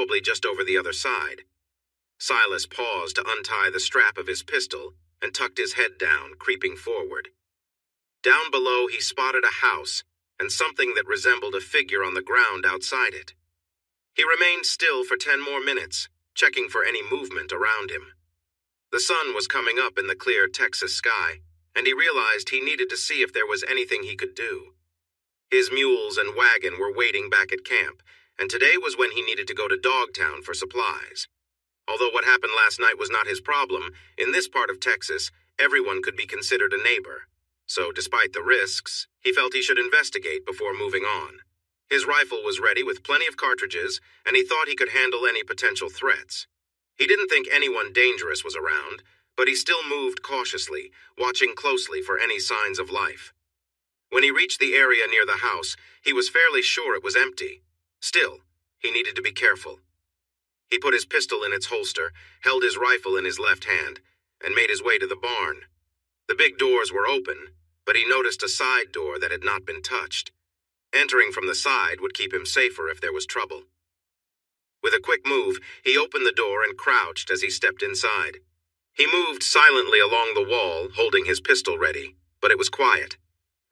probably just over the other side. Silas paused to untie the strap of his pistol and tucked his head down, creeping forward. Down below, he spotted a house and something that resembled a figure on the ground outside it. He remained still for 10 more minutes, checking for any movement around him. The sun was coming up in the clear Texas sky, and he realized he needed to see if there was anything he could do. His mules and wagon were waiting back at camp, and today was when he needed to go to Dogtown for supplies. Although what happened last night was not his problem, in this part of Texas, everyone could be considered a neighbor. So, despite the risks, he felt he should investigate before moving on. His rifle was ready with plenty of cartridges, and he thought he could handle any potential threats. He didn't think anyone dangerous was around, but he still moved cautiously, watching closely for any signs of life. When he reached the area near the house, he was fairly sure it was empty. Still, he needed to be careful. He put his pistol in its holster, held his rifle in his left hand, and made his way to the barn. The big doors were open, but he noticed a side door that had not been touched. Entering from the side would keep him safer if there was trouble. With a quick move, he opened the door and crouched as he stepped inside. He moved silently along the wall, holding his pistol ready, but it was quiet.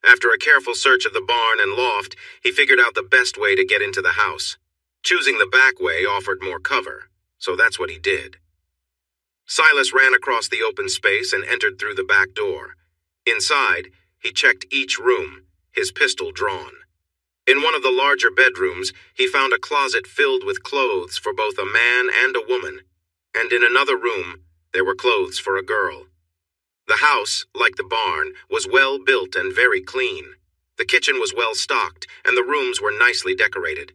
After a careful search of the barn and loft, he figured out the best way to get into the house. Choosing the back way offered more cover, so that's what he did. Silas ran across the open space and entered through the back door. Inside, he checked each room, his pistol drawn. In one of the larger bedrooms, he found a closet filled with clothes for both a man and a woman, and in another room, there were clothes for a girl. The house, like the barn, was well built and very clean. The kitchen was well stocked, and the rooms were nicely decorated.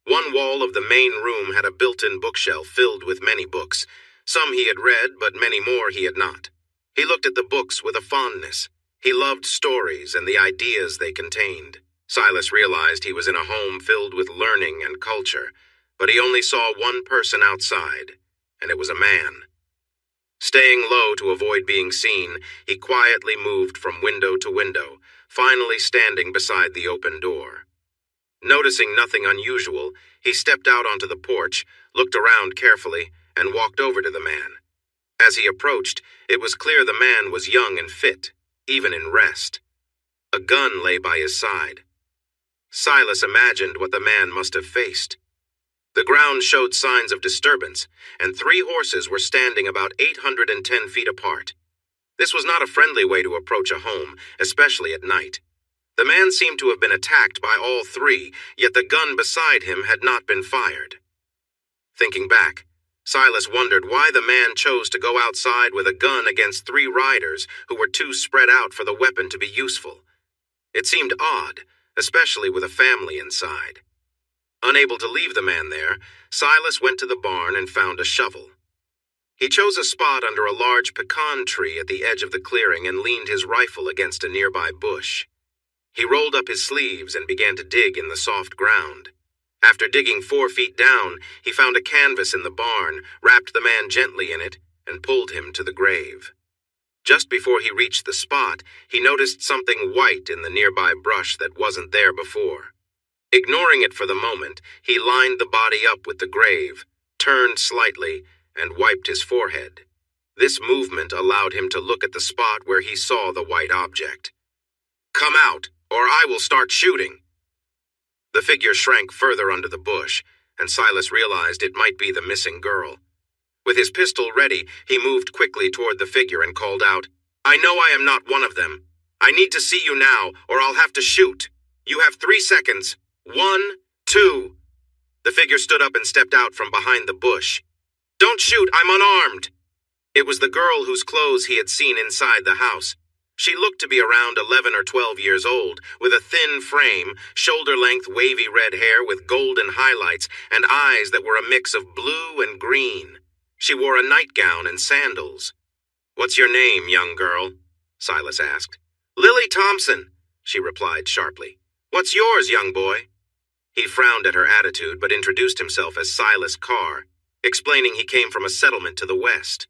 One wall of the main room had a built-in bookshelf filled with many books. Some he had read, but many more he had not. He looked at the books with a fondness. He loved stories and the ideas they contained. Silas realized he was in a home filled with learning and culture, but he only saw one person outside, and it was a man. Staying low to avoid being seen, he quietly moved from window to window, finally standing beside the open door. Noticing nothing unusual, he stepped out onto the porch, looked around carefully, and walked over to the man. As he approached, it was clear the man was young and fit, even in rest. A gun lay by his side. Silas imagined what the man must have faced. The ground showed signs of disturbance, and 3 horses were standing about 810 feet apart. This was not a friendly way to approach a home, especially at night. The man seemed to have been attacked by all 3, yet the gun beside him had not been fired. Thinking back, Silas wondered why the man chose to go outside with a gun against 3 riders who were too spread out for the weapon to be useful. It seemed odd, especially with a family inside. Unable to leave the man there, Silas went to the barn and found a shovel. He chose a spot under a large pecan tree at the edge of the clearing and leaned his rifle against a nearby bush. He rolled up his sleeves and began to dig in the soft ground. After digging 4 feet down, he found a canvas in the barn, wrapped the man gently in it, and pulled him to the grave. Just before he reached the spot, he noticed something white in the nearby brush that wasn't there before. Ignoring it for the moment, he lined the body up with the grave, turned slightly, and wiped his forehead. This movement allowed him to look at the spot where he saw the white object. "Come out, or I will start shooting." The figure shrank further under the bush, and Silas realized it might be the missing girl. With his pistol ready, he moved quickly toward the figure and called out, "I know I am not one of them. I need to see you now, or I'll have to shoot. You have 3 seconds. 1, 2. The figure stood up and stepped out from behind the bush. "Don't shoot, I'm unarmed." It was the girl whose clothes he had seen inside the house. She looked to be around 11 or 12 years old, with a thin frame, shoulder-length wavy red hair with golden highlights, and eyes that were a mix of blue and green. She wore a nightgown and sandals. "What's your name, young girl?" Silas asked. "Lily Thompson," she replied sharply. "What's yours, young boy?" He frowned at her attitude but introduced himself as Silas Carr, explaining he came from a settlement to the west.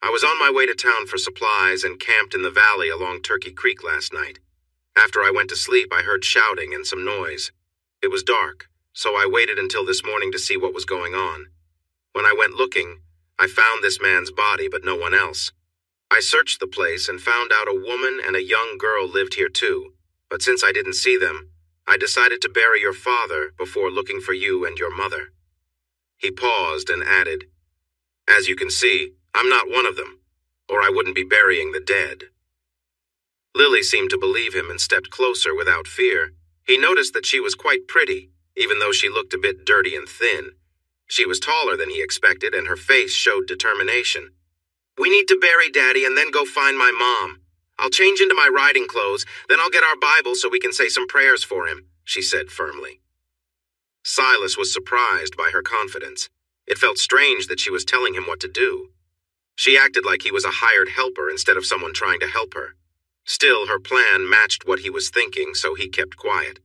"I was on my way to town for supplies and camped in the valley along Turkey Creek last night. After I went to sleep, I heard shouting and some noise. It was dark, so I waited until this morning to see what was going on. When I went looking, I found this man's body, but no one else. I searched the place and found out a woman and a young girl lived here too, but since I didn't see them, I decided to bury your father before looking for you and your mother." He paused and added, "As you can see, I'm not one of them, or I wouldn't be burying the dead." Lily seemed to believe him and stepped closer without fear. He noticed that she was quite pretty, even though she looked a bit dirty and thin. She was taller than he expected, and her face showed determination. "We need to bury Daddy and then go find my mom. I'll change into my riding clothes, then I'll get our Bible so we can say some prayers for him," she said firmly. Silas was surprised by her confidence. It felt strange that she was telling him what to do. She acted like he was a hired helper instead of someone trying to help her. Still, her plan matched what he was thinking, so he kept quiet.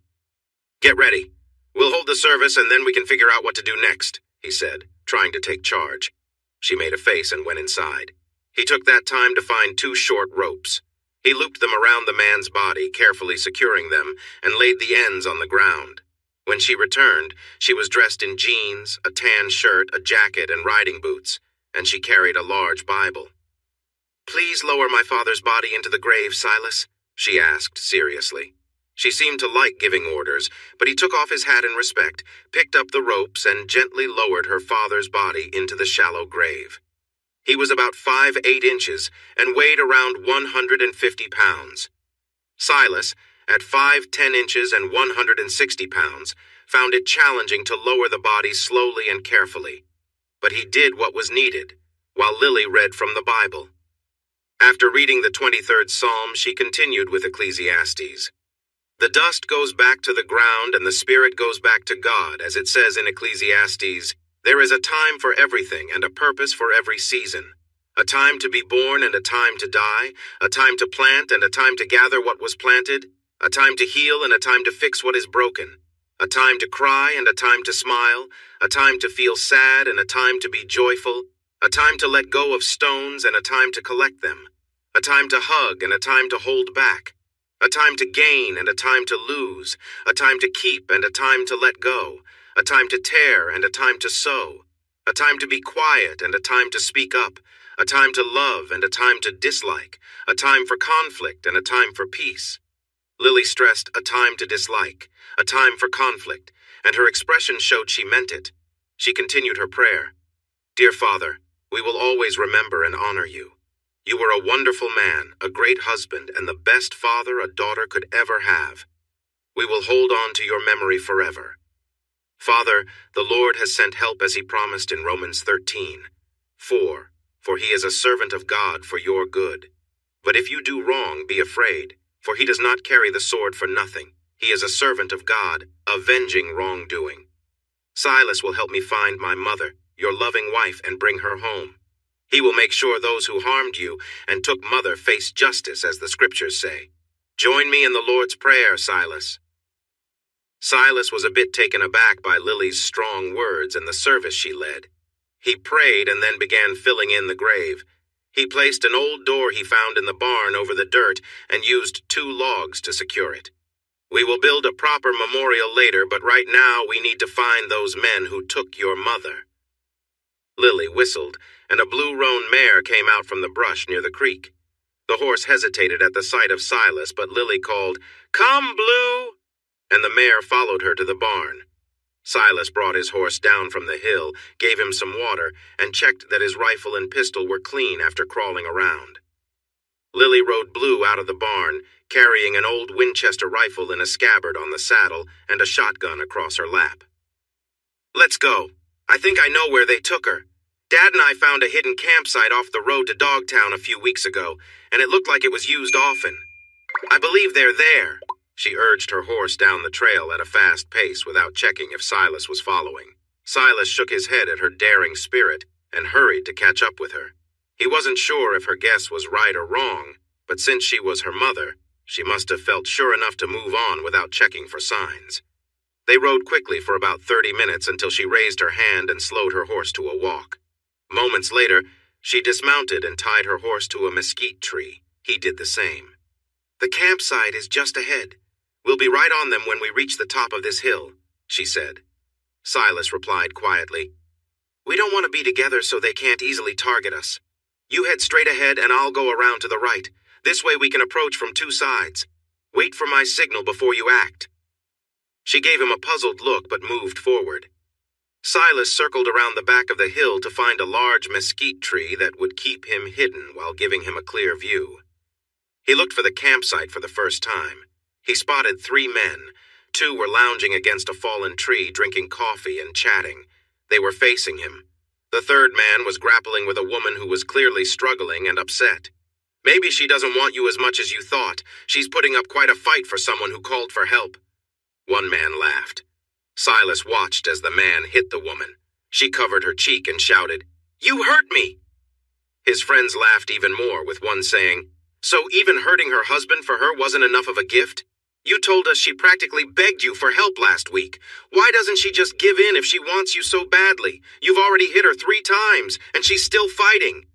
"Get ready. We'll hold the service and then we can figure out what to do next," he said, trying to take charge. She made a face and went inside. He took that time to find 2 short ropes. He looped them around the man's body, carefully securing them, and laid the ends on the ground. When she returned, she was dressed in jeans, a tan shirt, a jacket, and riding boots, and she carried a large Bible. "Please lower my father's body into the grave, Silas," she asked seriously. She seemed to like giving orders, but he took off his hat in respect, picked up the ropes, and gently lowered her father's body into the shallow grave. He was about 5'8" inches and weighed around 150 pounds. Silas, at 5'10" inches and 160 pounds, found it challenging to lower the body slowly and carefully. But he did what was needed, while Lily read from the Bible. After reading the 23rd Psalm, she continued with Ecclesiastes. "The dust goes back to the ground and the spirit goes back to God, as it says in Ecclesiastes, 'There is a time for everything and a purpose for every season. A time to be born and a time to die, a time to plant and a time to gather what was planted, a time to heal and a time to fix what is broken, a time to cry and a time to smile, a time to feel sad and a time to be joyful, a time to let go of stones and a time to collect them, a time to hug and a time to hold back, a time to gain and a time to lose, a time to keep and a time to let go, a time to tear and a time to sow, a time to be quiet and a time to speak up, a time to love and a time to dislike, a time for conflict and a time for peace." Lily stressed a time to dislike, a time for conflict, and her expression showed she meant it. She continued her prayer. "Dear Father, we will always remember and honor you. You were a wonderful man, a great husband, and the best father a daughter could ever have. We will hold on to your memory forever. Father, the Lord has sent help as he promised in Romans 13:4, for he is a servant of God for your good. But if you do wrong, be afraid, for he does not carry the sword for nothing. He is a servant of God, avenging wrongdoing. Silas will help me find my mother, your loving wife, and bring her home. He will make sure those who harmed you and took mother face justice, as the scriptures say. Join me in the Lord's Prayer, Silas." Silas was a bit taken aback by Lily's strong words and the service she led. He prayed and then began filling in the grave. He placed an old door he found in the barn over the dirt and used 2 logs to secure it. "We will build a proper memorial later, but right now we need to find those men who took your mother." Lily whistled, and a blue roan mare came out from the brush near the creek. The horse hesitated at the sight of Silas, but Lily called, "Come, Blue!" and the mare followed her to the barn. Silas brought his horse down from the hill, gave him some water, and checked that his rifle and pistol were clean after crawling around. Lily rode Blue out of the barn, carrying an old Winchester rifle in a scabbard on the saddle and a shotgun across her lap. "Let's go. I think I know where they took her. Dad and I found a hidden campsite off the road to Dogtown a few weeks ago, and it looked like it was used often. I believe they're there." She urged her horse down the trail at a fast pace without checking if Silas was following. Silas shook his head at her daring spirit and hurried to catch up with her. He wasn't sure if her guess was right or wrong, but since she was her mother, she must have felt sure enough to move on without checking for signs. They rode quickly for about 30 minutes until she raised her hand and slowed her horse to a walk. Moments later, she dismounted and tied her horse to a mesquite tree. He did the same. "The campsite is just ahead. We'll be right on them when we reach the top of this hill," she said. Silas replied quietly. "We don't want to be together so they can't easily target us. You head straight ahead and I'll go around to the right. This way we can approach from two sides. Wait for my signal before you act." She gave him a puzzled look but moved forward. Silas circled around the back of the hill to find a large mesquite tree that would keep him hidden while giving him a clear view. He looked for the campsite for the first time. He spotted 3 men. 2 were lounging against a fallen tree, drinking coffee and chatting. They were facing him. The 3rd man was grappling with a woman who was clearly struggling and upset. "Maybe she doesn't want you as much as you thought. She's putting up quite a fight for someone who called for help." One man laughed. Silas watched as the man hit the woman. She covered her cheek and shouted, "You hurt me!" His friends laughed even more, with one saying, "So even hurting her husband for her wasn't enough of a gift? You told us she practically begged you for help last week. Why doesn't she just give in if she wants you so badly? You've already hit her 3 times, and she's still fighting."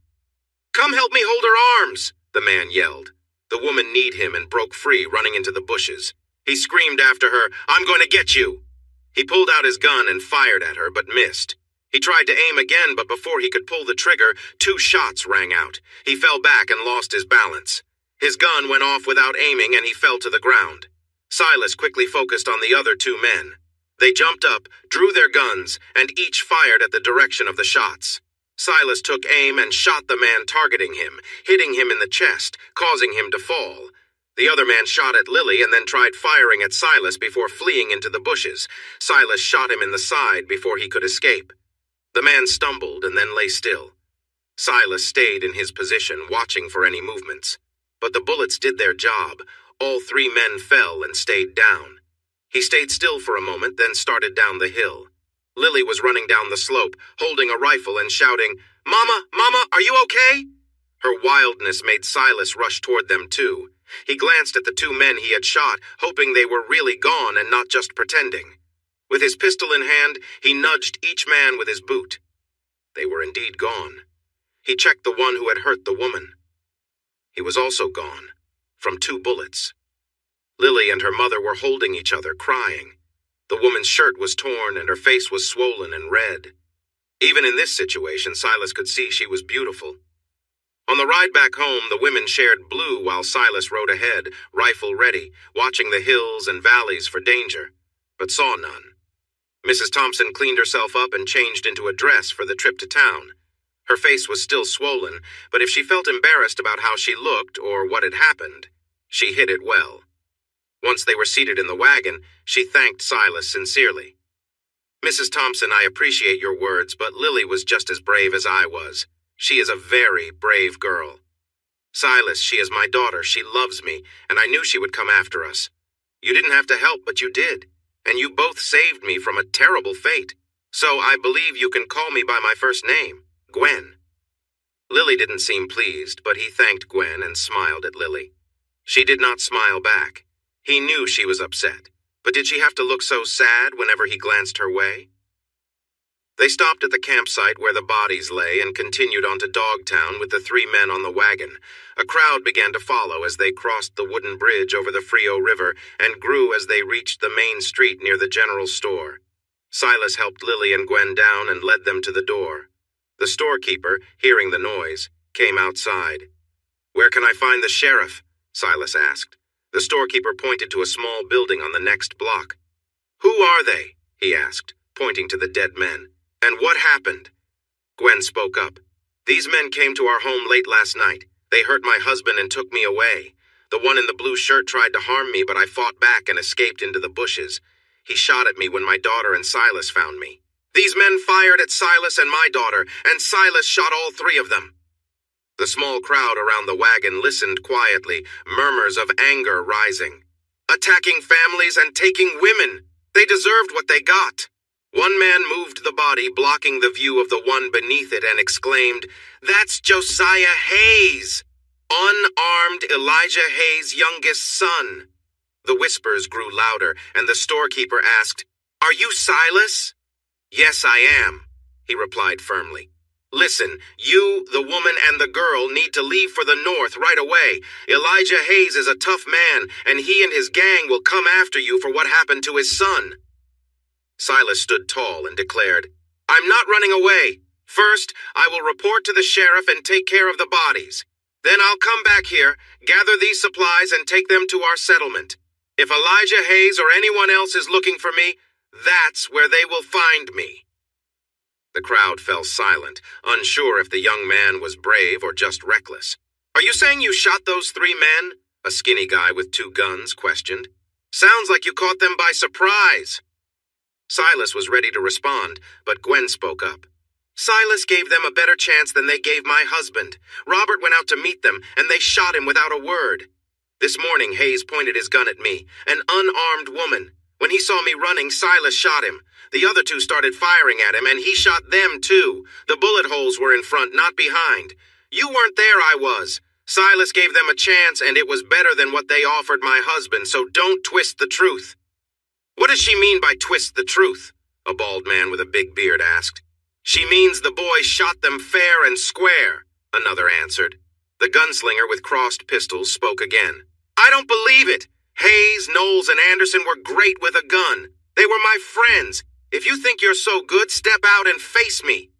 "Come help me hold her arms," the man yelled. The woman kneed him and broke free, running into the bushes. He screamed after her, "I'm going to get you." He pulled out his gun and fired at her, but missed. He tried to aim again, but before he could pull the trigger, 2 shots rang out. He fell back and lost his balance. His gun went off without aiming, and he fell to the ground. Silas quickly focused on the other 2 men. They jumped up, drew their guns, and each fired at the direction of the shots. Silas took aim and shot the man targeting him, hitting him in the chest, causing him to fall. The other man shot at Lily and then tried firing at Silas before fleeing into the bushes. Silas shot him in the side before he could escape. The man stumbled and then lay still. Silas stayed in his position, watching for any movements. But the bullets did their job. All 3 men fell and stayed down. He stayed still for a moment, then started down the hill. Lily was running down the slope, holding a rifle and shouting, "Mama, Mama, are you okay?" Her wildness made Silas rush toward them too. He glanced at the 2 men he had shot, hoping they were really gone and not just pretending. With his pistol in hand, he nudged each man with his boot. They were indeed gone. He checked the one who had hurt the woman. He was also gone, from 2 bullets. Lily and her mother were holding each other, crying. The woman's shirt was torn and her face was swollen and red. Even in this situation, Silas could see she was beautiful. On the ride back home, the women shared Blue while Silas rode ahead, rifle ready, watching the hills and valleys for danger, but saw none. Mrs. Thompson cleaned herself up and changed into a dress for the trip to town. Her face was still swollen, but if she felt embarrassed about how she looked or what had happened, she hid it well. Once they were seated in the wagon, she thanked Silas sincerely. "Mrs. Thompson, I appreciate your words, but Lily was just as brave as I was. She is a very brave girl. Silas, she is my daughter. She loves me, and I knew she would come after us. You didn't have to help, but you did, and you both saved me from a terrible fate. So I believe you can call me by my first name, Gwen." Lily didn't seem pleased, but he thanked Gwen and smiled at Lily. She did not smile back. He knew she was upset, but did she have to look so sad whenever he glanced her way? They stopped at the campsite where the bodies lay and continued on to Dogtown with the 3 men on the wagon. A crowd began to follow as they crossed the wooden bridge over the Frio River and grew as they reached the main street near the general store. Silas helped Lily and Gwen down and led them to the door. The storekeeper, hearing the noise, came outside. "Where can I find the sheriff?" Silas asked. The storekeeper pointed to a small building on the next block. "Who are they?" he asked, pointing to the dead men. "And what happened?" Gwen spoke up. "These men came to our home late last night. They hurt my husband and took me away. The one in the blue shirt tried to harm me, but I fought back and escaped into the bushes. He shot at me when my daughter and Silas found me. These men fired at Silas and my daughter, and Silas shot all 3 of them." The small crowd around the wagon listened quietly, murmurs of anger rising. "Attacking families and taking women! They deserved what they got." One man moved the body, blocking the view of the one beneath it, and exclaimed, "That's Josiah Hayes! Unarmed Elijah Hayes' youngest son." The whispers grew louder, and the storekeeper asked, "Are you Silas?" "Yes, I am," he replied firmly. "Listen, you, the woman, and the girl need to leave for the north right away. Elijah Hayes is a tough man, and he and his gang will come after you for what happened to his son." Silas stood tall and declared, "I'm not running away. First, I will report to the sheriff and take care of the bodies. Then I'll come back here, gather these supplies, and take them to our settlement. If Elijah Hayes or anyone else is looking for me, that's where they will find me." The crowd fell silent, unsure if the young man was brave or just reckless. "Are you saying you shot those 3 men?" a skinny guy with 2 guns questioned. "Sounds like you caught them by surprise." Silas was ready to respond, but Gwen spoke up. "Silas gave them a better chance than they gave my husband. Robert went out to meet them, and they shot him without a word. This morning, Hayes pointed his gun at me, an unarmed woman. When he saw me running, Silas shot him. The other 2 started firing at him, and he shot them too. The bullet holes were in front, not behind. You weren't there, I was. Silas gave them a chance, and it was better than what they offered my husband, so don't twist the truth." "What does she mean by twist the truth?" a bald man with a big beard asked. "She means the boy shot them fair and square," another answered. The gunslinger with crossed pistols spoke again. "I don't believe it. Hayes, Knowles, and Anderson were great with a gun. They were my friends. If you think you're so good, step out and face me."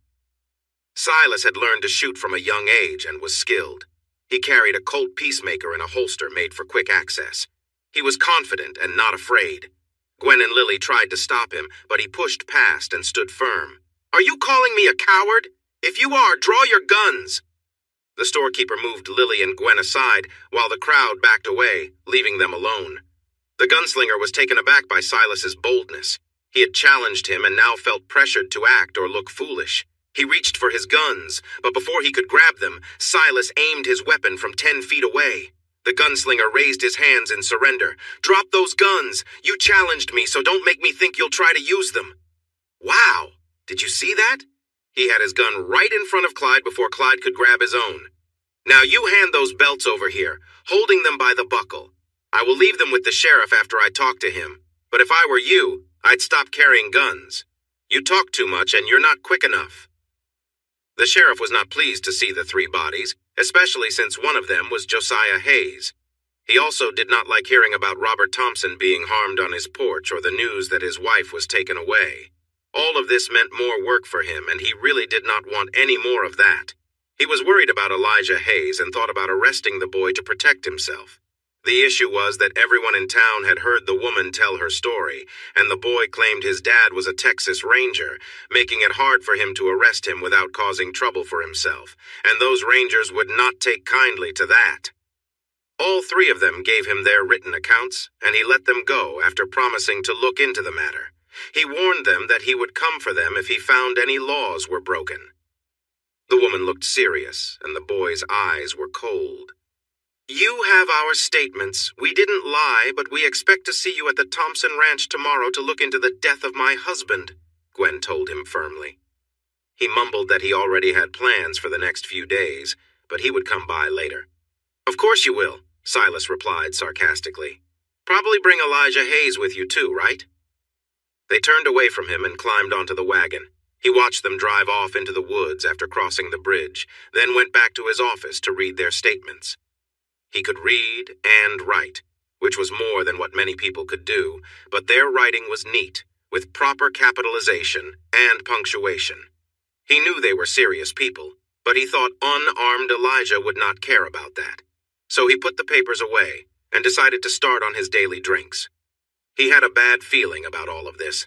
Silas had learned to shoot from a young age and was skilled. He carried a Colt Peacemaker in a holster made for quick access. He was confident and not afraid. Gwen and Lily tried to stop him, but he pushed past and stood firm. "Are you calling me a coward? If you are, draw your guns." The storekeeper moved Lily and Gwen aside, while the crowd backed away, leaving them alone. The gunslinger was taken aback by Silas's boldness. He had challenged him and now felt pressured to act or look foolish. He reached for his guns, but before he could grab them, Silas aimed his weapon from 10 feet away. The gunslinger raised his hands in surrender. "Drop those guns! You challenged me, so don't make me think you'll try to use them." Wow! Did you see that? He had his gun right in front of Clyde before Clyde could grab his own. "Now you hand those belts over here, holding them by the buckle. I will leave them with the sheriff after I talk to him, but if I were you, I'd stop carrying guns. You talk too much and you're not quick enough." The sheriff was not pleased to see the 3 bodies, especially since one of them was Josiah Hayes. He also did not like hearing about Robert Thompson being harmed on his porch or the news that his wife was taken away. All of this meant more work for him, and he really did not want any more of that. He was worried about Elijah Hayes and thought about arresting the boy to protect himself. The issue was that everyone in town had heard the woman tell her story, and the boy claimed his dad was a Texas Ranger, making it hard for him to arrest him without causing trouble for himself, and those Rangers would not take kindly to that. All 3 of them gave him their written accounts, and he let them go after promising to look into the matter. He warned them that he would come for them if he found any laws were broken. The woman looked serious, and the boy's eyes were cold. "You have our statements. We didn't lie, but we expect to see you at the Thompson Ranch tomorrow to look into the death of my husband," Gwen told him firmly. He mumbled that he already had plans for the next few days, but he would come by later. "Of course you will," Silas replied sarcastically. "Probably bring Elijah Hayes with you too, right?" They turned away from him and climbed onto the wagon. He watched them drive off into the woods after crossing the bridge, then went back to his office to read their statements. He could read and write, which was more than what many people could do, but their writing was neat, with proper capitalization and punctuation. He knew they were serious people, but he thought unarmed Elijah would not care about that. So he put the papers away and decided to start on his daily drinks. He had a bad feeling about all of this.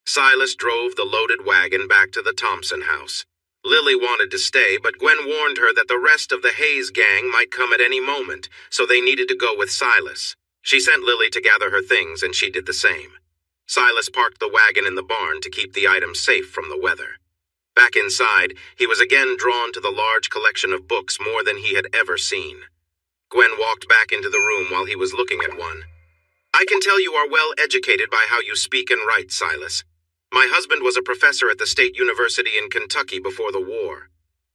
Silas drove the loaded wagon back to the Thompson house. Lily wanted to stay, but Gwen warned her that the rest of the Hayes gang might come at any moment, so they needed to go with Silas. She sent Lily to gather her things, and she did the same. Silas parked the wagon in the barn to keep the items safe from the weather. Back inside, he was again drawn to the large collection of books more than he had ever seen. Gwen walked back into the room while he was looking at one. "I can tell you are well educated by how you speak and write, Silas. My husband was a professor at the State University in Kentucky before the war.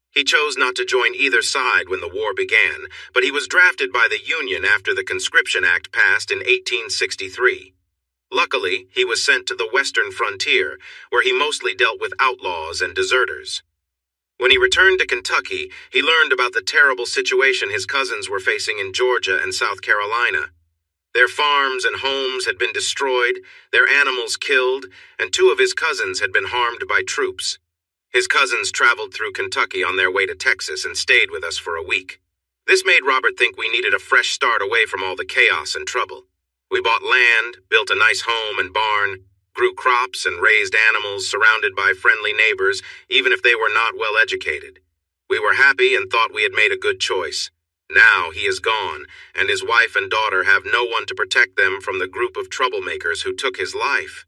He chose not to join either side when the war began, but he was drafted by the Union after the Conscription Act passed in 1863. Luckily, he was sent to the western frontier, where he mostly dealt with outlaws and deserters. When he returned to Kentucky, he learned about the terrible situation his cousins were facing in Georgia and South Carolina. Their farms and homes had been destroyed, their animals killed, and 2 of his cousins had been harmed by troops. His cousins traveled through Kentucky on their way to Texas and stayed with us for a week. This made Robert think we needed a fresh start away from all the chaos and trouble. We bought land, built a nice home and barn, grew crops and raised animals surrounded by friendly neighbors, even if they were not well educated. We were happy and thought we had made a good choice. Now he is gone, and his wife and daughter have no one to protect them from the group of troublemakers who took his life.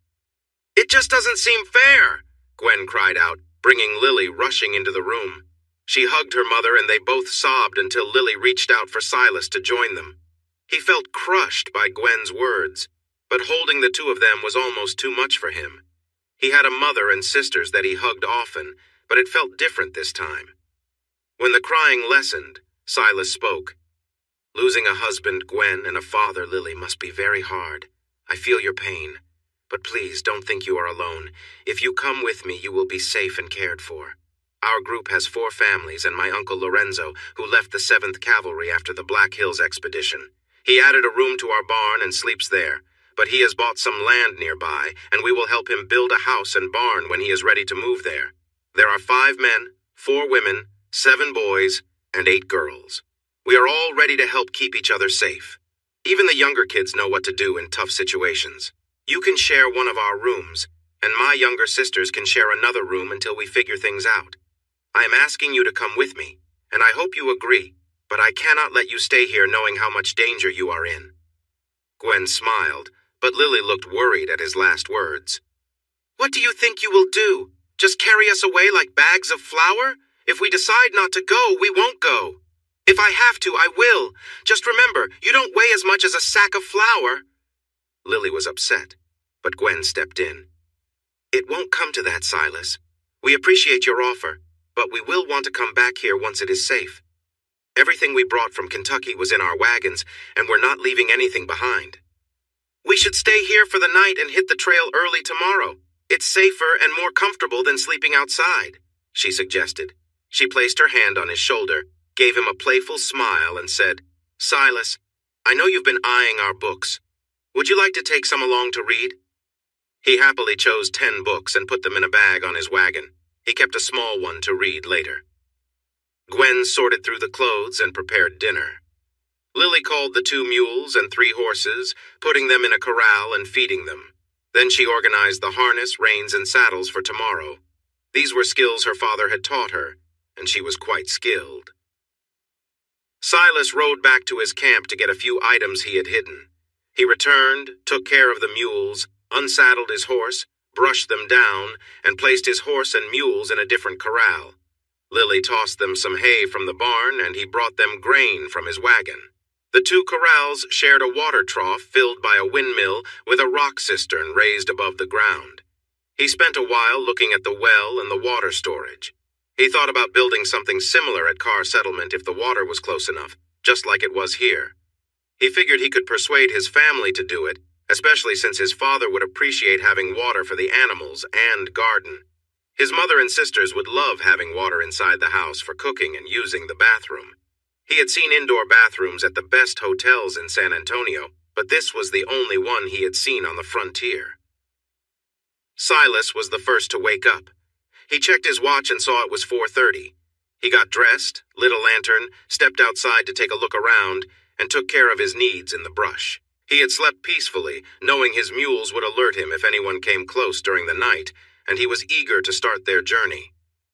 "It just doesn't seem fair," Gwen cried out, bringing Lily rushing into the room. She hugged her mother and they both sobbed until Lily reached out for Silas to join them. He felt crushed by Gwen's words, but holding the 2 of them was almost too much for him. He had a mother and sisters that he hugged often, but it felt different this time. When the crying lessened, Silas spoke. "Losing a husband, Gwen, and a father, Lily, must be very hard. I feel your pain. But please don't think you are alone. If you come with me, you will be safe and cared for. Our group has 4 families and my uncle Lorenzo, who left the 7th Cavalry after the Black Hills expedition. He added a room to our barn and sleeps there, but he has bought some land nearby, and we will help him build a house and barn when he is ready to move there. There are 5 men, 4 women, 7 boys, and 8 girls. We are all ready to help keep each other safe. Even the younger kids know what to do in tough situations. You can share one of our rooms, and my younger sisters can share another room until we figure things out. I am asking you to come with me, and I hope you agree, but I cannot let you stay here knowing how much danger you are in." Gwen smiled, but Lily looked worried at his last words. "What do you think you will do? Just carry us away like bags of flour? If we decide not to go, we won't go. If I have to, I will. Just remember, you don't weigh as much as a sack of flour." Lily was upset, but Gwen stepped in. "It won't come to that, Silas. We appreciate your offer, but we will want to come back here once it is safe. Everything we brought from Kentucky was in our wagons, and we're not leaving anything behind. We should stay here for the night and hit the trail early tomorrow. It's safer and more comfortable than sleeping outside," she suggested. She placed her hand on his shoulder, gave him a playful smile, and said, "Silas, I know you've been eyeing our books. Would you like to take some along to read?" He happily chose 10 books and put them in a bag on his wagon. He kept a small one to read later. Gwen sorted through the clothes and prepared dinner. Lily called the 2 mules and 3 horses, putting them in a corral and feeding them. Then she organized the harness, reins, and saddles for tomorrow. These were skills her father had taught her, and she was quite skilled. Silas rode back to his camp to get a few items he had hidden. He returned, took care of the mules, unsaddled his horse, brushed them down, and placed his horse and mules in a different corral. Lily tossed them some hay from the barn, and he brought them grain from his wagon. The 2 corrals shared a water trough filled by a windmill with a rock cistern raised above the ground. He spent a while looking at the well and the water storage. He thought about building something similar at Carr Settlement if the water was close enough, just like it was here. He figured he could persuade his family to do it, especially since his father would appreciate having water for the animals and garden. His mother and sisters would love having water inside the house for cooking and using the bathroom. He had seen indoor bathrooms at the best hotels in San Antonio, but this was the only one he had seen on the frontier. Silas was the first to wake up. He checked his watch and saw it was 4:30. He got dressed, lit a lantern, stepped outside to take a look around, and took care of his needs in the brush. He had slept peacefully, knowing his mules would alert him if anyone came close during the night, and he was eager to start their journey.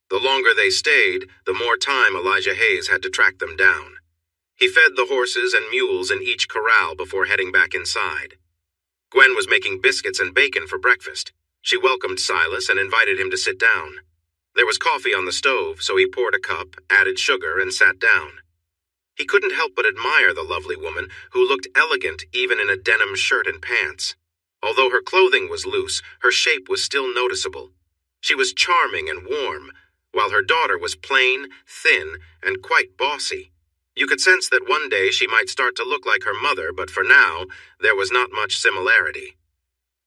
The longer they stayed, the more time Elijah Hayes had to track them down. He fed the horses and mules in each corral before heading back inside. Gwen was making biscuits and bacon for breakfast. She welcomed Silas and invited him to sit down. There was coffee on the stove, so he poured a cup, added sugar, and sat down. He couldn't help but admire the lovely woman, who looked elegant even in a denim shirt and pants. Although her clothing was loose, her shape was still noticeable. She was charming and warm, while her daughter was plain, thin, and quite bossy. You could sense that one day she might start to look like her mother, but for now, there was not much similarity.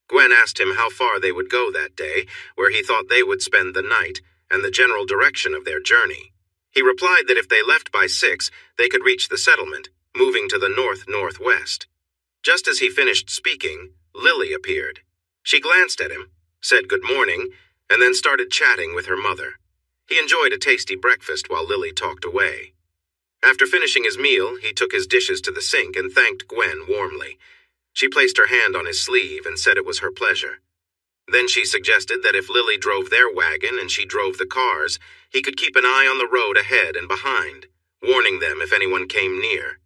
Gwen asked him how far they would go that day, where he thought they would spend the night, and the general direction of their journey. He replied that if they left by 6, they could reach the settlement, moving to the north-northwest. Just as he finished speaking, Lily appeared. She glanced at him, said good morning, and then started chatting with her mother. He enjoyed a tasty breakfast while Lily talked away. After finishing his meal, he took his dishes to the sink and thanked Gwen warmly. She placed her hand on his sleeve and said it was her pleasure. Then she suggested that if Lily drove their wagon and she drove the cars, he could keep an eye on the road ahead and behind, warning them if anyone came near.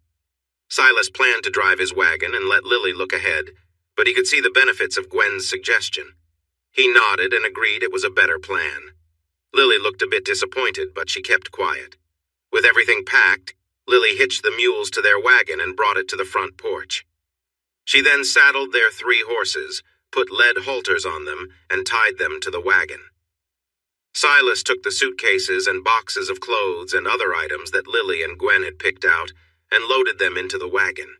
Silas planned to drive his wagon and let Lily look ahead, but he could see the benefits of Gwen's suggestion. He nodded and agreed it was a better plan. Lily looked a bit disappointed, but she kept quiet. With everything packed, Lily hitched the mules to their wagon and brought it to the front porch. She then saddled their 3 horses, put lead halters on them, and tied them to the wagon. Silas took the suitcases and boxes of clothes and other items that Lily and Gwen had picked out and loaded them into the wagon.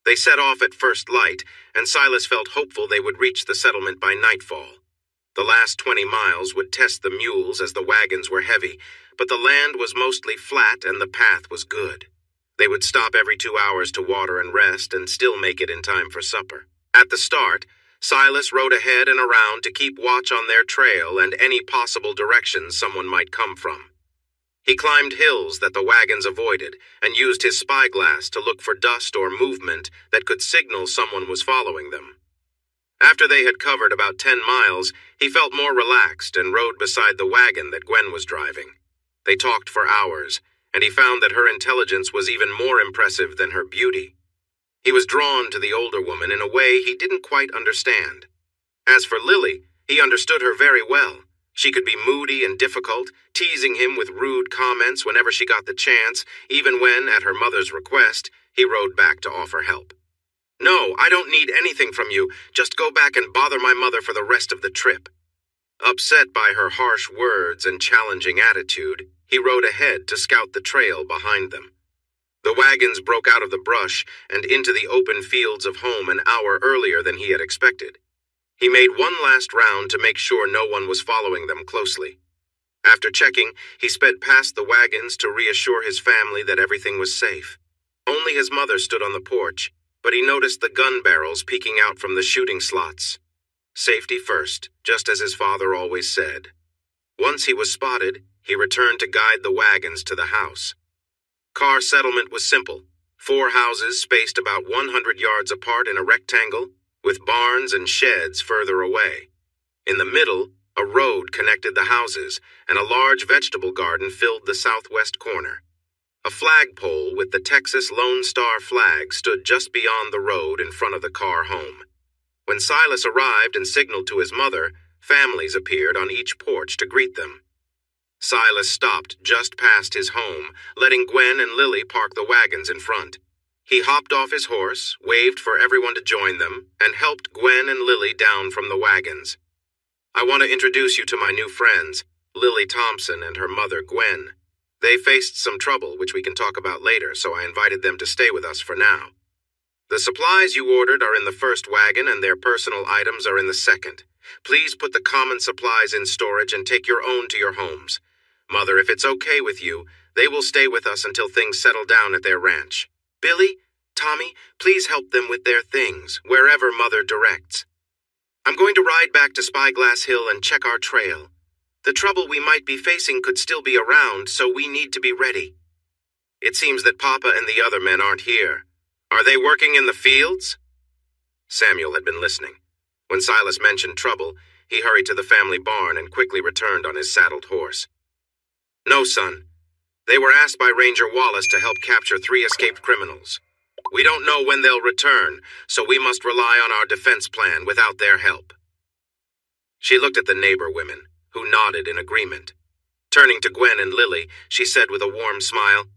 They set off at first light, and Silas felt hopeful they would reach the settlement by nightfall. The last 20 miles would test the mules as the wagons were heavy, but the land was mostly flat and the path was good. They would stop every 2 hours to water and rest and still make it in time for supper. At the start, Silas rode ahead and around to keep watch on their trail and any possible directions someone might come from. He climbed hills that the wagons avoided and used his spyglass to look for dust or movement that could signal someone was following them. After they had covered about 10 miles, he felt more relaxed and rode beside the wagon that Gwen was driving. They talked for hours, and he found that her intelligence was even more impressive than her beauty. He was drawn to the older woman in a way he didn't quite understand. As for Lily, he understood her very well. She could be moody and difficult, teasing him with rude comments whenever she got the chance, even when, at her mother's request, he rode back to offer help. "No, I don't need anything from you. Just go back and bother my mother for the rest of the trip." Upset by her harsh words and challenging attitude, he rode ahead to scout the trail behind them. The wagons broke out of the brush and into the open fields of home an hour earlier than he had expected. He made one last round to make sure no one was following them closely. After checking, he sped past the wagons to reassure his family that everything was safe. Only his mother stood on the porch, but he noticed the gun barrels peeking out from the shooting slots. Safety first, just as his father always said. Once he was spotted, he returned to guide the wagons to the house. Carr settlement was simple. 4 houses spaced about 100 yards apart in a rectangle, with barns and sheds further away. In the middle, a road connected the houses, and a large vegetable garden filled the southwest corner. A flagpole with the Texas Lone Star flag stood just beyond the road in front of the Carr home. When Silas arrived and signaled to his mother, families appeared on each porch to greet them. Silas stopped just past his home, letting Gwen and Lily park the wagons in front. He hopped off his horse, waved for everyone to join them, and helped Gwen and Lily down from the wagons. "I want to introduce you to my new friends, Lily Thompson and her mother, Gwen. They faced some trouble, which we can talk about later, so I invited them to stay with us for now. The supplies you ordered are in the first wagon and their personal items are in the second. Please put the common supplies in storage and take your own to your homes. Mother, if it's okay with you, they will stay with us until things settle down at their ranch. Billy, Tommy, please help them with their things, wherever Mother directs. I'm going to ride back to Spyglass Hill and check our trail. The trouble we might be facing could still be around, so we need to be ready. It seems that Papa and the other men aren't here. Are they working in the fields?" Samuel had been listening. When Silas mentioned trouble, he hurried to the family barn and quickly returned on his saddled horse. "No, son. They were asked by Ranger Wallace to help capture 3 escaped criminals. We don't know when they'll return, so we must rely on our defense plan without their help." She looked at the neighbor women, who nodded in agreement. Turning to Gwen and Lily, she said with a warm smile,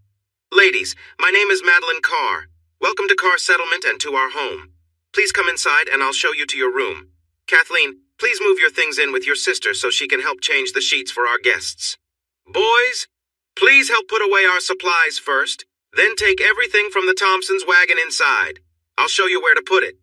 "Ladies, my name is Madeline Carr. Welcome to Carr Settlement and to our home. Please come inside and I'll show you to your room. Kathleen, please move your things in with your sister so she can help change the sheets for our guests. Boys, please help put away our supplies first, then take everything from the Thompsons' wagon inside. I'll show you where to put it."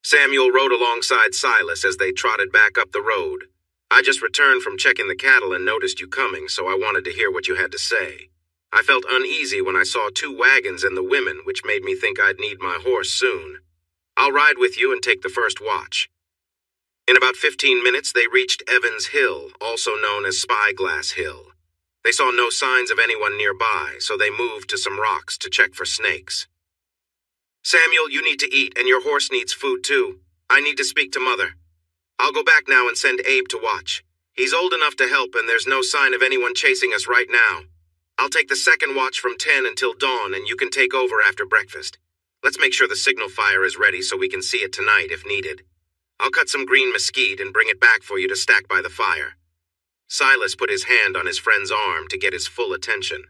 Samuel rode alongside Silas as they trotted back up the road. "I just returned from checking the cattle and noticed you coming, so I wanted to hear what you had to say. I felt uneasy when I saw 2 wagons and the women, which made me think I'd need my horse soon. I'll ride with you and take the first watch. In about 15 minutes, they reached Evans Hill, also known as Spyglass Hill. They saw no signs of anyone nearby, so they moved to some rocks to check for snakes. Samuel, you need to eat, and your horse needs food too. I need to speak to Mother. I'll go back now and send Abe to watch. He's old enough to help, and there's no sign of anyone chasing us right now. I'll take the second watch from 10 until dawn, and you can take over after breakfast. Let's make sure the signal fire is ready so we can see it tonight if needed. I'll cut some green mesquite and bring it back for you to stack by the fire. Silas put his hand on his friend's arm to get his full attention.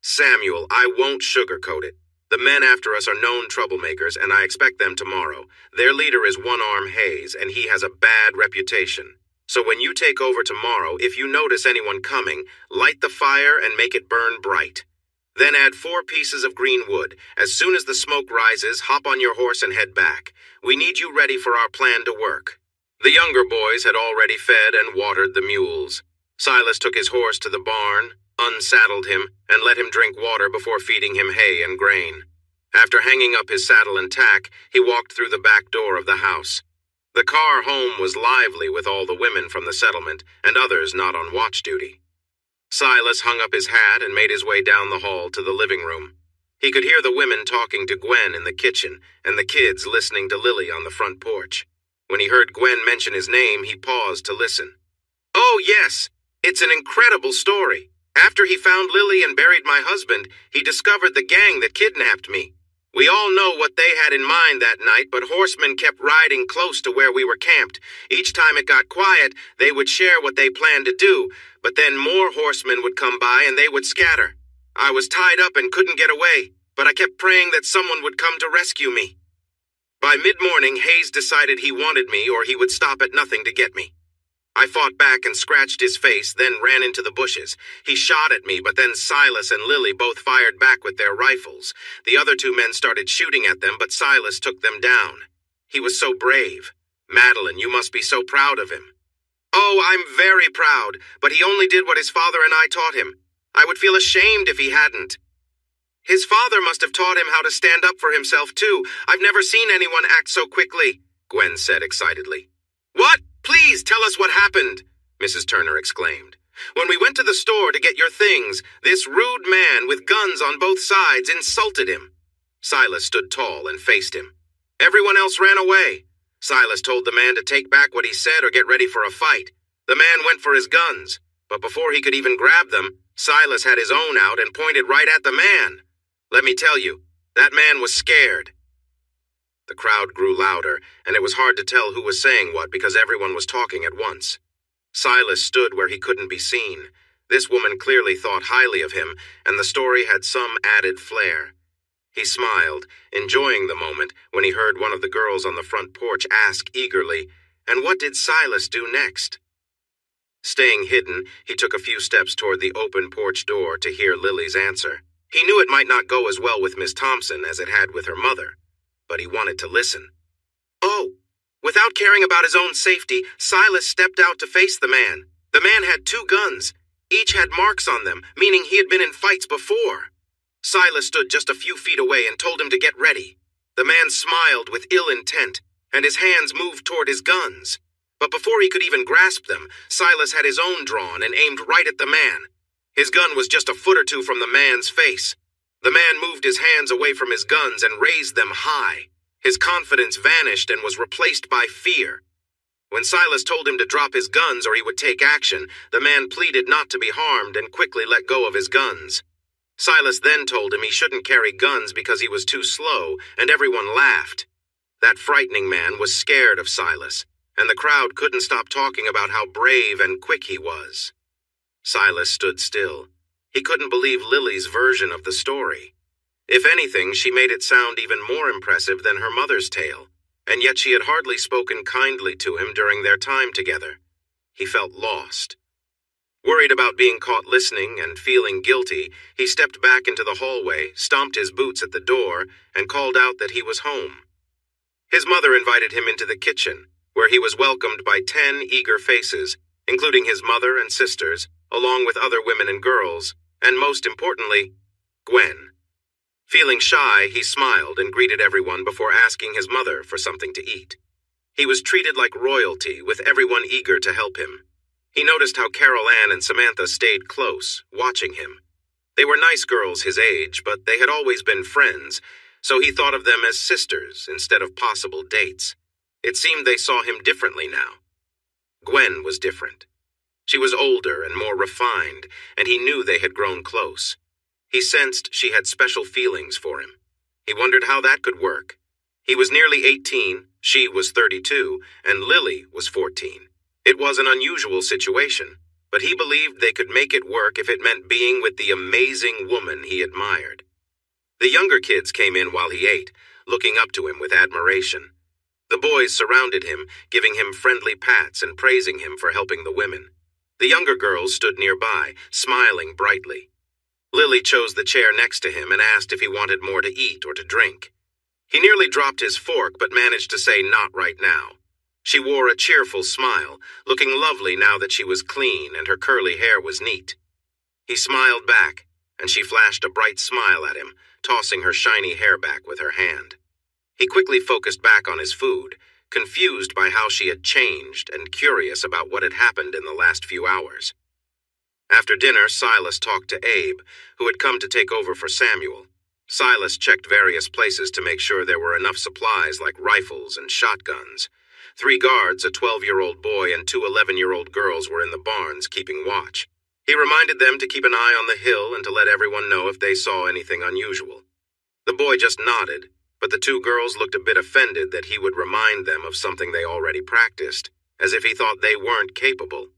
Samuel, I won't sugarcoat it. The men after us are known troublemakers, and I expect them tomorrow. Their leader is One-Arm Hayes, and he has a bad reputation. So when you take over tomorrow, if you notice anyone coming, light the fire and make it burn bright. Then add 4 pieces of green wood. As soon as the smoke rises, hop on your horse and head back. We need you ready for our plan to work. The younger boys had already fed and watered the mules. Silas took his horse to the barn, unsaddled him, and let him drink water before feeding him hay and grain. After hanging up his saddle and tack, he walked through the back door of the house. The car home was lively with all the women from the settlement and others not on watch duty. Silas hung up his hat and made his way down the hall to the living room. He could hear the women talking to Gwen in the kitchen and the kids listening to Lily on the front porch. When he heard Gwen mention his name, he paused to listen. Oh, yes, it's an incredible story. After he found Lily and buried my husband, he discovered the gang that kidnapped me. We all know what they had in mind that night, but horsemen kept riding close to where we were camped. Each time it got quiet, they would share what they planned to do, but then more horsemen would come by and they would scatter. I was tied up and couldn't get away, but I kept praying that someone would come to rescue me. By mid-morning, Hayes decided he wanted me or he would stop at nothing to get me. I fought back and scratched his face, then ran into the bushes. He shot at me, but then Silas and Lily both fired back with their rifles. The other 2 men started shooting at them, but Silas took them down. He was so brave. Madeline, you must be so proud of him. Oh, I'm very proud, but he only did what his father and I taught him. I would feel ashamed if he hadn't. His father must have taught him how to stand up for himself, too. I've never seen anyone act so quickly, Gwen said excitedly. What? Please tell us what happened, Mrs. Turner exclaimed. When we went to the store to get your things, this rude man with guns on both sides insulted him. Silas stood tall and faced him. Everyone else ran away. Silas told the man to take back what he said or get ready for a fight. The man went for his guns, but before he could even grab them, Silas had his own out and pointed right at the man. Let me tell you, that man was scared. The crowd grew louder, and it was hard to tell who was saying what because everyone was talking at once. Silas stood where he couldn't be seen. This woman clearly thought highly of him, and the story had some added flair. He smiled, enjoying the moment, when he heard one of the girls on the front porch ask eagerly, "And what did Silas do next?" Staying hidden, he took a few steps toward the open porch door to hear Lily's answer. He knew it might not go as well with Miss Thompson as it had with her mother, but he wanted to listen. Oh, without caring about his own safety, Silas stepped out to face the man. The man had 2 guns. Each had marks on them, meaning he had been in fights before. Silas stood just a few feet away and told him to get ready. The man smiled with ill intent, and his hands moved toward his guns. But before he could even grasp them, Silas had his own drawn and aimed right at the man. His gun was just a foot or 2 from the man's face. The man moved his hands away from his guns and raised them high. His confidence vanished and was replaced by fear. When Silas told him to drop his guns or he would take action, the man pleaded not to be harmed and quickly let go of his guns. Silas then told him he shouldn't carry guns because he was too slow, and everyone laughed. That frightening man was scared of Silas, and the crowd couldn't stop talking about how brave and quick he was. Silas stood still. He couldn't believe Lily's version of the story. If anything, she made it sound even more impressive than her mother's tale, and yet she had hardly spoken kindly to him during their time together. He felt lost. Worried about being caught listening and feeling guilty, he stepped back into the hallway, stomped his boots at the door, and called out that he was home. His mother invited him into the kitchen, where he was welcomed by 10 eager faces, including his mother and sisters, along with other women and girls, and most importantly, Gwen. Feeling shy, he smiled and greeted everyone before asking his mother for something to eat. He was treated like royalty, with everyone eager to help him. He noticed how Carol Ann and Samantha stayed close, watching him. They were nice girls his age, but they had always been friends, so he thought of them as sisters instead of possible dates. It seemed they saw him differently now. Gwen was different. She was older and more refined, and he knew they had grown close. He sensed she had special feelings for him. He wondered how that could work. He was nearly 18, she was 32, and Lily was 14. It was an unusual situation, but he believed they could make it work if it meant being with the amazing woman he admired. The younger kids came in while he ate, looking up to him with admiration. The boys surrounded him, giving him friendly pats and praising him for helping the women. The younger girls stood nearby, smiling brightly. Lily chose the chair next to him and asked if he wanted more to eat or to drink. He nearly dropped his fork but managed to say not right now. She wore a cheerful smile, looking lovely now that she was clean and her curly hair was neat. He smiled back, and she flashed a bright smile at him, tossing her shiny hair back with her hand. He quickly focused back on his food, confused by how she had changed and curious about what had happened in the last few hours. After dinner, Silas talked to Abe, who had come to take over for Samuel. Silas checked various places to make sure there were enough supplies like rifles and shotguns. 3 guards, a 12-year-old boy and 2 11-year-old girls were in the barns keeping watch. He reminded them to keep an eye on the hill and to let everyone know if they saw anything unusual. The boy just nodded, but the 2 girls looked a bit offended that he would remind them of something they already practiced, as if he thought they weren't capable.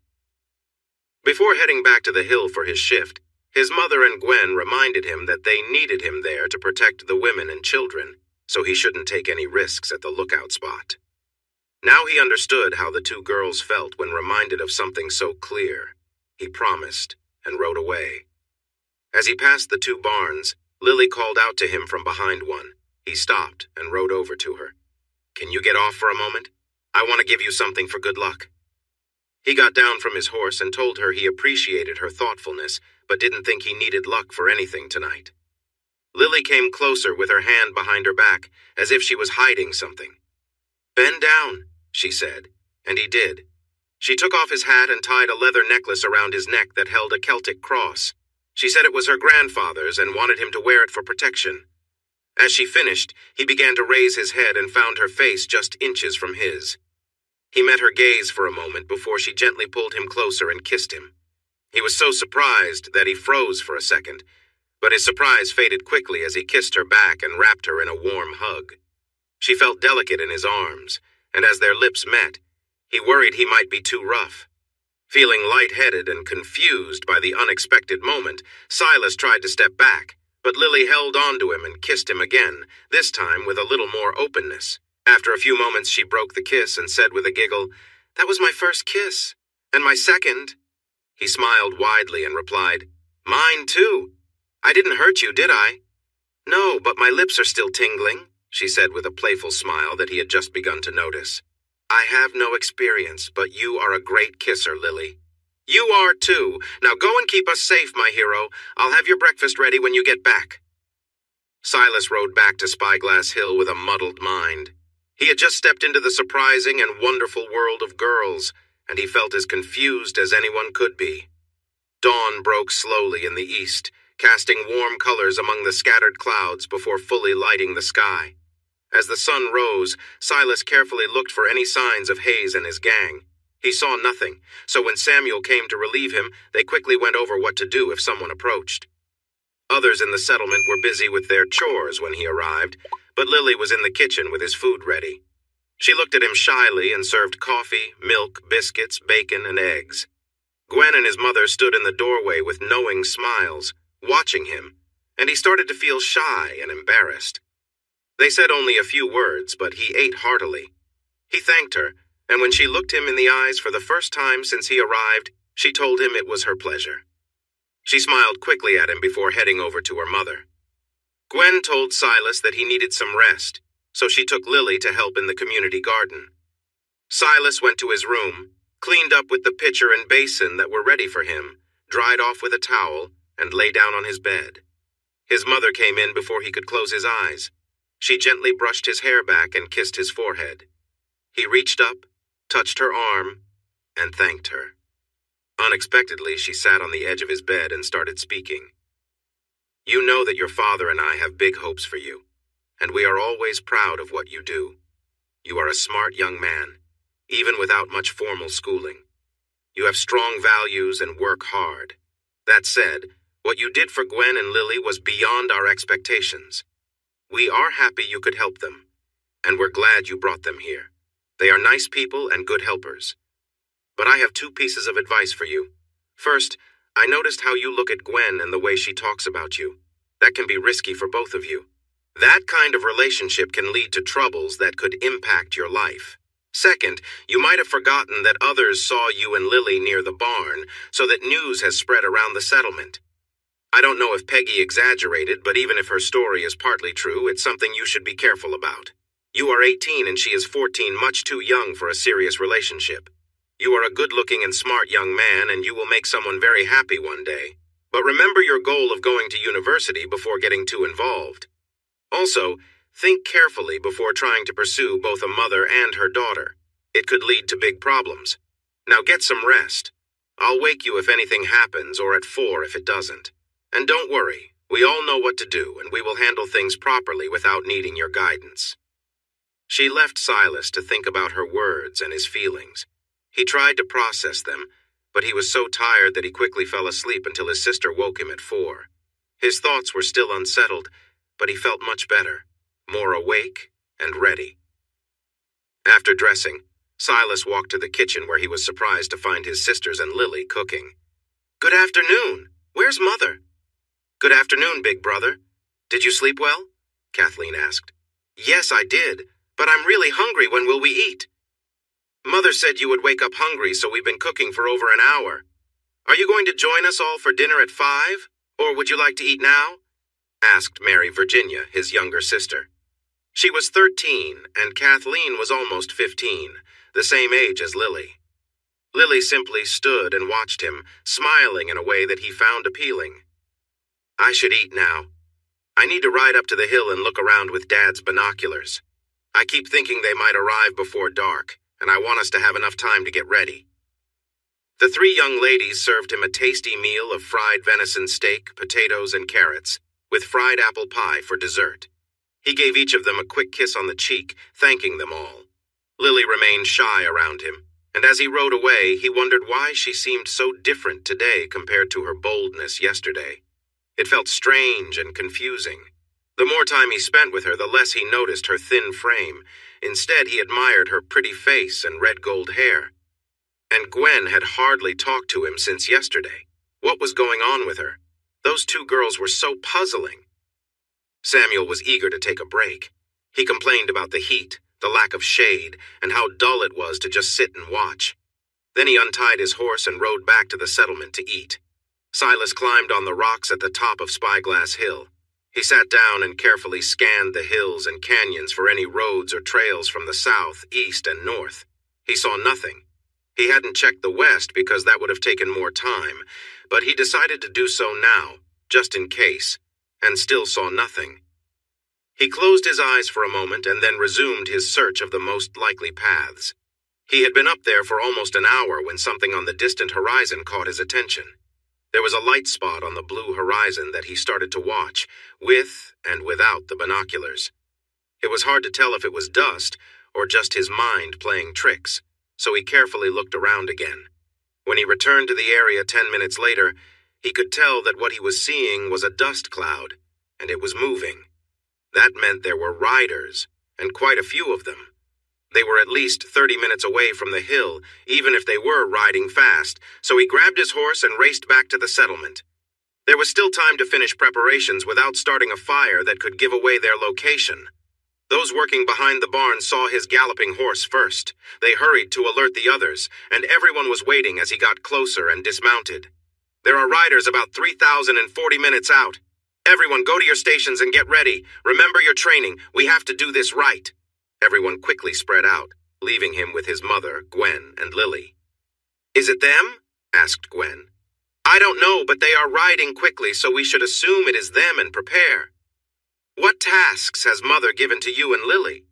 Before heading back to the hill for his shift, his mother and Gwen reminded him that they needed him there to protect the women and children, so he shouldn't take any risks at the lookout spot. Now he understood how the 2 girls felt when reminded of something so clear. He promised and rode away. As he passed the 2 barns, Lily called out to him from behind one. He stopped and rode over to her. "Can you get off for a moment? I want to give you something for good luck." He got down from his horse and told her he appreciated her thoughtfulness, but didn't think he needed luck for anything tonight. Lily came closer with her hand behind her back, as if she was hiding something. "Bend down," she said, and he did. She took off his hat and tied a leather necklace around his neck that held a Celtic cross. She said it was her grandfather's and wanted him to wear it for protection. As she finished, he began to raise his head and found her face just inches from his. He met her gaze for a moment before she gently pulled him closer and kissed him. He was so surprised that he froze for a second, but his surprise faded quickly as he kissed her back and wrapped her in a warm hug. She felt delicate in his arms, and as their lips met, he worried he might be too rough. Feeling lightheaded and confused by the unexpected moment, Silas tried to step back, but Lily held on to him and kissed him again, this time with a little more openness. After a few moments, she broke the kiss and said with a giggle, "That was my first kiss, and my second." He smiled widely and replied, "Mine too. I didn't hurt you, did I?" "No, but my lips are still tingling," she said with a playful smile that he had just begun to notice. "I have no experience, but you are a great kisser, Lily." "You are too. Now go and keep us safe, my hero. I'll have your breakfast ready when you get back." Silas rode back to Spyglass Hill with a muddled mind. He had just stepped into the surprising and wonderful world of girls, and he felt as confused as anyone could be. Dawn broke slowly in the east, casting warm colors among the scattered clouds before fully lighting the sky. As the sun rose, Silas carefully looked for any signs of Hayes and his gang. He saw nothing, so when Samuel came to relieve him, they quickly went over what to do if someone approached. Others in the settlement were busy with their chores when he arrived, but Lily was in the kitchen with his food ready. She looked at him shyly and served coffee, milk, biscuits, bacon, and eggs. Gwen and his mother stood in the doorway with knowing smiles, watching him, and he started to feel shy and embarrassed. They said only a few words, but he ate heartily. He thanked her, and when she looked him in the eyes for the first time since he arrived, she told him it was her pleasure. She smiled quickly at him before heading over to her mother. Gwen told Silas that he needed some rest, so she took Lily to help in the community garden. Silas went to his room, cleaned up with the pitcher and basin that were ready for him, dried off with a towel, and lay down on his bed. His mother came in before he could close his eyes. She gently brushed his hair back and kissed his forehead. He reached up, touched her arm, and thanked her. Unexpectedly, she sat on the edge of his bed and started speaking. "You know that your father and I have big hopes for you, and we are always proud of what you do. You are a smart young man, even without much formal schooling. You have strong values and work hard. That said, what you did for Gwen and Lily was beyond our expectations. We are happy you could help them, and we're glad you brought them here. They are nice people and good helpers. But I have 2 pieces of advice for you. First, I noticed how you look at Gwen and the way she talks about you. That can be risky for both of you. That kind of relationship can lead to troubles that could impact your life. Second, you might have forgotten that others saw you and Lily near the barn, so that news has spread around the settlement. I don't know if Peggy exaggerated, but even if her story is partly true, it's something you should be careful about. You are 18 and she is 14, much too young for a serious relationship. You are a good-looking and smart young man, and you will make someone very happy one day. But remember your goal of going to university before getting too involved. Also, think carefully before trying to pursue both a mother and her daughter. It could lead to big problems. Now get some rest. I'll wake you if anything happens, or at 4 if it doesn't. And don't worry, we all know what to do, and we will handle things properly without needing your guidance." She left Silas to think about her words and his feelings. He tried to process them, but he was so tired that he quickly fell asleep until his sister woke him at 4. His thoughts were still unsettled, but he felt much better, more awake and ready. After dressing, Silas walked to the kitchen where he was surprised to find his sisters and Lily cooking. "Good afternoon. Where's Mother?" "Good afternoon, big brother. Did you sleep well?" Kathleen asked. "Yes, I did, but I'm really hungry. When will we eat?" "Mother said you would wake up hungry, so we've been cooking for over an hour. Are you going to join us all for dinner at 5, or would you like to eat now?" asked Mary Virginia, his younger sister. She was 13, and Kathleen was almost 15, the same age as Lily. Lily simply stood and watched him, smiling in a way that he found appealing. "I should eat now. I need to ride up to the hill and look around with Dad's binoculars. I keep thinking they might arrive before dark, and I want us to have enough time to get ready." The 3 young ladies served him a tasty meal of fried venison steak, potatoes, and carrots, with fried apple pie for dessert. He gave each of them a quick kiss on the cheek, thanking them all. Lily remained shy around him, and as he rode away, he wondered why she seemed so different today compared to her boldness yesterday. It felt strange and confusing. The more time he spent with her, the less he noticed her thin frame. Instead, he admired her pretty face and red gold hair. And Gwen had hardly talked to him since yesterday. What was going on with her? Those 2 girls were so puzzling. Samuel was eager to take a break. He complained about the heat, the lack of shade, and how dull it was to just sit and watch. Then he untied his horse and rode back to the settlement to eat. Silas climbed on the rocks at the top of Spyglass Hill. He sat down and carefully scanned the hills and canyons for any roads or trails from the south, east, and north. He saw nothing. He hadn't checked the west because that would have taken more time, but he decided to do so now, just in case, and still saw nothing. He closed his eyes for a moment and then resumed his search of the most likely paths. He had been up there for almost an hour when something on the distant horizon caught his attention. There was a light spot on the blue horizon that he started to watch, with and without the binoculars. It was hard to tell if it was dust or just his mind playing tricks, so he carefully looked around again. When he returned to the area 10 minutes later, he could tell that what he was seeing was a dust cloud, and it was moving. That meant there were riders, and quite a few of them. They were at least 30 minutes away from the hill, even if they were riding fast, so he grabbed his horse and raced back to the settlement. There was still time to finish preparations without starting a fire that could give away their location. Those working behind the barn saw his galloping horse first. They hurried to alert the others, and everyone was waiting as he got closer and dismounted. "There are riders about 3,040 minutes out. Everyone go to your stations and get ready. Remember your training. We have to do this right." Everyone quickly spread out, leaving him with his mother, Gwen, and Lily. "Is it them?" asked Gwen. I don't know, but they are riding quickly, so we should assume it is them and prepare. What tasks has Mother given to you and Lily?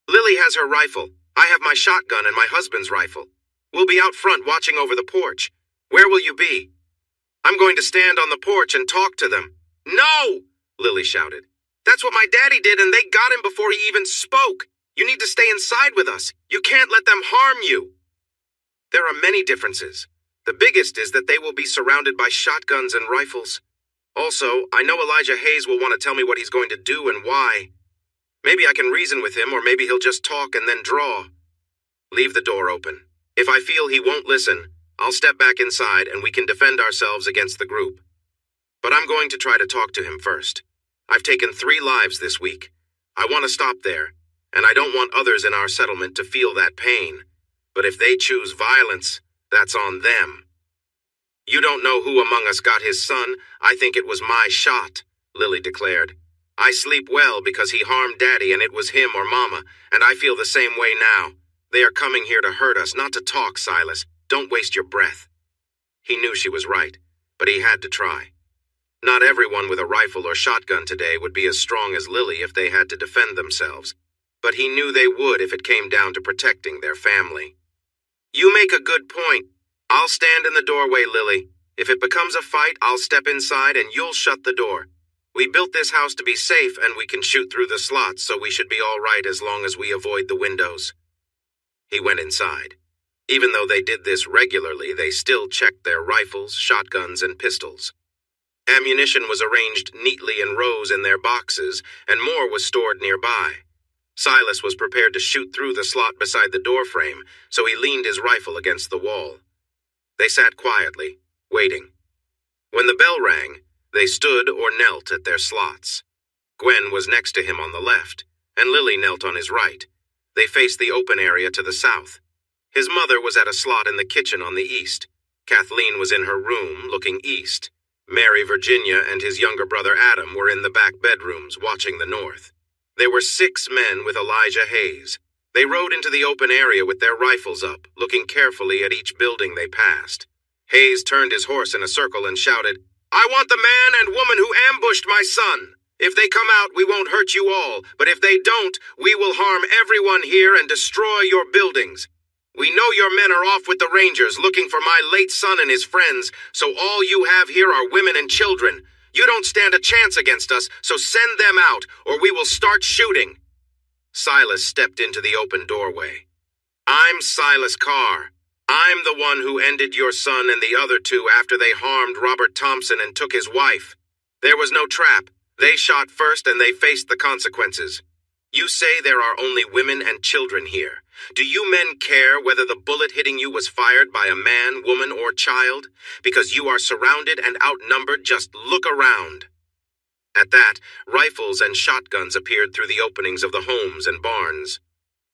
Lily has her rifle. I have my shotgun and my husband's rifle. We'll be out front watching over the porch. Where will you be? I'm going to stand on the porch and talk to them. No! Lily shouted. That's what my daddy did, and they got him before he even spoke. You need to stay inside with us. You can't let them harm you. There are many differences. The biggest is that they will be surrounded by shotguns and rifles. Also, I know Elijah Hayes will want to tell me what he's going to do and why. Maybe I can reason with him, or maybe he'll just talk and then draw. Leave the door open. If I feel he won't listen, I'll step back inside and we can defend ourselves against the group. But I'm going to try to talk to him first. I've taken 3 lives this week. I want to stop there, and I don't want others in our settlement to feel that pain. But if they choose violence, that's on them. You don't know who among us got his son. I think it was my shot, Lily declared. I sleep well because he harmed Daddy and it was him or Mama, and I feel the same way now. They are coming here to hurt us, not to talk, Silas. Don't waste your breath. He knew she was right, but he had to try. Not everyone with a rifle or shotgun today would be as strong as Lily if they had to defend themselves, but he knew they would if it came down to protecting their family. You make a good point. I'll stand in the doorway, Lily. If it becomes a fight, I'll step inside and you'll shut the door. We built this house to be safe and we can shoot through the slots, so we should be all right as long as we avoid the windows. He went inside. Even though they did this regularly, they still checked their rifles, shotguns, and pistols. Ammunition was arranged neatly in rows in their boxes, and more was stored nearby. Silas was prepared to shoot through the slot beside the doorframe, so he leaned his rifle against the wall. They sat quietly, waiting. When the bell rang, they stood or knelt at their slots. Gwen was next to him on the left, and Lily knelt on his right. They faced the open area to the south. His mother was at a slot in the kitchen on the east. Kathleen was in her room, looking east. Mary, Virginia, and his younger brother Adam were in the back bedrooms, watching the north. There were 6 men with Elijah Hayes. They rode into the open area with their rifles up, looking carefully at each building they passed. Hayes turned his horse in a circle and shouted, I want the man and woman who ambushed my son. If they come out, we won't hurt you all, but if they don't, we will harm everyone here and destroy your buildings. We know your men are off with the Rangers looking for my late son and his friends, so all you have here are women and children. You don't stand a chance against us, so send them out, or we will start shooting. Silas stepped into the open doorway. I'm Silas Carr. I'm the one who ended your son and the other 2 after they harmed Robert Thompson and took his wife. There was no trap. They shot first and they faced the consequences. You say there are only women and children here. Do you men care whether the bullet hitting you was fired by a man, woman, or child? Because you are surrounded and outnumbered, just look around. At that, rifles and shotguns appeared through the openings of the homes and barns.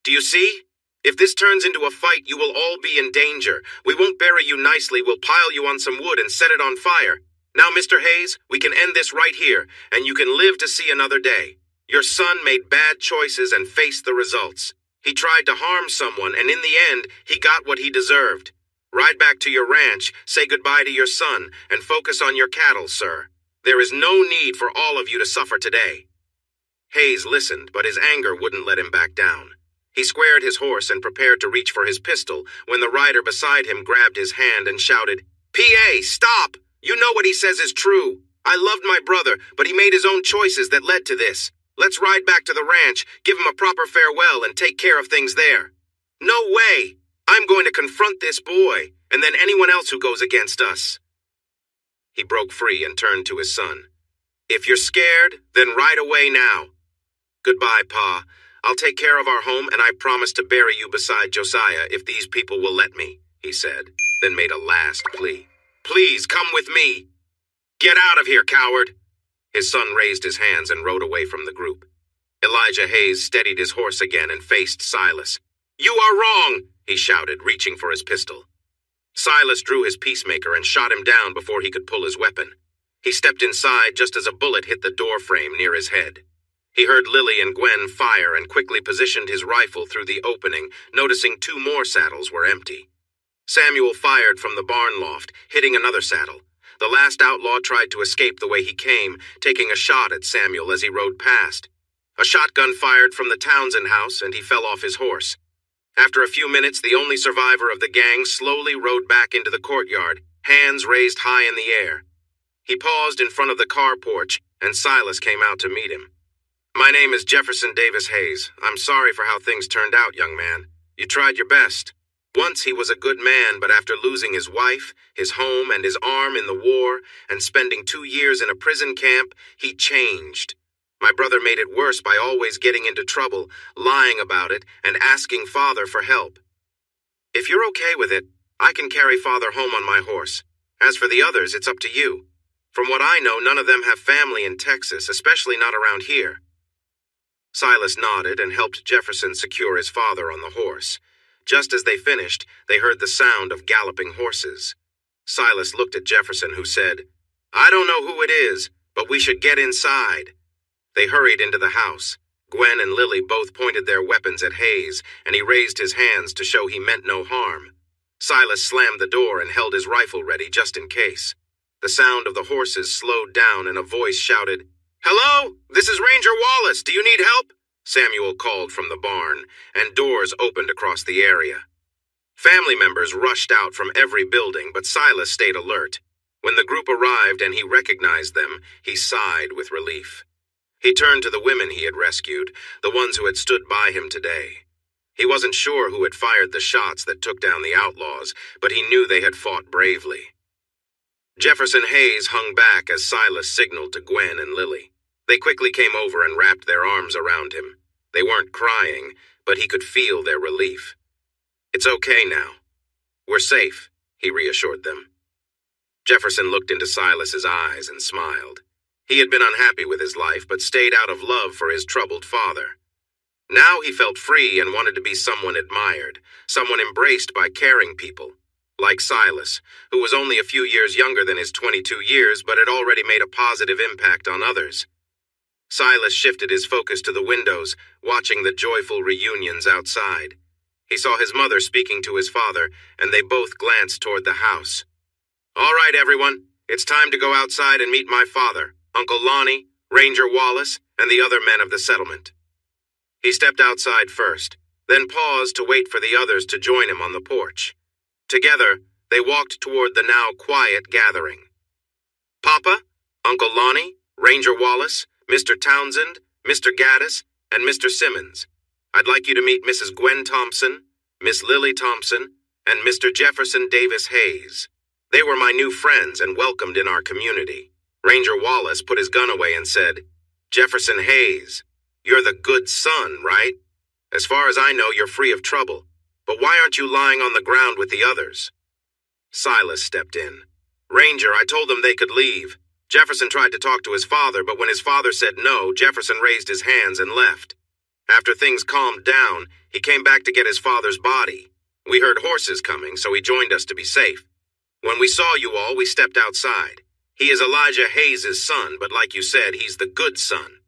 Do you see? If this turns into a fight, you will all be in danger. We won't bury you nicely, we'll pile you on some wood and set it on fire. Now, Mr. Hayes, we can end this right here, and you can live to see another day. Your son made bad choices and faced the results. He tried to harm someone, and in the end, he got what he deserved. Ride back to your ranch, say goodbye to your son, and focus on your cattle, sir. There is no need for all of you to suffer today. Hayes listened, but his anger wouldn't let him back down. He squared his horse and prepared to reach for his pistol when the rider beside him grabbed his hand and shouted, "PA, stop! You know what he says is true. I loved my brother, but he made his own choices that led to this. Let's ride back to the ranch, give him a proper farewell, and take care of things there." "No way! I'm going to confront this boy, and then anyone else who goes against us." He broke free and turned to his son. "If you're scared, then ride away now." "Goodbye, Pa. I'll take care of our home, and I promise to bury you beside Josiah if these people will let me," he said, then made a last plea. "Please come with me." "Get out of here, coward." His son raised his hands and rode away from the group. Elijah Hayes steadied his horse again and faced Silas. "You are wrong," he shouted, reaching for his pistol. Silas drew his peacemaker and shot him down before he could pull his weapon. He stepped inside just as a bullet hit the door frame near his head. He heard Lily and Gwen fire and quickly positioned his rifle through the opening, noticing 2 more saddles were empty. Samuel fired from the barn loft, hitting another saddle. The last outlaw tried to escape the way he came, taking a shot at Samuel as he rode past. A shotgun fired from the Townsend house, and he fell off his horse. After a few minutes, the only survivor of the gang slowly rode back into the courtyard, hands raised high in the air. He paused in front of the car porch, and Silas came out to meet him. "My name is Jefferson Davis Hayes. I'm sorry for how things turned out, young man. You tried your best. Once he was a good man, but after losing his wife, his home, and his arm in the war, and spending 2 years in a prison camp, he changed. My brother made it worse by always getting into trouble, lying about it, and asking Father for help. If you're okay with it, I can carry Father home on my horse. As for the others, it's up to you. From what I know, none of them have family in Texas, especially not around here." Silas nodded and helped Jefferson secure his father on the horse. Just as they finished, they heard the sound of galloping horses. Silas looked at Jefferson, who said, "I don't know who it is, but we should get inside." They hurried into the house. Gwen and Lily both pointed their weapons at Hayes, and he raised his hands to show he meant no harm. Silas slammed the door and held his rifle ready just in case. The sound of the horses slowed down, and a voice shouted, "Hello? This is Ranger Wallace. Do you need help?" Samuel called from the barn, and doors opened across the area. Family members rushed out from every building, but Silas stayed alert. When the group arrived and he recognized them, he sighed with relief. He turned to the women he had rescued, the ones who had stood by him today. He wasn't sure who had fired the shots that took down the outlaws, but he knew they had fought bravely. Jefferson Hayes hung back as Silas signaled to Gwen and Lily. They quickly came over and wrapped their arms around him. They weren't crying, but he could feel their relief. "It's okay now. We're safe," he reassured them. Jefferson looked into Silas's eyes and smiled. He had been unhappy with his life, but stayed out of love for his troubled father. Now he felt free and wanted to be someone admired, someone embraced by caring people, like Silas, who was only a few years younger than his 22 years, but had already made a positive impact on others. Silas shifted his focus to the windows, watching the joyful reunions outside. He saw his mother speaking to his father, and they both glanced toward the house. "All right, everyone, it's time to go outside and meet my father, Uncle Lonnie, Ranger Wallace, and the other men of the settlement." He stepped outside first, then paused to wait for the others to join him on the porch. Together, they walked toward the now quiet gathering. "Papa, Uncle Lonnie, Ranger Wallace, Mr. Townsend, Mr. Gaddis, and Mr. Simmons. I'd like you to meet Mrs. Gwen Thompson, Miss Lily Thompson, and Mr. Jefferson Davis Hayes. They were my new friends and welcomed in our community." Ranger Wallace put his gun away and said, "Jefferson Hayes, you're the good son, right? As far as I know, you're free of trouble. But why aren't you lying on the ground with the others?" Silas stepped in. "Ranger, I told them they could leave. Jefferson tried to talk to his father, but when his father said no, Jefferson raised his hands and left. After things calmed down, he came back to get his father's body. We heard horses coming, so he joined us to be safe. When we saw you all, we stepped outside. He is Elijah Hayes' son, but like you said, he's the good son."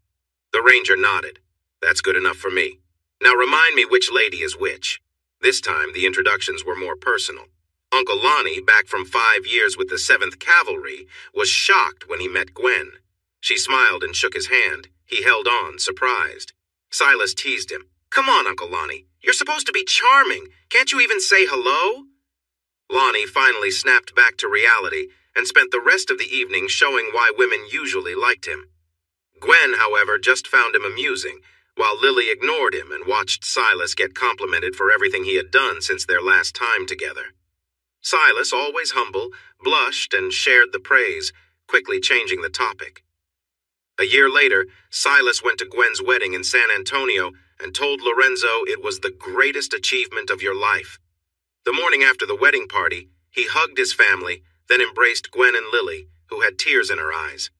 The ranger nodded. "That's good enough for me. Now remind me which lady is which." This time, the introductions were more personal. Uncle Lonnie, back from 5 years with the 7th Cavalry, was shocked when he met Gwen. She smiled and shook his hand. He held on, surprised. Silas teased him. "Come on, Uncle Lonnie. You're supposed to be charming. Can't you even say hello?" Lonnie finally snapped back to reality and spent the rest of the evening showing why women usually liked him. Gwen, however, just found him amusing, while Lily ignored him and watched Silas get complimented for everything he had done since their last time together. Silas, always humble, blushed and shared the praise, quickly changing the topic. A year later, Silas went to Gwen's wedding in San Antonio and told Lorenzo it was the greatest achievement of your life. The morning after the wedding party, he hugged his family, then embraced Gwen and Lily, who had tears in her eyes.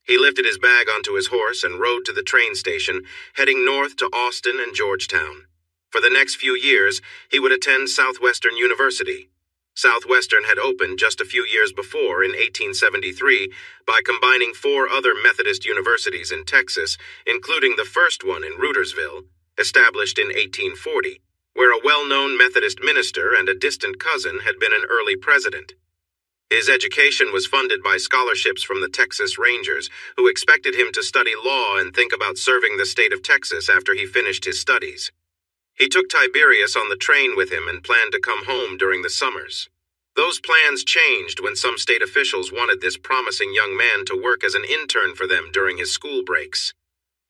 He lifted his bag onto his horse and rode to the train station, heading north to Austin and Georgetown. For the next few years, he would attend Southwestern University. Southwestern had opened just a few years before in 1873 by combining 4 other Methodist universities in Texas, including the first one in Rudersville, established in 1840. where a well-known Methodist minister and a distant cousin had been an early president. His education was funded by scholarships from the Texas Rangers, who expected him to study law and think about serving the state of Texas after he finished his studies. He took Tiberius on the train with him and planned to come home during the summers. Those plans changed when some state officials wanted this promising young man to work as an intern for them during his school breaks.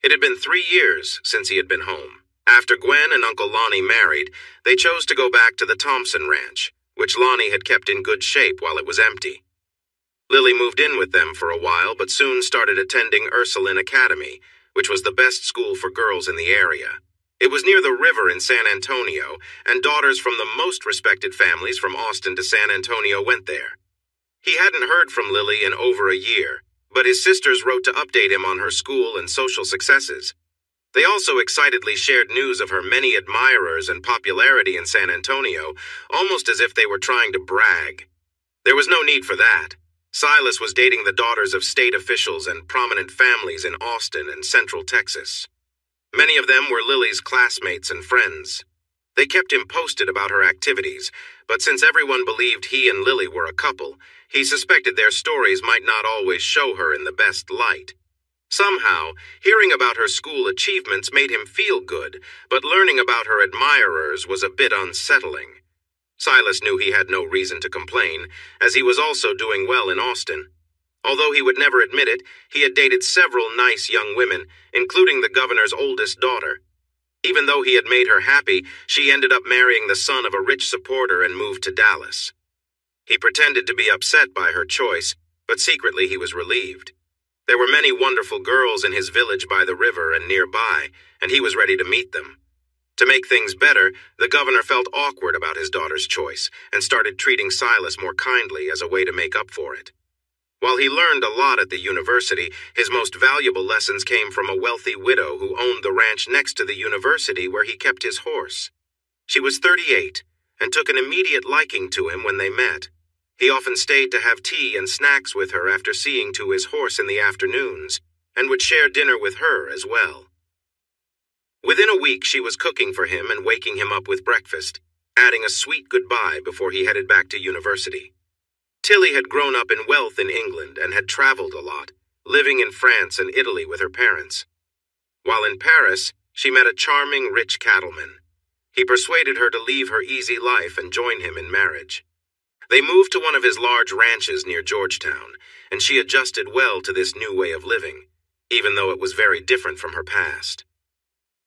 It had been 3 years since he had been home. After Gwen and Uncle Lonnie married, they chose to go back to the Thompson Ranch, which Lonnie had kept in good shape while it was empty. Lily moved in with them for a while, but soon started attending Ursuline Academy, which was the best school for girls in the area. It was near the river in San Antonio, and daughters from the most respected families from Austin to San Antonio went there. He hadn't heard from Lily in over a year, but his sisters wrote to update him on her school and social successes. They also excitedly shared news of her many admirers and popularity in San Antonio, almost as if they were trying to brag. There was no need for that. Silas was dating the daughters of state officials and prominent families in Austin and Central Texas. Many of them were Lily's classmates and friends. They kept him posted about her activities, but since everyone believed he and Lily were a couple, he suspected their stories might not always show her in the best light. Somehow, hearing about her school achievements made him feel good, but learning about her admirers was a bit unsettling. Silas knew he had no reason to complain, as he was also doing well in Austin. Although he would never admit it, he had dated several nice young women, including the governor's oldest daughter. Even though he had made her happy, she ended up marrying the son of a rich supporter and moved to Dallas. He pretended to be upset by her choice, but secretly he was relieved. There were many wonderful girls in his village by the river and nearby, and he was ready to meet them. To make things better, the governor felt awkward about his daughter's choice and started treating Silas more kindly as a way to make up for it. While he learned a lot at the university, his most valuable lessons came from a wealthy widow who owned the ranch next to the university where he kept his horse. She was 38 and took an immediate liking to him when they met. He often stayed to have tea and snacks with her after seeing to his horse in the afternoons, and would share dinner with her as well. Within a week, she was cooking for him and waking him up with breakfast, adding a sweet goodbye before he headed back to university. Tilly had grown up in wealth in England and had traveled a lot, living in France and Italy with her parents. While in Paris, she met a charming, rich cattleman. He persuaded her to leave her easy life and join him in marriage. They moved to one of his large ranches near Georgetown, and she adjusted well to this new way of living, even though it was very different from her past.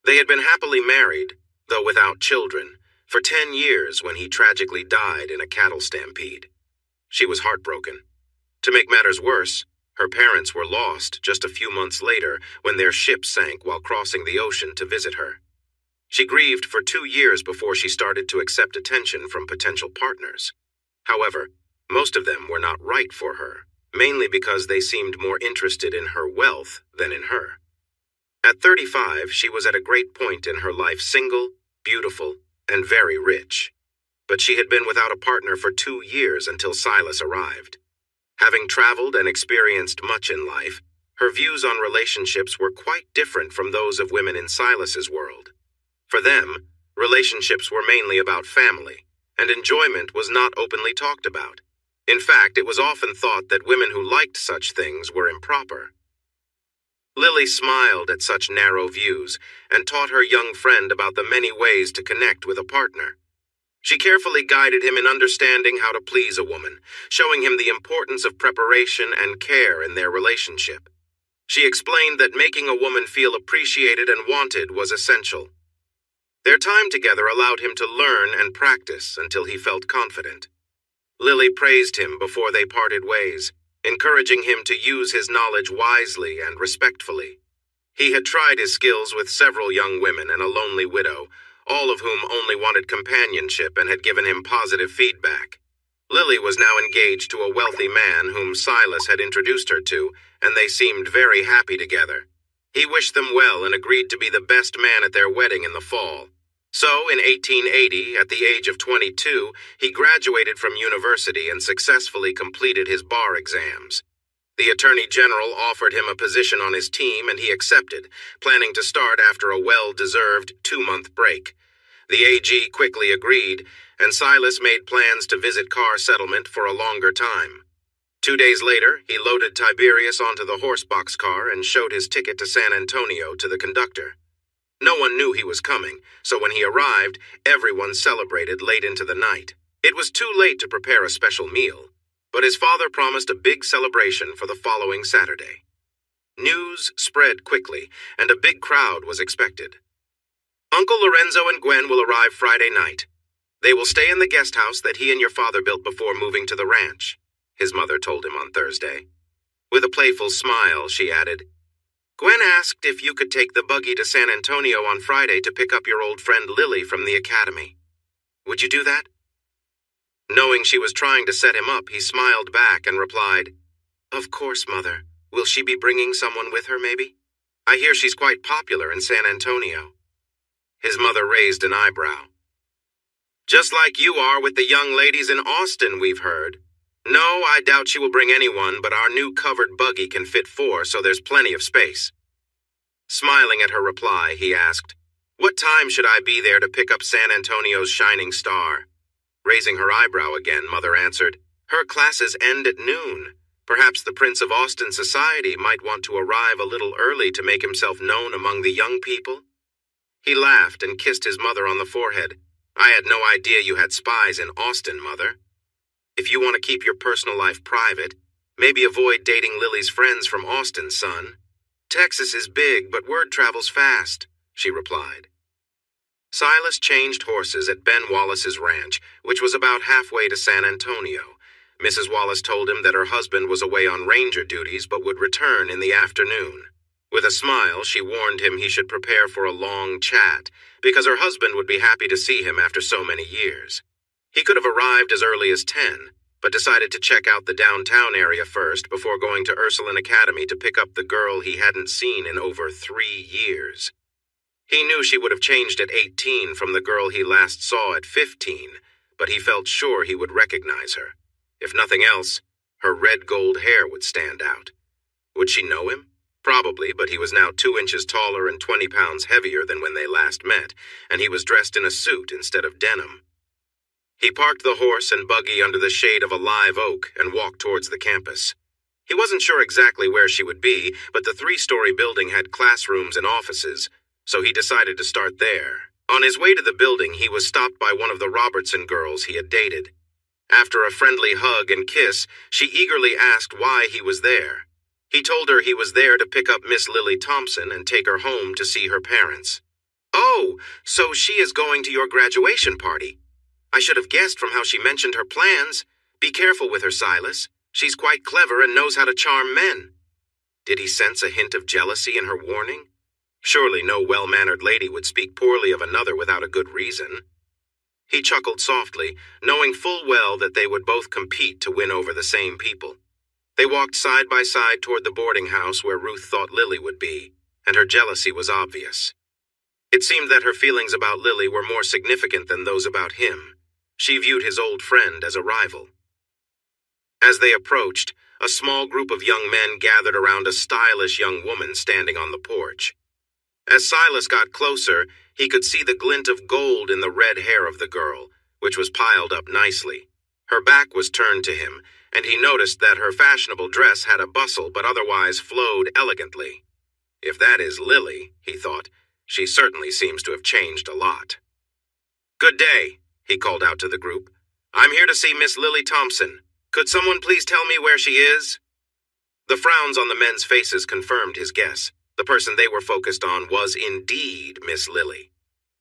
They had been happily married, though without children, for 10 years when he tragically died in a cattle stampede. She was heartbroken. To make matters worse, her parents were lost just a few months later when their ship sank while crossing the ocean to visit her. She grieved for 2 years before she started to accept attention from potential partners. However, most of them were not right for her, mainly because they seemed more interested in her wealth than in her. At 35, she was at a great point in her life, single, beautiful, and very rich. But she had been without a partner for 2 years until Silas arrived. Having traveled and experienced much in life, her views on relationships were quite different from those of women in Silas's world. For them, relationships were mainly about family, and enjoyment was not openly talked about. In fact, it was often thought that women who liked such things were improper. Lily smiled at such narrow views and taught her young friend about the many ways to connect with a partner. She carefully guided him in understanding how to please a woman, showing him the importance of preparation and care in their relationship. She explained that making a woman feel appreciated and wanted was essential. Their time together allowed him to learn and practice until he felt confident. Lily praised him before they parted ways, encouraging him to use his knowledge wisely and respectfully. He had tried his skills with several young women and a lonely widow, all of whom only wanted companionship and had given him positive feedback. Lily was now engaged to a wealthy man whom Silas had introduced her to, and they seemed very happy together. He wished them well and agreed to be the best man at their wedding in the fall. So, in 1880, at the age of 22, he graduated from university and successfully completed his bar exams. The Attorney General offered him a position on his team and he accepted, planning to start after a well-deserved 2-month break. The AG quickly agreed, and Silas made plans to visit Carr Settlement for a longer time. 2 days later, he loaded Tiberius onto the horse boxcar and showed his ticket to San Antonio to the conductor. No one knew he was coming, so when he arrived, everyone celebrated late into the night. It was too late to prepare a special meal, but his father promised a big celebration for the following Saturday. News spread quickly, and a big crowd was expected. Uncle Lorenzo and Gwen will arrive Friday night. They will stay in the guest house that he and your father built before moving to the ranch, his mother told him on Thursday. With a playful smile, she added, Gwen asked if you could take the buggy to San Antonio on Friday to pick up your old friend Lily from the academy. Would you do that? Knowing she was trying to set him up, he smiled back and replied, Of course, Mother. Will she be bringing someone with her, maybe? I hear she's quite popular in San Antonio. His mother raised an eyebrow. Just like you are with the young ladies in Austin, we've heard. No, I doubt she will bring anyone, but our new covered buggy can fit 4, so there's plenty of space. Smiling at her reply, he asked, What time should I be there to pick up San Antonio's shining star? Raising her eyebrow again, Mother answered, Her classes end at noon. Perhaps the Prince of Austin Society might want to arrive a little early to make himself known among the young people. He laughed and kissed his mother on the forehead. I had no idea you had spies in Austin, Mother. If you want to keep your personal life private, maybe avoid dating Lily's friends from Austin, son. Texas is big, but word travels fast, she replied. Silas changed horses at Ben Wallace's ranch, which was about halfway to San Antonio. Mrs. Wallace told him that her husband was away on ranger duties but would return in the afternoon. With a smile, she warned him he should prepare for a long chat, because her husband would be happy to see him after so many years. He could have arrived as early as 10, but decided to check out the downtown area first before going to Ursuline Academy to pick up the girl he hadn't seen in over 3 years. He knew she would have changed at 18 from the girl he last saw at 15, but he felt sure he would recognize her. If nothing else, her red gold hair would stand out. Would she know him? Probably, but he was now 2 inches taller and 20 pounds heavier than when they last met, and he was dressed in a suit instead of denim. He parked the horse and buggy under the shade of a live oak and walked towards the campus. He wasn't sure exactly where she would be, but the 3-story building had classrooms and offices, so he decided to start there. On his way to the building, he was stopped by one of the Robertson girls he had dated. After a friendly hug and kiss, she eagerly asked why he was there. He told her he was there to pick up Miss Lily Thompson and take her home to see her parents. Oh, so she is going to your graduation party. I should have guessed from how she mentioned her plans. Be careful with her, Silas. She's quite clever and knows how to charm men. Did he sense a hint of jealousy in her warning? Surely no well-mannered lady would speak poorly of another without a good reason. He chuckled softly, knowing full well that they would both compete to win over the same people. They walked side by side toward the boarding house where Ruth thought Lily would be, and her jealousy was obvious. It seemed that her feelings about Lily were more significant than those about him. She viewed his old friend as a rival. As they approached, a small group of young men gathered around a stylish young woman standing on the porch. As Silas got closer, he could see the glint of gold in the red hair of the girl, which was piled up nicely. Her back was turned to him, and he noticed that her fashionable dress had a bustle but otherwise flowed elegantly. If that is Lily, he thought, she certainly seems to have changed a lot. Good day, he called out to the group. I'm here to see Miss Lily Thompson. Could someone please tell me where she is? The frowns on the men's faces confirmed his guess. The person they were focused on was indeed Miss Lily.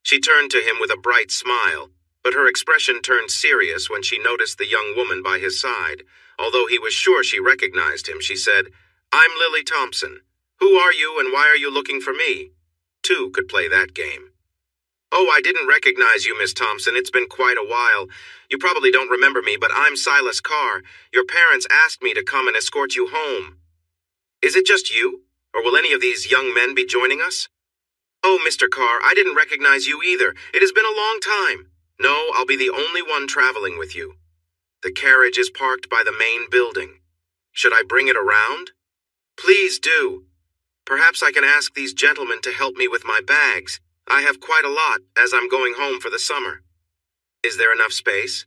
She turned to him with a bright smile, but her expression turned serious when she noticed the young woman by his side. Although he was sure she recognized him, she said, I'm Lily Thompson. Who are you and why are you looking for me? 2 could play that game. Oh, I didn't recognize you, Miss Thompson. It's been quite a while. You probably don't remember me, but I'm Silas Carr. Your parents asked me to come and escort you home. Is it just you? Or will any of these young men be joining us? Oh, Mr. Carr, I didn't recognize you either. It has been a long time. No, I'll be the only one traveling with you. The carriage is parked by the main building. Should I bring it around? Please do. Perhaps I can ask these gentlemen to help me with my bags. I have quite a lot, as I'm going home for the summer. Is there enough space?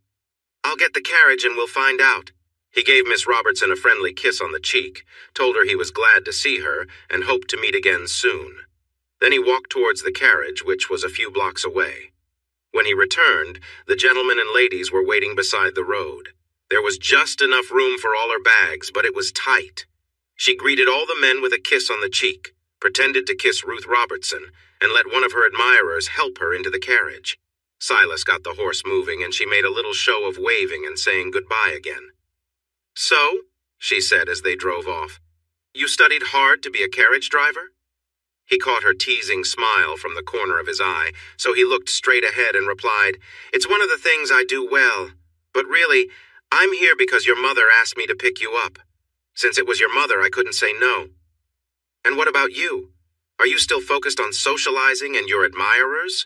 I'll get the carriage and we'll find out. He gave Miss Robertson a friendly kiss on the cheek, told her he was glad to see her, and hoped to meet again soon. Then he walked towards the carriage, which was a few blocks away. When he returned, the gentlemen and ladies were waiting beside the road. There was just enough room for all her bags, but it was tight. She greeted all the men with a kiss on the cheek, pretended to kiss Ruth Robertson, and let one of her admirers help her into the carriage. Silas got the horse moving, and she made a little show of waving and saying goodbye again. "So," she said as they drove off, "you studied hard to be a carriage driver?" He caught her teasing smile from the corner of his eye, so he looked straight ahead and replied, "It's one of the things I do well, but really, I'm here because your mother asked me to pick you up. Since it was your mother, I couldn't say no." "And what about you? Are you still focused on socializing and your admirers?"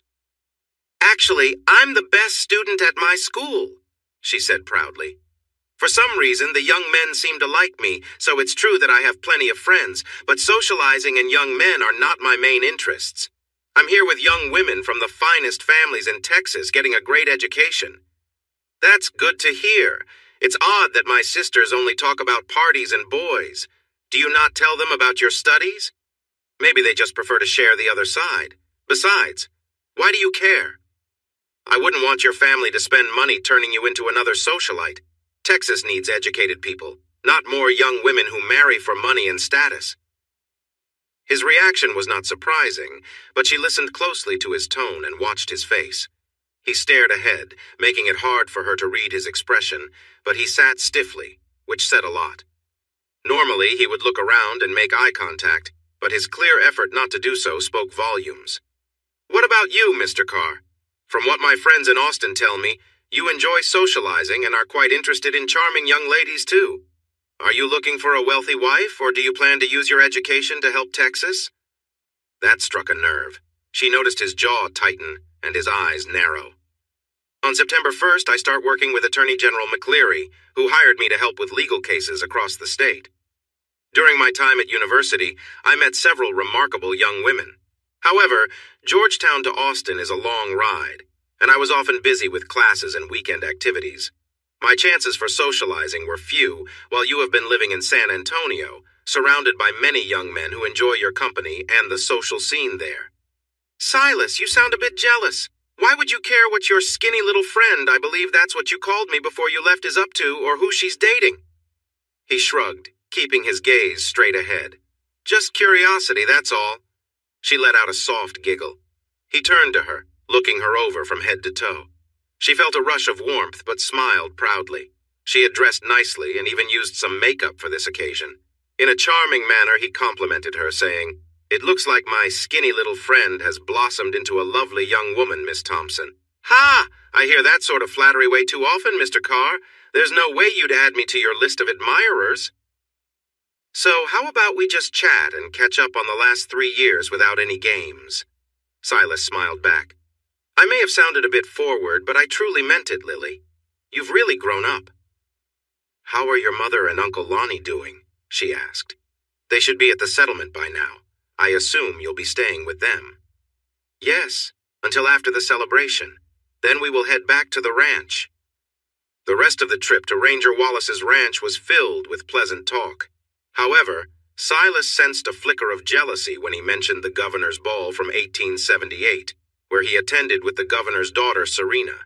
"Actually, I'm the best student at my school," she said proudly. "For some reason, the young men seem to like me, so it's true that I have plenty of friends, but socializing and young men are not my main interests. I'm here with young women from the finest families in Texas getting a great education." "That's good to hear. It's odd that my sisters only talk about parties and boys. Do you not tell them about your studies? Maybe they just prefer to share the other side. Besides, why do you care? I wouldn't want your family to spend money turning you into another socialite. Texas needs educated people, not more young women who marry for money and status." His reaction was not surprising, but she listened closely to his tone and watched his face. He stared ahead, making it hard for her to read his expression, but he sat stiffly, which said a lot. Normally, he would look around and make eye contact, but his clear effort not to do so spoke volumes. "What about you, Mr. Carr? From what my friends in Austin tell me, you enjoy socializing and are quite interested in charming young ladies, too. Are you looking for a wealthy wife, or do you plan to use your education to help Texas?" That struck a nerve. She noticed his jaw tighten and his eyes narrow. "On September 1st, I start working with Attorney General McCleary, who hired me to help with legal cases across the state. During my time at university, I met several remarkable young women. However, Georgetown to Austin is a long ride, and I was often busy with classes and weekend activities. My chances for socializing were few, while you have been living in San Antonio, surrounded by many young men who enjoy your company and the social scene there." "Silas, you sound a bit jealous. Why would you care what your skinny little friend, I believe that's what you called me before you left, is up to, or who she's dating?" He shrugged, keeping his gaze straight ahead. "Just curiosity, that's all." She let out a soft giggle. He turned to her, looking her over from head to toe. She felt a rush of warmth, but smiled proudly. She had dressed nicely and even used some makeup for this occasion. In a charming manner, he complimented her, saying, "It looks like my skinny little friend has blossomed into a lovely young woman, Miss Thompson." "Ha! I hear that sort of flattery way too often, Mr. Carr. There's no way you'd add me to your list of admirers." "So how about we just chat and catch up on the last 3 years without any games?" Silas smiled back. "I may have sounded a bit forward, but I truly meant it, Lily. You've really grown up." "How are your mother and Uncle Lonnie doing?" she asked. "They should be at the settlement by now. I assume you'll be staying with them." "Yes, until after the celebration. Then we will head back to the ranch." The rest of the trip to Ranger Wallace's ranch was filled with pleasant talk. However, Silas sensed a flicker of jealousy when he mentioned the governor's ball from 1878, where he attended with the governor's daughter, Serena.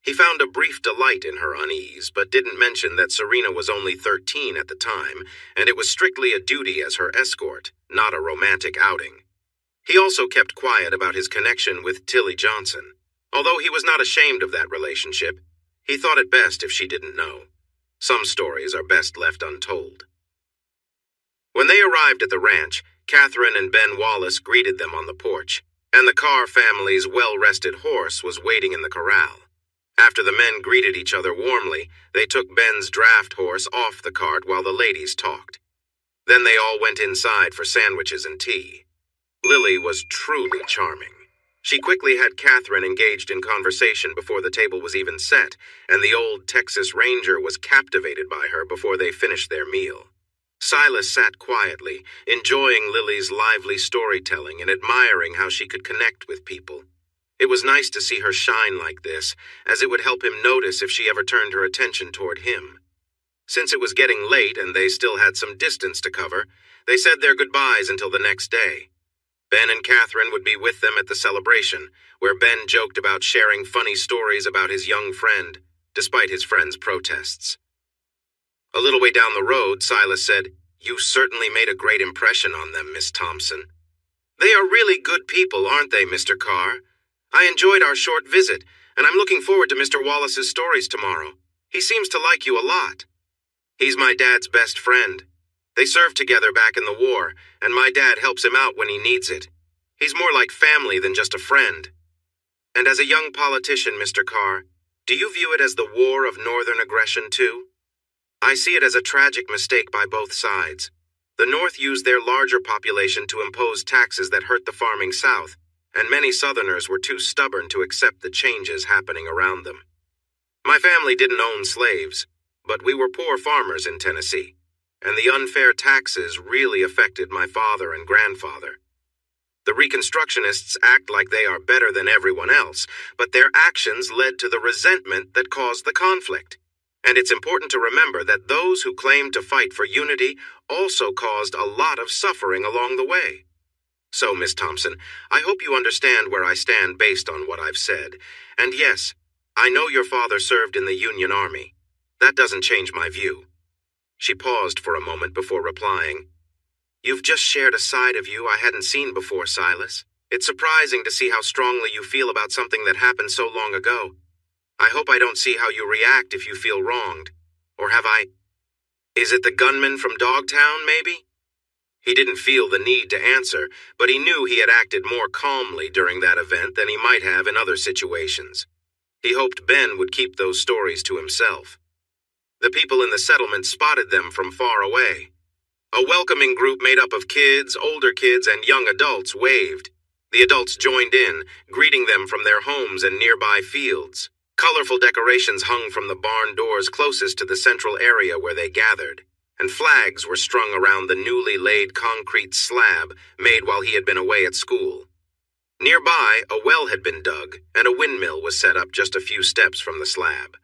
He found a brief delight in her unease, but didn't mention that Serena was only 13 at the time, and it was strictly a duty as her escort, not a romantic outing. He also kept quiet about his connection with Tilly Johnson. Although he was not ashamed of that relationship, he thought it best if she didn't know. Some stories are best left untold. When they arrived at the ranch, Catherine and Ben Wallace greeted them on the porch, and the Carr family's well-rested horse was waiting in the corral. After the men greeted each other warmly, they took Ben's draft horse off the cart while the ladies talked. Then they all went inside for sandwiches and tea. Lily was truly charming. She quickly had Catherine engaged in conversation before the table was even set, and the old Texas Ranger was captivated by her before they finished their meal. Silas sat quietly, enjoying Lily's lively storytelling and admiring how she could connect with people. It was nice to see her shine like this, as it would help him notice if she ever turned her attention toward him. Since it was getting late and they still had some distance to cover, they said their goodbyes until the next day. Ben and Catherine would be with them at the celebration, where Ben joked about sharing funny stories about his young friend, despite his friend's protests. A little way down the road, Silas said, "You certainly made a great impression on them, Miss Thompson." "They are really good people, aren't they, Mr. Carr? I enjoyed our short visit, and I'm looking forward to Mr. Wallace's stories tomorrow. He seems to like you a lot." "He's my dad's best friend. They served together back in the war, and my dad helps him out when he needs it. He's more like family than just a friend." "And as a young politician, Mr. Carr, do you view it as the war of northern aggression too?" "I see it as a tragic mistake by both sides. The North used their larger population to impose taxes that hurt the farming South, and many Southerners were too stubborn to accept the changes happening around them. My family didn't own slaves, but we were poor farmers in Tennessee, and the unfair taxes really affected my father and grandfather. The Reconstructionists act like they are better than everyone else, but their actions led to the resentment that caused the conflict. And it's important to remember that those who claimed to fight for unity also caused a lot of suffering along the way. So, Miss Thompson, I hope you understand where I stand based on what I've said. And yes, I know your father served in the Union Army. That doesn't change my view." She paused for a moment before replying. "You've just shared a side of you I hadn't seen before, Silas. It's surprising to see how strongly you feel about something that happened so long ago. I hope I don't see how you react if you feel wronged. Or have I? Is it the gunman from Dogtown, maybe?" He didn't feel the need to answer, but he knew he had acted more calmly during that event than he might have in other situations. He hoped Ben would keep those stories to himself. The people in the settlement spotted them from far away. A welcoming group made up of kids, older kids, and young adults waved. The adults joined in, greeting them from their homes and nearby fields. Colorful decorations hung from the barn doors closest to the central area where they gathered, and flags were strung around the newly laid concrete slab made while he had been away at school. Nearby, a well had been dug, and a windmill was set up just a few steps from the slab.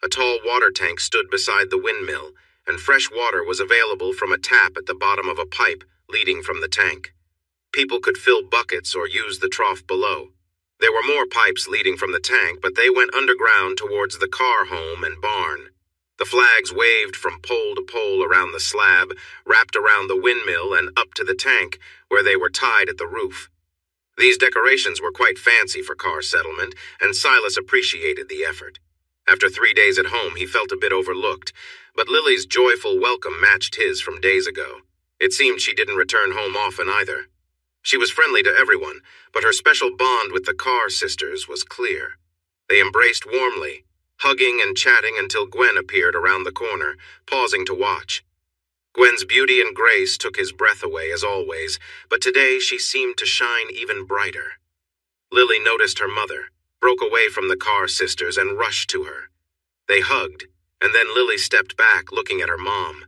A tall water tank stood beside the windmill, and fresh water was available from a tap at the bottom of a pipe leading from the tank. People could fill buckets or use the trough below. There were more pipes leading from the tank, but they went underground towards the Carr home and barn. The flags waved from pole to pole around the slab, wrapped around the windmill and up to the tank, where they were tied at the roof. These decorations were quite fancy for Carr settlement, and Silas appreciated the effort. After 3 days at home, he felt a bit overlooked, but Lily's joyful welcome matched his from days ago. It seemed she didn't return home often either. She was friendly to everyone, but her special bond with the Carr sisters was clear. They embraced warmly, hugging and chatting until Gwen appeared around the corner, pausing to watch. Gwen's beauty and grace took his breath away as always, but today she seemed to shine even brighter. Lily noticed her mother, broke away from the Carr sisters and rushed to her. They hugged, and then Lily stepped back looking at her mom.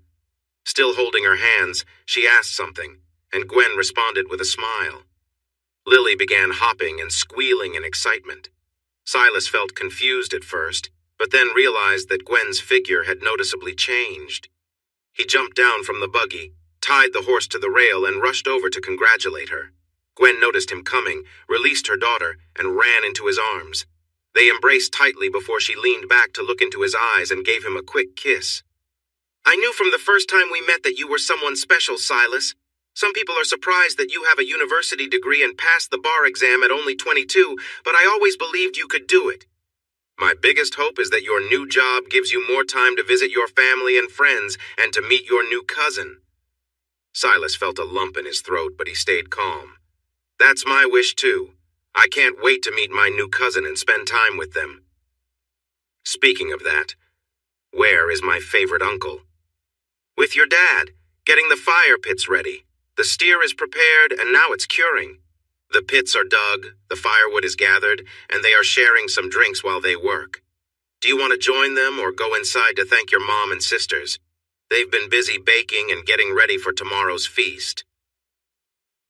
Still holding her hands, she asked something, and Gwen responded with a smile. Lily began hopping and squealing in excitement. Silas felt confused at first, but then realized that Gwen's figure had noticeably changed. He jumped down from the buggy, tied the horse to the rail, and rushed over to congratulate her. Gwen noticed him coming, released her daughter, and ran into his arms. They embraced tightly before she leaned back to look into his eyes and gave him a quick kiss. "I knew from the first time we met that you were someone special, Silas. Some people are surprised that you have a university degree and passed the bar exam at only 22, but I always believed you could do it. My biggest hope is that your new job gives you more time to visit your family and friends and to meet your new cousin." Silas felt a lump in his throat, but he stayed calm. "That's my wish too. I can't wait to meet my new cousin and spend time with them." Speaking of that, where is my favorite uncle? "With your dad, getting the fire pits ready. The steer is prepared, and now it's curing. The pits are dug, the firewood is gathered, and they are sharing some drinks while they work. Do you want to join them or go inside to thank your mom and sisters? They've been busy baking and getting ready for tomorrow's feast.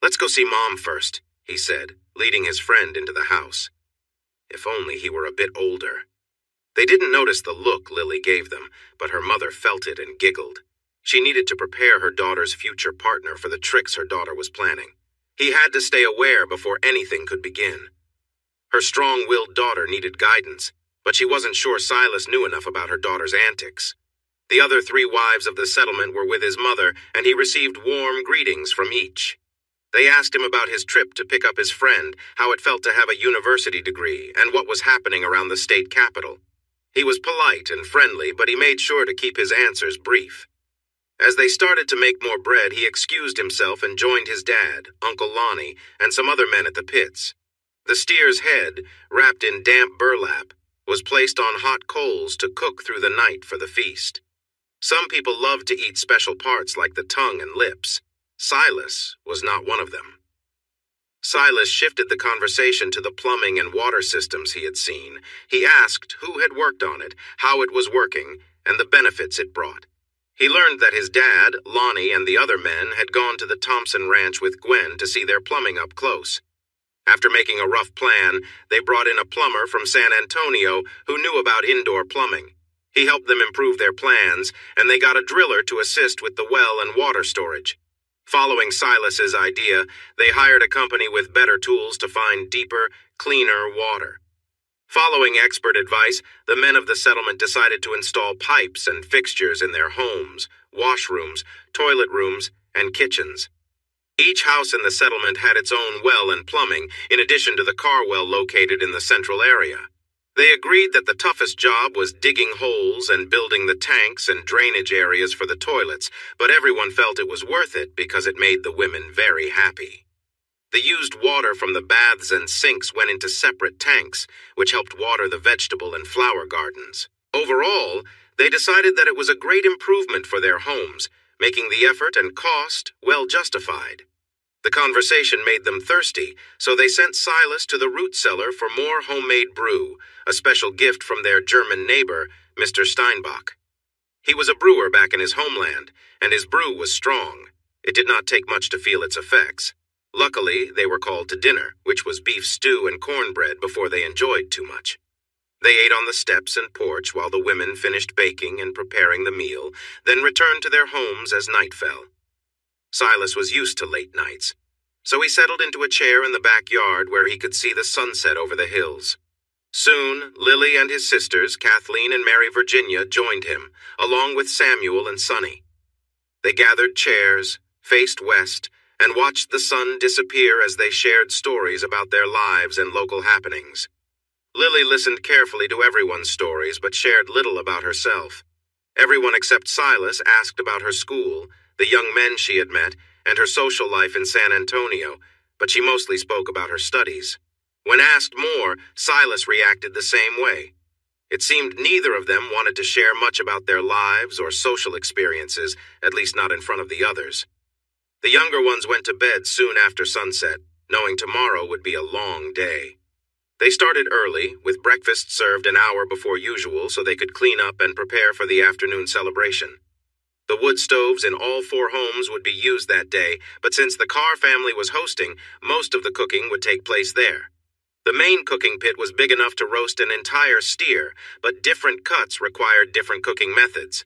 "Let's go see Mom first," he said, leading his friend into the house. If only he were a bit older. They didn't notice the look Lily gave them, but her mother felt it and giggled. She needed to prepare her daughter's future partner for the tricks her daughter was planning. He had to stay aware before anything could begin. Her strong-willed daughter needed guidance, but she wasn't sure Silas knew enough about her daughter's antics. The other 3 wives of the settlement were with his mother, and he received warm greetings from each. They asked him about his trip to pick up his friend, how it felt to have a university degree, and what was happening around the state capitol. He was polite and friendly, but he made sure to keep his answers brief. As they started to make more bread, he excused himself and joined his dad, Uncle Lonnie, and some other men at the pits. The steer's head, wrapped in damp burlap, was placed on hot coals to cook through the night for the feast. Some people loved to eat special parts like the tongue and lips. Silas was not one of them. Silas shifted the conversation to the plumbing and water systems he had seen. He asked who had worked on it, how it was working, and the benefits it brought. He learned that his dad, Lonnie, and the other men had gone to the Thompson Ranch with Gwen to see their plumbing up close. After making a rough plan, they brought in a plumber from San Antonio who knew about indoor plumbing. He helped them improve their plans, and they got a driller to assist with the well and water storage. Following Silas's idea, they hired a company with better tools to find deeper, cleaner water. Following expert advice, the men of the settlement decided to install pipes and fixtures in their homes, washrooms, toilet rooms, and kitchens. Each house in the settlement had its own well and plumbing, in addition to the car well located in the central area. They agreed that the toughest job was digging holes and building the tanks and drainage areas for the toilets, but everyone felt it was worth it because it made the women very happy. The used water from the baths and sinks went into separate tanks, which helped water the vegetable and flower gardens. Overall, they decided that it was a great improvement for their homes, making the effort and cost well justified. The conversation made them thirsty, so they sent Silas to the root cellar for more homemade brew, a special gift from their German neighbor, Mr. Steinbach. He was a brewer back in his homeland, and his brew was strong. It did not take much to feel its effects. Luckily, they were called to dinner, which was beef stew and cornbread before they enjoyed too much. They ate on the steps and porch while the women finished baking and preparing the meal, then returned to their homes as night fell. Silas was used to late nights, so he settled into a chair in the backyard where he could see the sunset over the hills. Soon, Lily and his sisters, Kathleen and Mary Virginia, joined him, along with Samuel and Sonny. They gathered chairs, faced west, and watched the sun disappear as they shared stories about their lives and local happenings. Lily listened carefully to everyone's stories, but shared little about herself. Everyone except Silas asked about her school, the young men she had met, and her social life in San Antonio, but she mostly spoke about her studies. When asked more, Silas reacted the same way. It seemed neither of them wanted to share much about their lives or social experiences, at least not in front of the others. The younger ones went to bed soon after sunset, knowing tomorrow would be a long day. They started early, with breakfast served an hour before usual so they could clean up and prepare for the afternoon celebration. The wood stoves in all 4 homes would be used that day, but since the Carr family was hosting, most of the cooking would take place there. The main cooking pit was big enough to roast an entire steer, but different cuts required different cooking methods.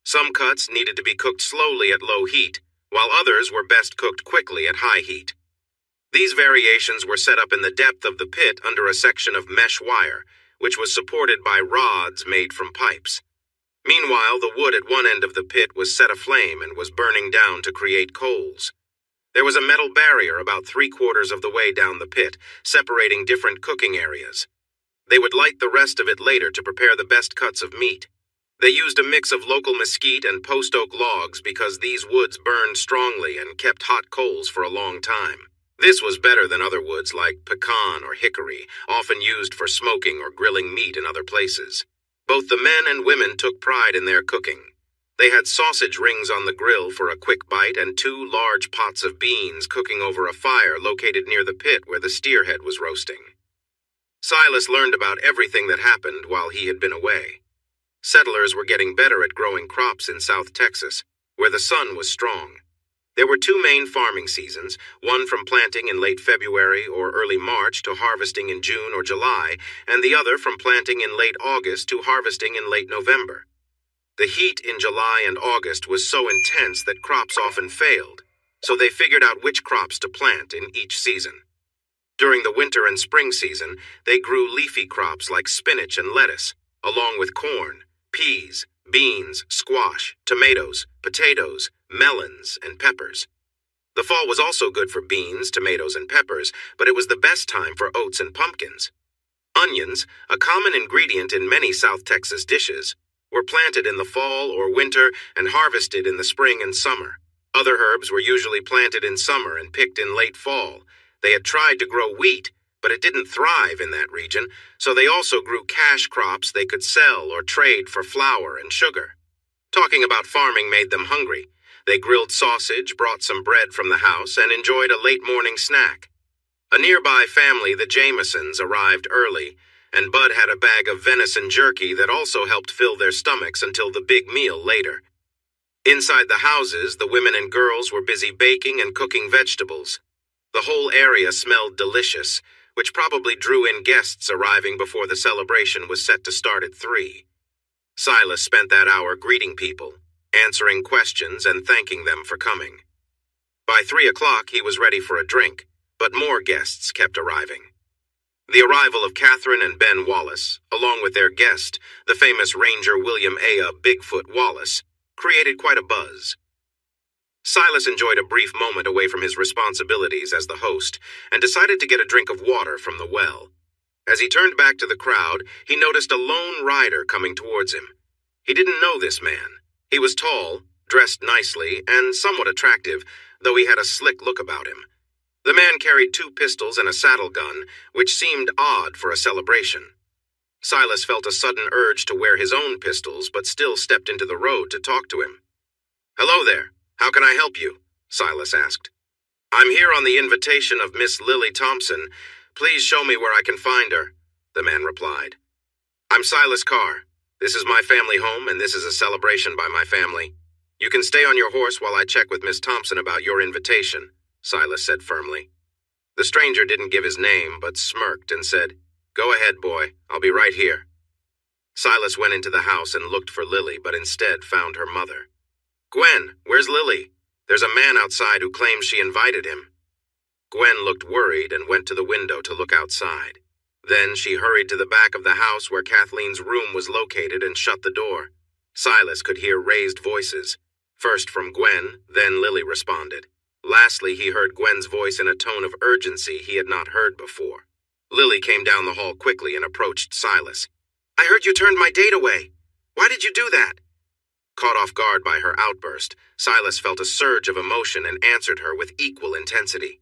Some cuts needed to be cooked slowly at low heat, while others were best cooked quickly at high heat. These variations were set up in the depth of the pit under a section of mesh wire, which was supported by rods made from pipes. Meanwhile, the wood at one end of the pit was set aflame and was burning down to create coals. There was a metal barrier about 3/4 of the way down the pit, separating different cooking areas. They would light the rest of it later to prepare the best cuts of meat. They used a mix of local mesquite and post oak logs because these woods burned strongly and kept hot coals for a long time. This was better than other woods like pecan or hickory, often used for smoking or grilling meat in other places. Both the men and women took pride in their cooking. They had sausage rings on the grill for a quick bite and 2 large pots of beans cooking over a fire located near the pit where the steerhead was roasting. Silas learned about everything that happened while he had been away. Settlers were getting better at growing crops in South Texas, where the sun was strong. There were two main farming seasons, one from planting in late February or early March to harvesting in June or July, and the other from planting in late August to harvesting in late November. The heat in July and August was so intense that crops often failed, so they figured out which crops to plant in each season. During the winter and spring season, they grew leafy crops like spinach and lettuce, along with corn, peas, beans, squash, tomatoes, potatoes, melons, and peppers. The fall was also good for beans, tomatoes, and peppers, but it was the best time for oats and pumpkins. Onions, a common ingredient in many South Texas dishes, were planted in the fall or winter and harvested in the spring and summer. Other herbs were usually planted in summer and picked in late fall. They had tried to grow wheat, but it didn't thrive in that region, so they also grew cash crops they could sell or trade for flour and sugar. Talking about farming made them hungry. They grilled sausage, brought some bread from the house, and enjoyed a late morning snack. A nearby family, the Jamesons, arrived early, and Bud had a bag of venison jerky that also helped fill their stomachs until the big meal later. Inside the houses, the women and girls were busy baking and cooking vegetables. The whole area smelled delicious, which probably drew in guests arriving before the celebration was set to start at 3. Silas spent that hour greeting people, answering questions and thanking them for coming. By 3 o'clock, he was ready for a drink, but more guests kept arriving. The arrival of Catherine and Ben Wallace, along with their guest, the famous Ranger William A. Bigfoot Wallace, created quite a buzz. Silas enjoyed a brief moment away from his responsibilities as the host and decided to get a drink of water from the well. As he turned back to the crowd, he noticed a lone rider coming towards him. He didn't know this man. He was tall, dressed nicely, and somewhat attractive, though he had a slick look about him. The man carried 2 pistols and a saddle gun, which seemed odd for a celebration. Silas felt a sudden urge to wear his own pistols, but still stepped into the road to talk to him. "Hello there. How can I help you?" Silas asked. "I'm here on the invitation of Miss Lily Thompson. Please show me where I can find her," the man replied. "I'm Silas Carr. This is my family home, and this is a celebration by my family. You can stay on your horse while I check with Miss Thompson about your invitation," Silas said firmly. The stranger didn't give his name, but smirked and said, "Go ahead, boy. I'll be right here." Silas went into the house and looked for Lily, but instead found her mother. "Gwen, where's Lily? There's a man outside who claims she invited him." Gwen looked worried and went to the window to look outside. Then she hurried to the back of the house where Kathleen's room was located and shut the door. Silas could hear raised voices. First from Gwen, then Lily responded. Lastly, he heard Gwen's voice in a tone of urgency he had not heard before. Lily came down the hall quickly and approached Silas. "I heard you turned my date away. Why did you do that?" Caught off guard by her outburst, Silas felt a surge of emotion and answered her with equal intensity.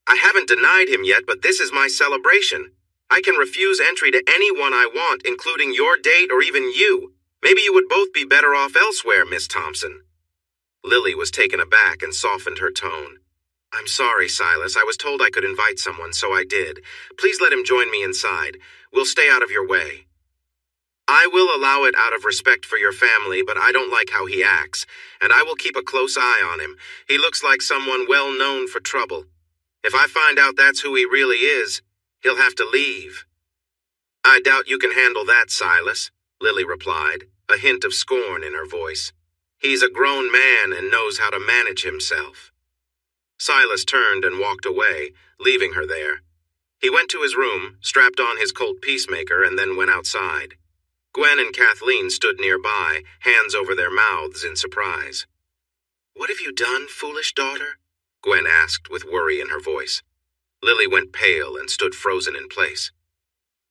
"I haven't denied him yet, but this is my celebration. I can refuse entry to anyone I want, including your date or even you. Maybe you would both be better off elsewhere, Miss Thompson." Lily was taken aback and softened her tone. "I'm sorry, Silas. I was told I could invite someone, so I did. Please let him join me inside. We'll stay out of your way." "I will allow it out of respect for your family, but I don't like how he acts, and I will keep a close eye on him. He looks like someone well known for trouble. If I find out that's who he really is, he'll have to leave." "I doubt you can handle that, Silas," Lily replied, a hint of scorn in her voice. "He's a grown man and knows how to manage himself." Silas turned and walked away, leaving her there. He went to his room, strapped on his Colt Peacemaker, and then went outside. Gwen and Kathleen stood nearby, hands over their mouths in surprise. "What have you done, foolish daughter?" Gwen asked with worry in her voice. Lily went pale and stood frozen in place.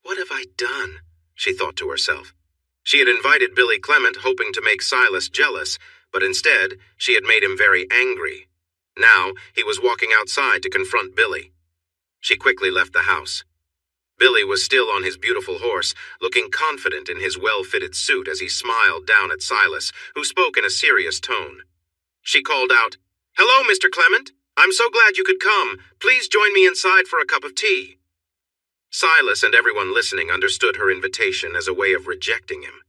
"What have I done?" she thought to herself. She had invited Billy Clement hoping to make Silas jealous, but instead she had made him very angry. Now he was walking outside to confront Billy. She quickly left the house. Billy was still on his beautiful horse, looking confident in his well-fitted suit as he smiled down at Silas, who spoke in a serious tone. She called out, "Hello, Mr. Clement. I'm so glad you could come. Please join me inside for a cup of tea." Silas and everyone listening understood her invitation as a way of rejecting him.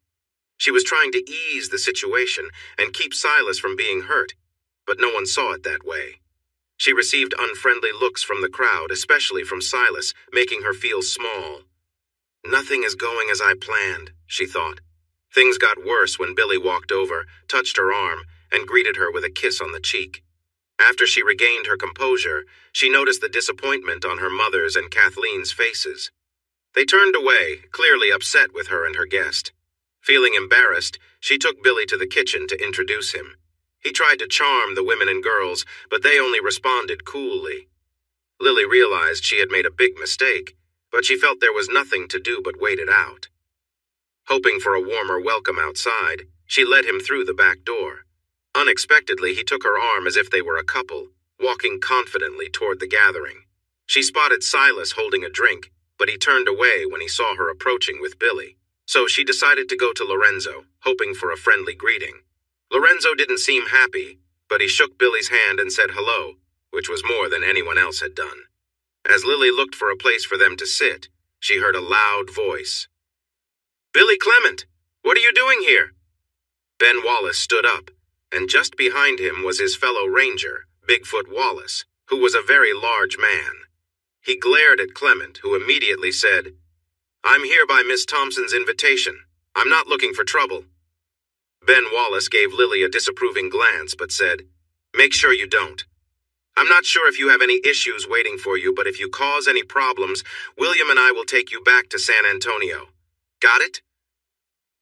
She was trying to ease the situation and keep Silas from being hurt, but no one saw it that way. She received unfriendly looks from the crowd, especially from Silas, making her feel small. Nothing is going as I planned, she thought. Things got worse when Billy walked over, touched her arm, and greeted her with a kiss on the cheek. After she regained her composure, she noticed the disappointment on her mother's and Kathleen's faces. They turned away, clearly upset with her and her guest. Feeling embarrassed, she took Billy to the kitchen to introduce him. He tried to charm the women and girls, but they only responded coolly. Lily realized she had made a big mistake, but she felt there was nothing to do but wait it out. Hoping for a warmer welcome outside, she led him through the back door. Unexpectedly, he took her arm as if they were a couple, walking confidently toward the gathering. She spotted Silas holding a drink, but he turned away when he saw her approaching with Billy. So she decided to go to Lorenzo, hoping for a friendly greeting. Lorenzo didn't seem happy, but he shook Billy's hand and said hello, which was more than anyone else had done. As Lily looked for a place for them to sit, she heard a loud voice. "Billy Clement, what are you doing here?" Ben Wallace stood up, and just behind him was his fellow ranger, Bigfoot Wallace, who was a very large man. He glared at Clement, who immediately said, "I'm here by Miss Thompson's invitation. I'm not looking for trouble." Ben Wallace gave Lily a disapproving glance, but said, "Make sure you don't. I'm not sure if you have any issues waiting for you, but if you cause any problems, William and I will take you back to San Antonio. Got it?"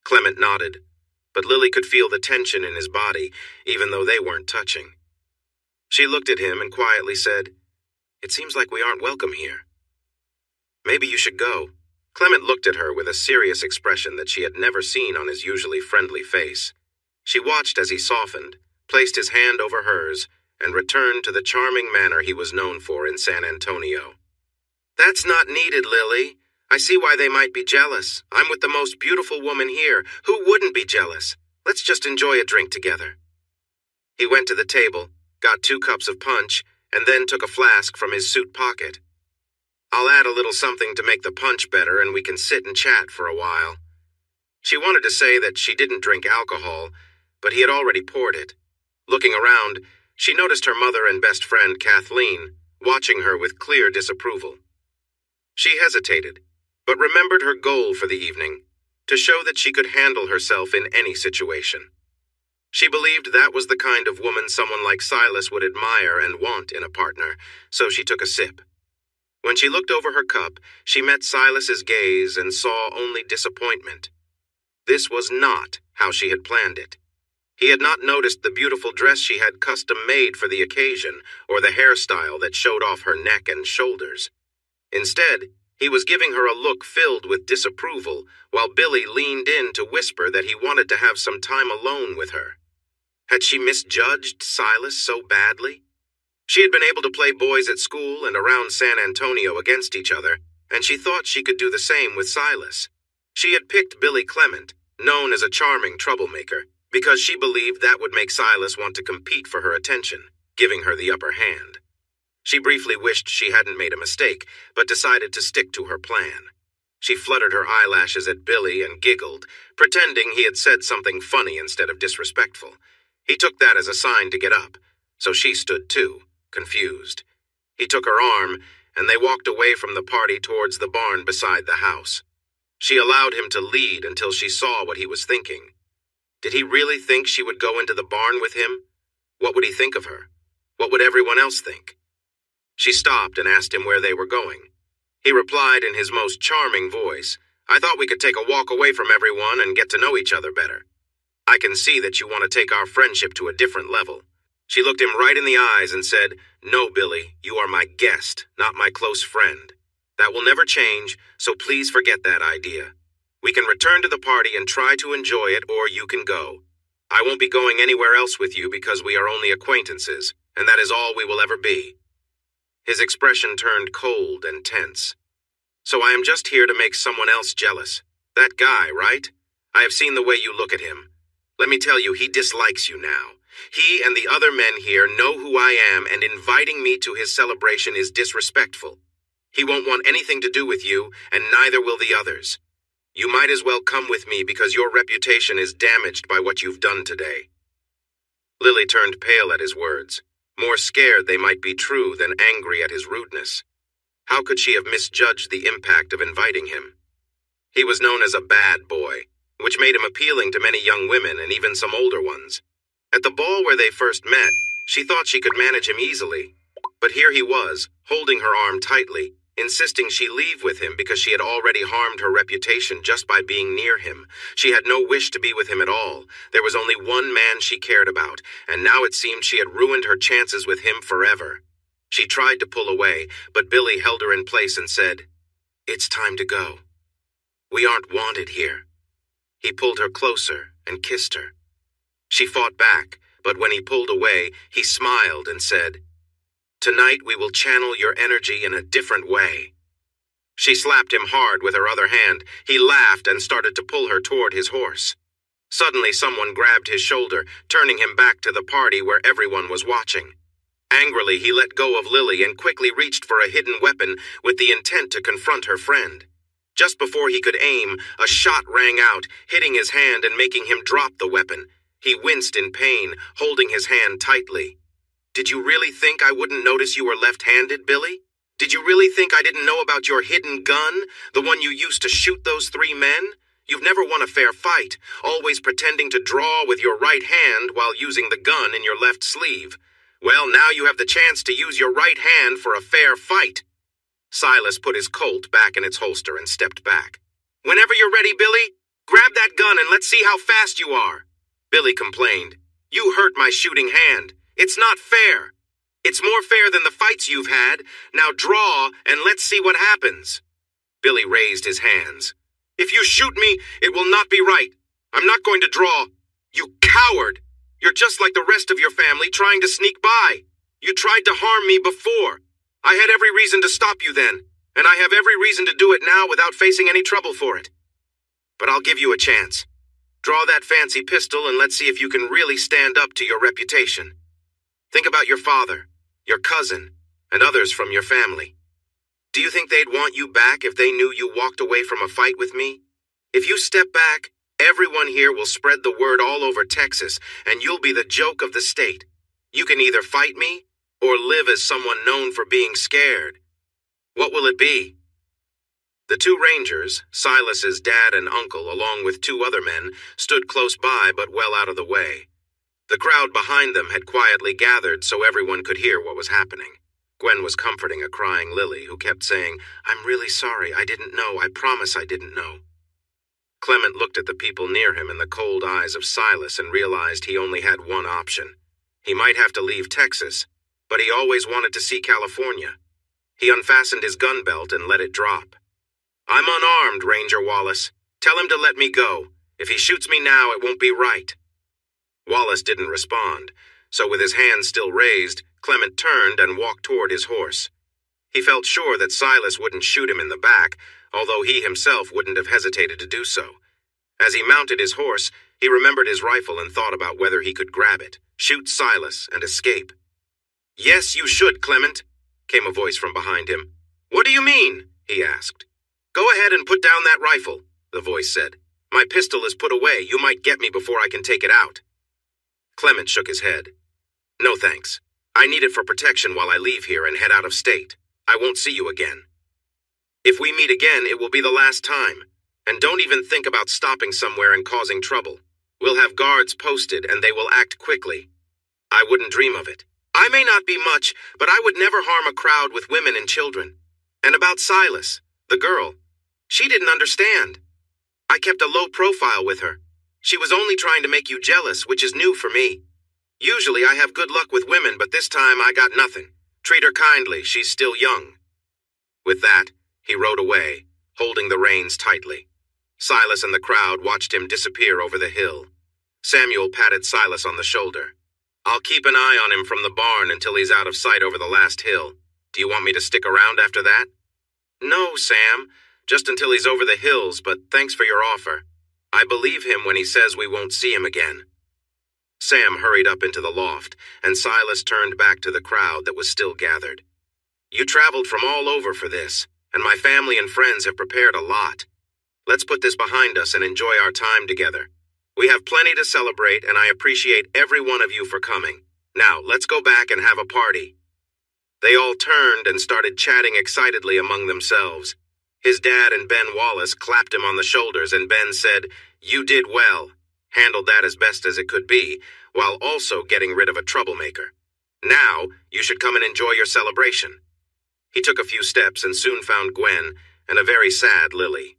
Clement nodded, but Lily could feel the tension in his body, even though they weren't touching. She looked at him and quietly said, "It seems like we aren't welcome here. Maybe you should go." Clement looked at her with a serious expression that she had never seen on his usually friendly face. She watched as he softened, placed his hand over hers, and returned to the charming manner he was known for in San Antonio. "That's not needed, Lily. I see why they might be jealous. I'm with the most beautiful woman here. Who wouldn't be jealous? Let's just enjoy a drink together." He went to the table, got 2 cups of punch, and then took a flask from his suit pocket. "I'll add a little something to make the punch better, and we can sit and chat for a while." She wanted to say that she didn't drink alcohol, but he had already poured it. Looking around, she noticed her mother and best friend, Kathleen, watching her with clear disapproval. She hesitated, but remembered her goal for the evening, to show that she could handle herself in any situation. She believed that was the kind of woman someone like Silas would admire and want in a partner, so she took a sip. When she looked over her cup, she met Silas's gaze and saw only disappointment. This was not how she had planned it. He had not noticed the beautiful dress she had custom-made for the occasion or the hairstyle that showed off her neck and shoulders. Instead, he was giving her a look filled with disapproval, while Billy leaned in to whisper that he wanted to have some time alone with her. Had she misjudged Silas so badly? She had been able to play boys at school and around San Antonio against each other, and she thought she could do the same with Silas. She had picked Billy Clement, known as a charming troublemaker, because she believed that would make Silas want to compete for her attention, giving her the upper hand. She briefly wished she hadn't made a mistake, but decided to stick to her plan. She fluttered her eyelashes at Billy and giggled, pretending he had said something funny instead of disrespectful. He took that as a sign to get up, so she stood too, confused. He took her arm, and they walked away from the party towards the barn beside the house. She allowed him to lead until she saw what he was thinking. Did he really think she would go into the barn with him? What would he think of her? What would everyone else think? She stopped and asked him where they were going. He replied in his most charming voice, "I thought we could take a walk away from everyone and get to know each other better. I can see that you want to take our friendship to a different level." She looked him right in the eyes and said, "No, Billy, you are my guest, not my close friend. That will never change, so please forget that idea. We can return to the party and try to enjoy it, or you can go. I won't be going anywhere else with you because we are only acquaintances, and that is all we will ever be." His expression turned cold and tense. "So I am just here to make someone else jealous. That guy, right? I have seen the way you look at him. Let me tell you, he dislikes you now. He and the other men here know who I am, and inviting me to his celebration is disrespectful. He won't want anything to do with you, and neither will the others. You might as well come with me because your reputation is damaged by what you've done today. Lily turned pale at his words, more scared they might be true than angry at his rudeness. How could she have misjudged the impact of inviting him? He was known as a bad boy, which made him appealing to many young women and even some older ones. At the ball where they first met, she thought she could manage him easily. But here he was, holding her arm tightly, insisting she leave with him because she had already harmed her reputation just by being near him. She had no wish to be with him at all. There was only one man she cared about, and now it seemed she had ruined her chances with him forever. She tried to pull away, but Billy held her in place and said, "It's time to go. We aren't wanted here." He pulled her closer and kissed her. She fought back, but when he pulled away, he smiled and said, "Tonight we will channel your energy in a different way." She slapped him hard with her other hand. He laughed and started to pull her toward his horse. Suddenly someone grabbed his shoulder, turning him back to the party where everyone was watching. Angrily, he let go of Lily and quickly reached for a hidden weapon with the intent to confront her friend. Just before he could aim, a shot rang out, hitting his hand and making him drop the weapon. He winced in pain, holding his hand tightly. "Did you really think I wouldn't notice you were left-handed, Billy? Did you really think I didn't know about your hidden gun, the one you used to shoot those 3 men? You've never won a fair fight, always pretending to draw with your right hand while using the gun in your left sleeve. Well, now you have the chance to use your right hand for a fair fight." Silas put his Colt back in its holster and stepped back. "Whenever you're ready, Billy, grab that gun and let's see how fast you are." Billy complained, "You hurt my shooting hand. It's not fair. It's more fair than the fights you've had. Now draw and let's see what happens." Billy raised his hands. "If you shoot me, it will not be right. I'm not going to draw. You coward! You're just like the rest of your family trying to sneak by. You tried to harm me before. I had every reason to stop you then, and I have every reason to do it now without facing any trouble for it. But I'll give you a chance. Draw that fancy pistol and let's see if you can really stand up to your reputation. Think about your father, your cousin, and others from your family. Do you think they'd want you back if they knew you walked away from a fight with me? If you step back, everyone here will spread the word all over Texas, and you'll be the joke of the state. You can either fight me or live as someone known for being scared. What will it be?" The 2 rangers, Silas's dad and uncle, along with 2 other men, stood close by but well out of the way. The crowd behind them had quietly gathered so everyone could hear what was happening. Gwen was comforting a crying Lily, who kept saying, "I'm really sorry, I didn't know, I promise I didn't know." Clement looked at the people near him in the cold eyes of Silas and realized he only had one option. He might have to leave Texas, but he always wanted to see California. He unfastened his gun belt and let it drop. "I'm unarmed, Ranger Wallace. Tell him to let me go. If he shoots me now, it won't be right." Wallace didn't respond, so with his hands still raised, Clement turned and walked toward his horse. He felt sure that Silas wouldn't shoot him in the back, although he himself wouldn't have hesitated to do so. As he mounted his horse, he remembered his rifle and thought about whether he could grab it, shoot Silas, and escape. "Yes, you should, Clement," came a voice from behind him. "What do you mean?" he asked. "Go ahead and put down that rifle," the voice said. "My pistol is put away. You might get me before I can take it out." Clement shook his head. "No thanks. I need it for protection while I leave here and head out of state. I won't see you again. If we meet again, it will be the last time. And don't even think about stopping somewhere and causing trouble. We'll have guards posted and they will act quickly. I wouldn't dream of it. I may not be much, but I would never harm a crowd with women and children. And about Silas, the girl, she didn't understand. I kept a low profile with her. She was only trying to make you jealous, which is new for me. Usually I have good luck with women, but this time I got nothing. Treat her kindly, she's still young." With that, he rode away, holding the reins tightly. Silas and the crowd watched him disappear over the hill. Samuel patted Silas on the shoulder. "I'll keep an eye on him from the barn until he's out of sight over the last hill. Do you want me to stick around after that?" "No, Sam, just until he's over the hills, but thanks for your offer. I believe him when he says we won't see him again." Sam hurried up into the loft, and Silas turned back to the crowd that was still gathered. "You traveled from all over for this, and my family and friends have prepared a lot. Let's put this behind us and enjoy our time together. We have plenty to celebrate, and I appreciate every one of you for coming. Now, let's go back and have a party." They all turned and started chatting excitedly among themselves. His dad and Ben Wallace clapped him on the shoulders, and Ben said, "You did well. Handled that as best as it could be, while also getting rid of a troublemaker. Now, you should come and enjoy your celebration." He took a few steps and soon found Gwen and a very sad Lily.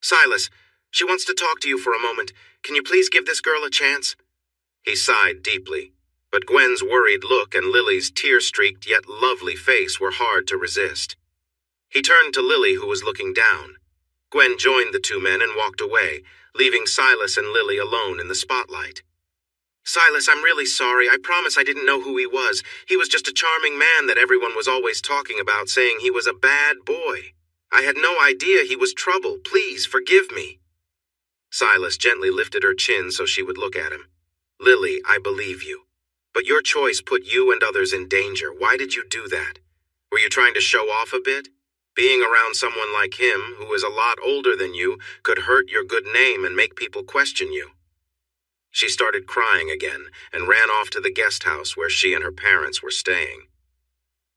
"Silas, she wants to talk to you for a moment. Can you please give this girl a chance?" He sighed deeply, but Gwen's worried look and Lily's tear-streaked yet lovely face were hard to resist. He turned to Lily, who was looking down. Gwen joined the two men and walked away, leaving Silas and Lily alone in the spotlight. "Silas, I'm really sorry. I promise I didn't know who he was. He was just a charming man that everyone was always talking about, saying he was a bad boy. I had no idea he was trouble. Please forgive me." Silas gently lifted her chin so she would look at him. "Lily, I believe you. But your choice put you and others in danger. Why did you do that? Were you trying to show off a bit? Being around someone like him, who is a lot older than you, could hurt your good name and make people question you." She started crying again and ran off to the guest house where she and her parents were staying.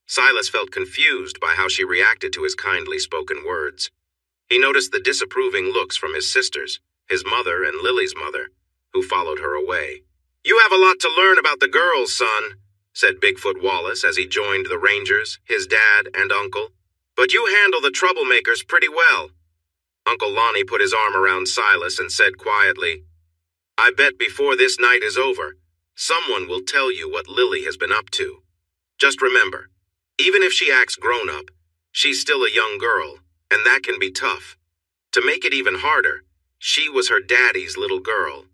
Silas felt confused by how she reacted to his kindly spoken words. He noticed the disapproving looks from his sisters, his mother and Lily's mother, who followed her away. "You have a lot to learn about the girls, son," said Bigfoot Wallace as he joined the Rangers, his dad and uncle. "But you handle the troublemakers pretty well." Uncle Lonnie put his arm around Silas and said quietly, "I bet before this night is over, someone will tell you what Lily has been up to. Just remember, even if she acts grown-up, she's still a young girl, and that can be tough. To make it even harder, she was her daddy's little girl.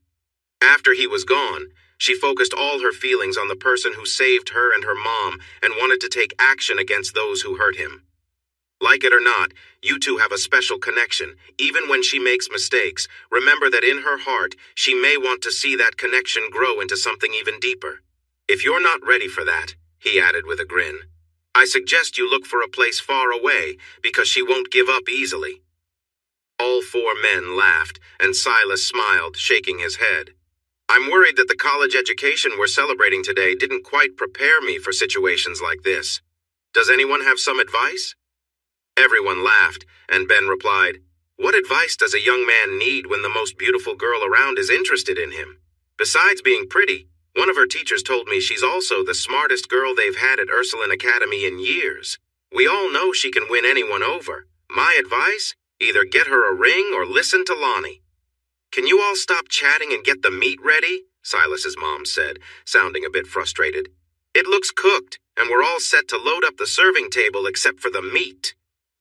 After he was gone, she focused all her feelings on the person who saved her and her mom and wanted to take action against those who hurt him. Like it or not, you two have a special connection. Even when she makes mistakes, remember that in her heart, she may want to see that connection grow into something even deeper. If you're not ready for that," he added with a grin, "I suggest you look for a place far away, because she won't give up easily." All four men laughed, and Silas smiled, shaking his head. "I'm worried that the college education we're celebrating today didn't quite prepare me for situations like this. Does anyone have some advice?" Everyone laughed, and Ben replied, "What advice does a young man need when the most beautiful girl around is interested in him? Besides being pretty, one of her teachers told me she's also the smartest girl they've had at Ursuline Academy in years. We all know she can win anyone over. My advice? Either get her a ring or listen to Lonnie." "Can you all stop chatting and get the meat ready?" Silas's mom said, sounding a bit frustrated. "It looks cooked, and we're all set to load up the serving table except for the meat."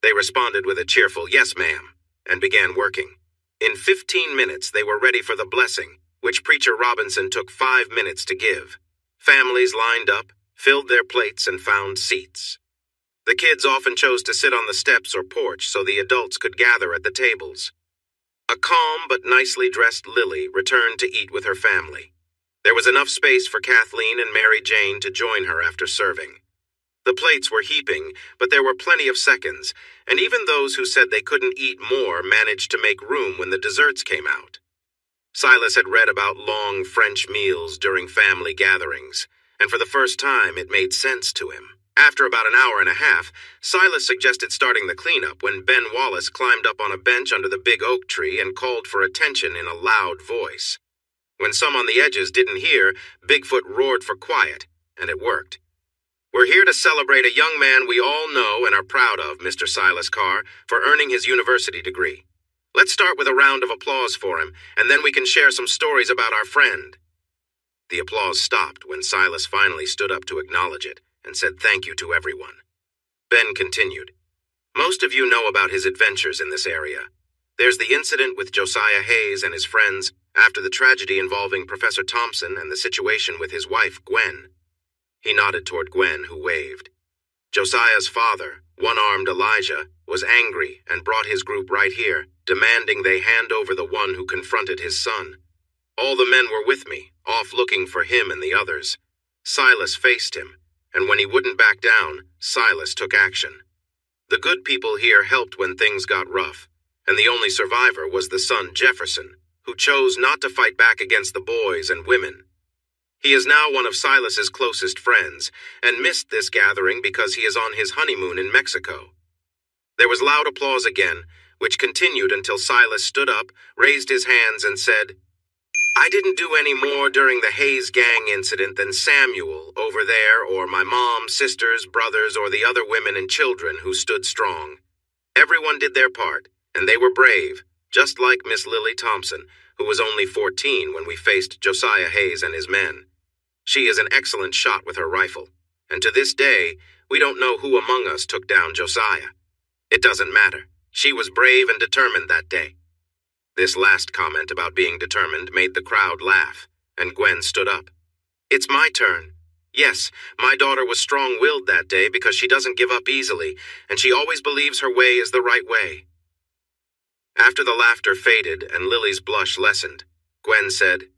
They responded with a cheerful "Yes, ma'am," and began working. In 15 minutes, they were ready for the blessing, which Preacher Robinson took 5 minutes to give. Families lined up, filled their plates, and found seats. The kids often chose to sit on the steps or porch so the adults could gather at the tables. A calm but nicely dressed Lily returned to eat with her family. There was enough space for Kathleen and Mary Jane to join her after serving. The plates were heaping, but there were plenty of seconds, and even those who said they couldn't eat more managed to make room when the desserts came out. Silas had read about long French meals during family gatherings, and for the first time it made sense to him. After about an hour and a half, Silas suggested starting the cleanup when Ben Wallace climbed up on a bench under the big oak tree and called for attention in a loud voice. When some on the edges didn't hear, Bigfoot roared for quiet, and it worked. "We're here to celebrate a young man we all know and are proud of, Mr. Silas Carr, for earning his university degree. Let's start with a round of applause for him, and then we can share some stories about our friend." The applause stopped when Silas finally stood up to acknowledge it and said thank you to everyone. Ben continued, "Most of you know about his adventures in this area. There's the incident with Josiah Hayes and his friends after the tragedy involving Professor Thompson and the situation with his wife, Gwen." He nodded toward Gwen, who waved. Josiah's father, one-armed Elijah, was angry and brought his group right here, demanding they hand over the one who confronted his son. All the men were with me, off looking for him and the others. Silas faced him, and when he wouldn't back down, Silas took action. The good people here helped when things got rough, and the only survivor was the son Jefferson, who chose not to fight back against the boys and women. He is now one of Silas's closest friends, and missed this gathering because he is on his honeymoon in Mexico. There was loud applause again, which continued until Silas stood up, raised his hands, and said, "I didn't do any more during the Hayes gang incident than Samuel over there, or my mom, sisters, brothers, or the other women and children who stood strong. Everyone did their part, and they were brave, just like Miss Lily Thompson, who was only 14 when we faced Josiah Hayes and his men. She is an excellent shot with her rifle, and to this day, we don't know who among us took down Josiah. It doesn't matter. She was brave and determined that day." This last comment about being determined made the crowd laugh, and Gwen stood up. "It's my turn. Yes, my daughter was strong-willed that day because she doesn't give up easily, and she always believes her way is the right way." After the laughter faded and Lily's blush lessened, Gwen said,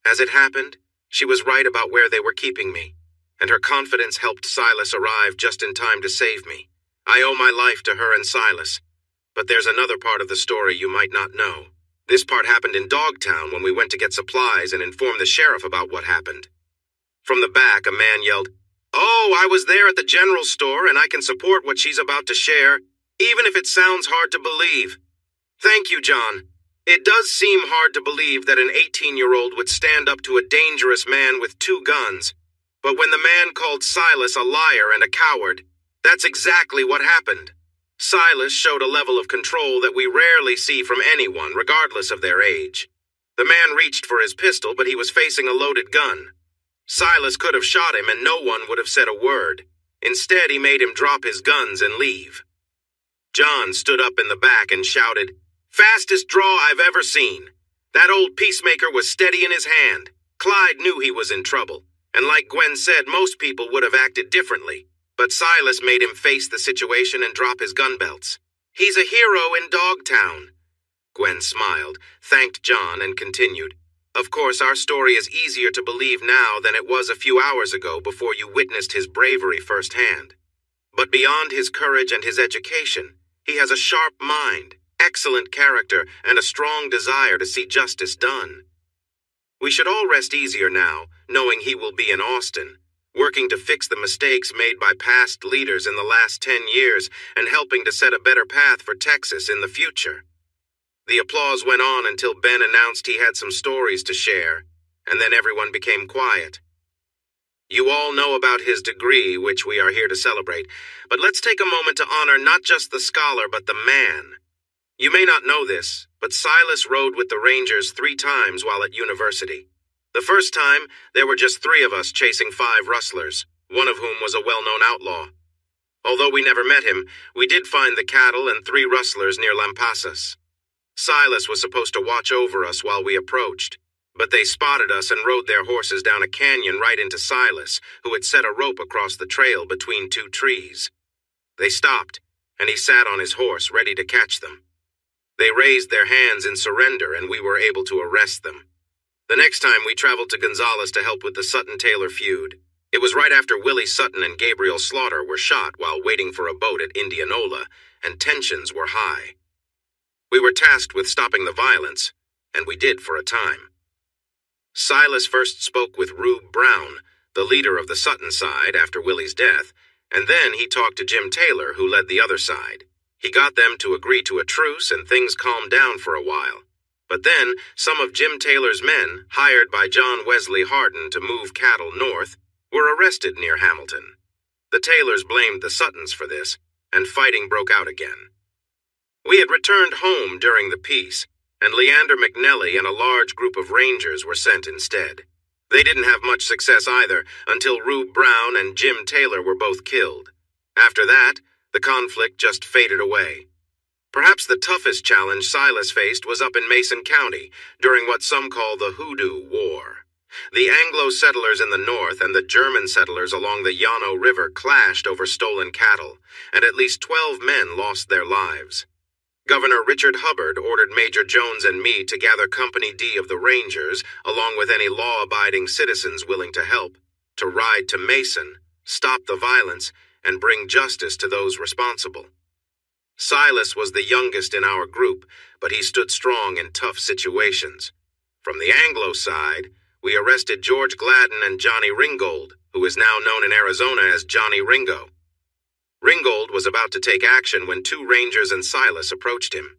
"As it happened, she was right about where they were keeping me, and her confidence helped Silas arrive just in time to save me. I owe my life to her and Silas. But there's another part of the story you might not know. This part happened in Dogtown when we went to get supplies and inform the sheriff about what happened." From the back, a man yelled, "Oh, I was there at the general store, and I can support what she's about to share, even if it sounds hard to believe." "Thank you, John. It does seem hard to believe that an 18-year-old would stand up to a dangerous man with 2 guns. But when the man called Silas a liar and a coward, that's exactly what happened. Silas showed a level of control that we rarely see from anyone, regardless of their age. The man reached for his pistol, but he was facing a loaded gun. Silas could have shot him and no one would have said a word. Instead, he made him drop his guns and leave." John stood up in the back and shouted, "Fastest draw I've ever seen. That old peacemaker was steady in his hand. Clyde knew he was in trouble, and like Gwen said, most people would have acted differently. But Silas made him face the situation and drop his gun belts. He's a hero in Dogtown." Gwen smiled, thanked John, and continued, "Of course, our story is easier to believe now than it was a few hours ago before you witnessed his bravery firsthand. But beyond his courage and his education, he has a sharp mind, excellent character, and a strong desire to see justice done. We should all rest easier now, knowing he will be in Austin, working to fix the mistakes made by past leaders in the last 10 years and helping to set a better path for Texas in the future." The applause went on until Ben announced he had some stories to share, and then everyone became quiet. You all know about his degree, which we are here to celebrate, but let's take a moment to honor not just the scholar but the man. You may not know this, but Silas rode with the Rangers 3 times while at university. The first time, there were just 3 of us chasing 5 rustlers, one of whom was a well-known outlaw. Although we never met him, we did find the cattle and 3 rustlers near Lampasas. Silas was supposed to watch over us while we approached, but they spotted us and rode their horses down a canyon right into Silas, who had set a rope across the trail between 2 trees. They stopped, and he sat on his horse ready to catch them. They raised their hands in surrender, and we were able to arrest them. The next time, we traveled to Gonzales to help with the Sutton-Taylor feud. It was right after Willie Sutton and Gabriel Slaughter were shot while waiting for a boat at Indianola, and tensions were high. We were tasked with stopping the violence, and we did for a time. Silas first spoke with Rube Brown, the leader of the Sutton side after Willie's death, and then he talked to Jim Taylor, who led the other side. He got them to agree to a truce, and things calmed down for a while. But then, some of Jim Taylor's men, hired by John Wesley Hardin to move cattle north, were arrested near Hamilton. The Taylors blamed the Suttons for this, and fighting broke out again. We had returned home during the peace, and Leander McNelly and a large group of Rangers were sent instead. They didn't have much success either, until Rube Brown and Jim Taylor were both killed. After that, the conflict just faded away. Perhaps the toughest challenge Silas faced was up in Mason County, during what some call the Hoodoo War. The Anglo settlers in the north and the German settlers along the Llano River clashed over stolen cattle, and at least 12 men lost their lives. Governor Richard Hubbard ordered Major Jones and me to gather Company D of the Rangers, along with any law-abiding citizens willing to help, to ride to Mason, stop the violence, and bring justice to those responsible. Silas was the youngest in our group, but he stood strong in tough situations. From the Anglo side, we arrested George Gladden and Johnny Ringgold, who is now known in Arizona as Johnny Ringo. Ringgold was about to take action when two Rangers and Silas approached him.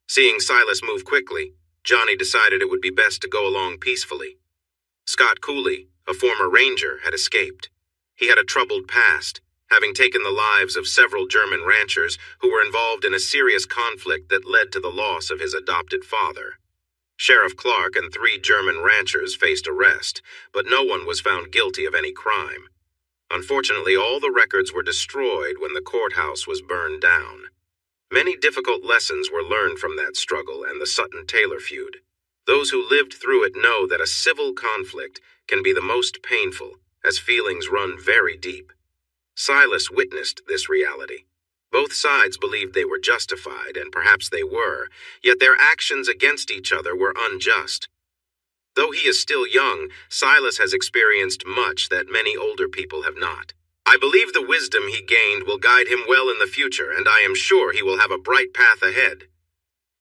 Seeing Silas move quickly, Johnny decided it would be best to go along peacefully. Scott Cooley, a former Ranger, had escaped. He had a troubled past, having taken the lives of several German ranchers who were involved in a serious conflict that led to the loss of his adopted father. Sheriff Clark and 3 German ranchers faced arrest, but no one was found guilty of any crime. Unfortunately, all the records were destroyed when the courthouse was burned down. Many difficult lessons were learned from that struggle and the Sutton-Taylor feud. Those who lived through it know that a civil conflict can be the most painful, as feelings run very deep. Silas witnessed this reality. Both sides believed they were justified, and perhaps they were, yet their actions against each other were unjust. Though he is still young, Silas has experienced much that many older people have not. I believe the wisdom he gained will guide him well in the future, and I am sure he will have a bright path ahead.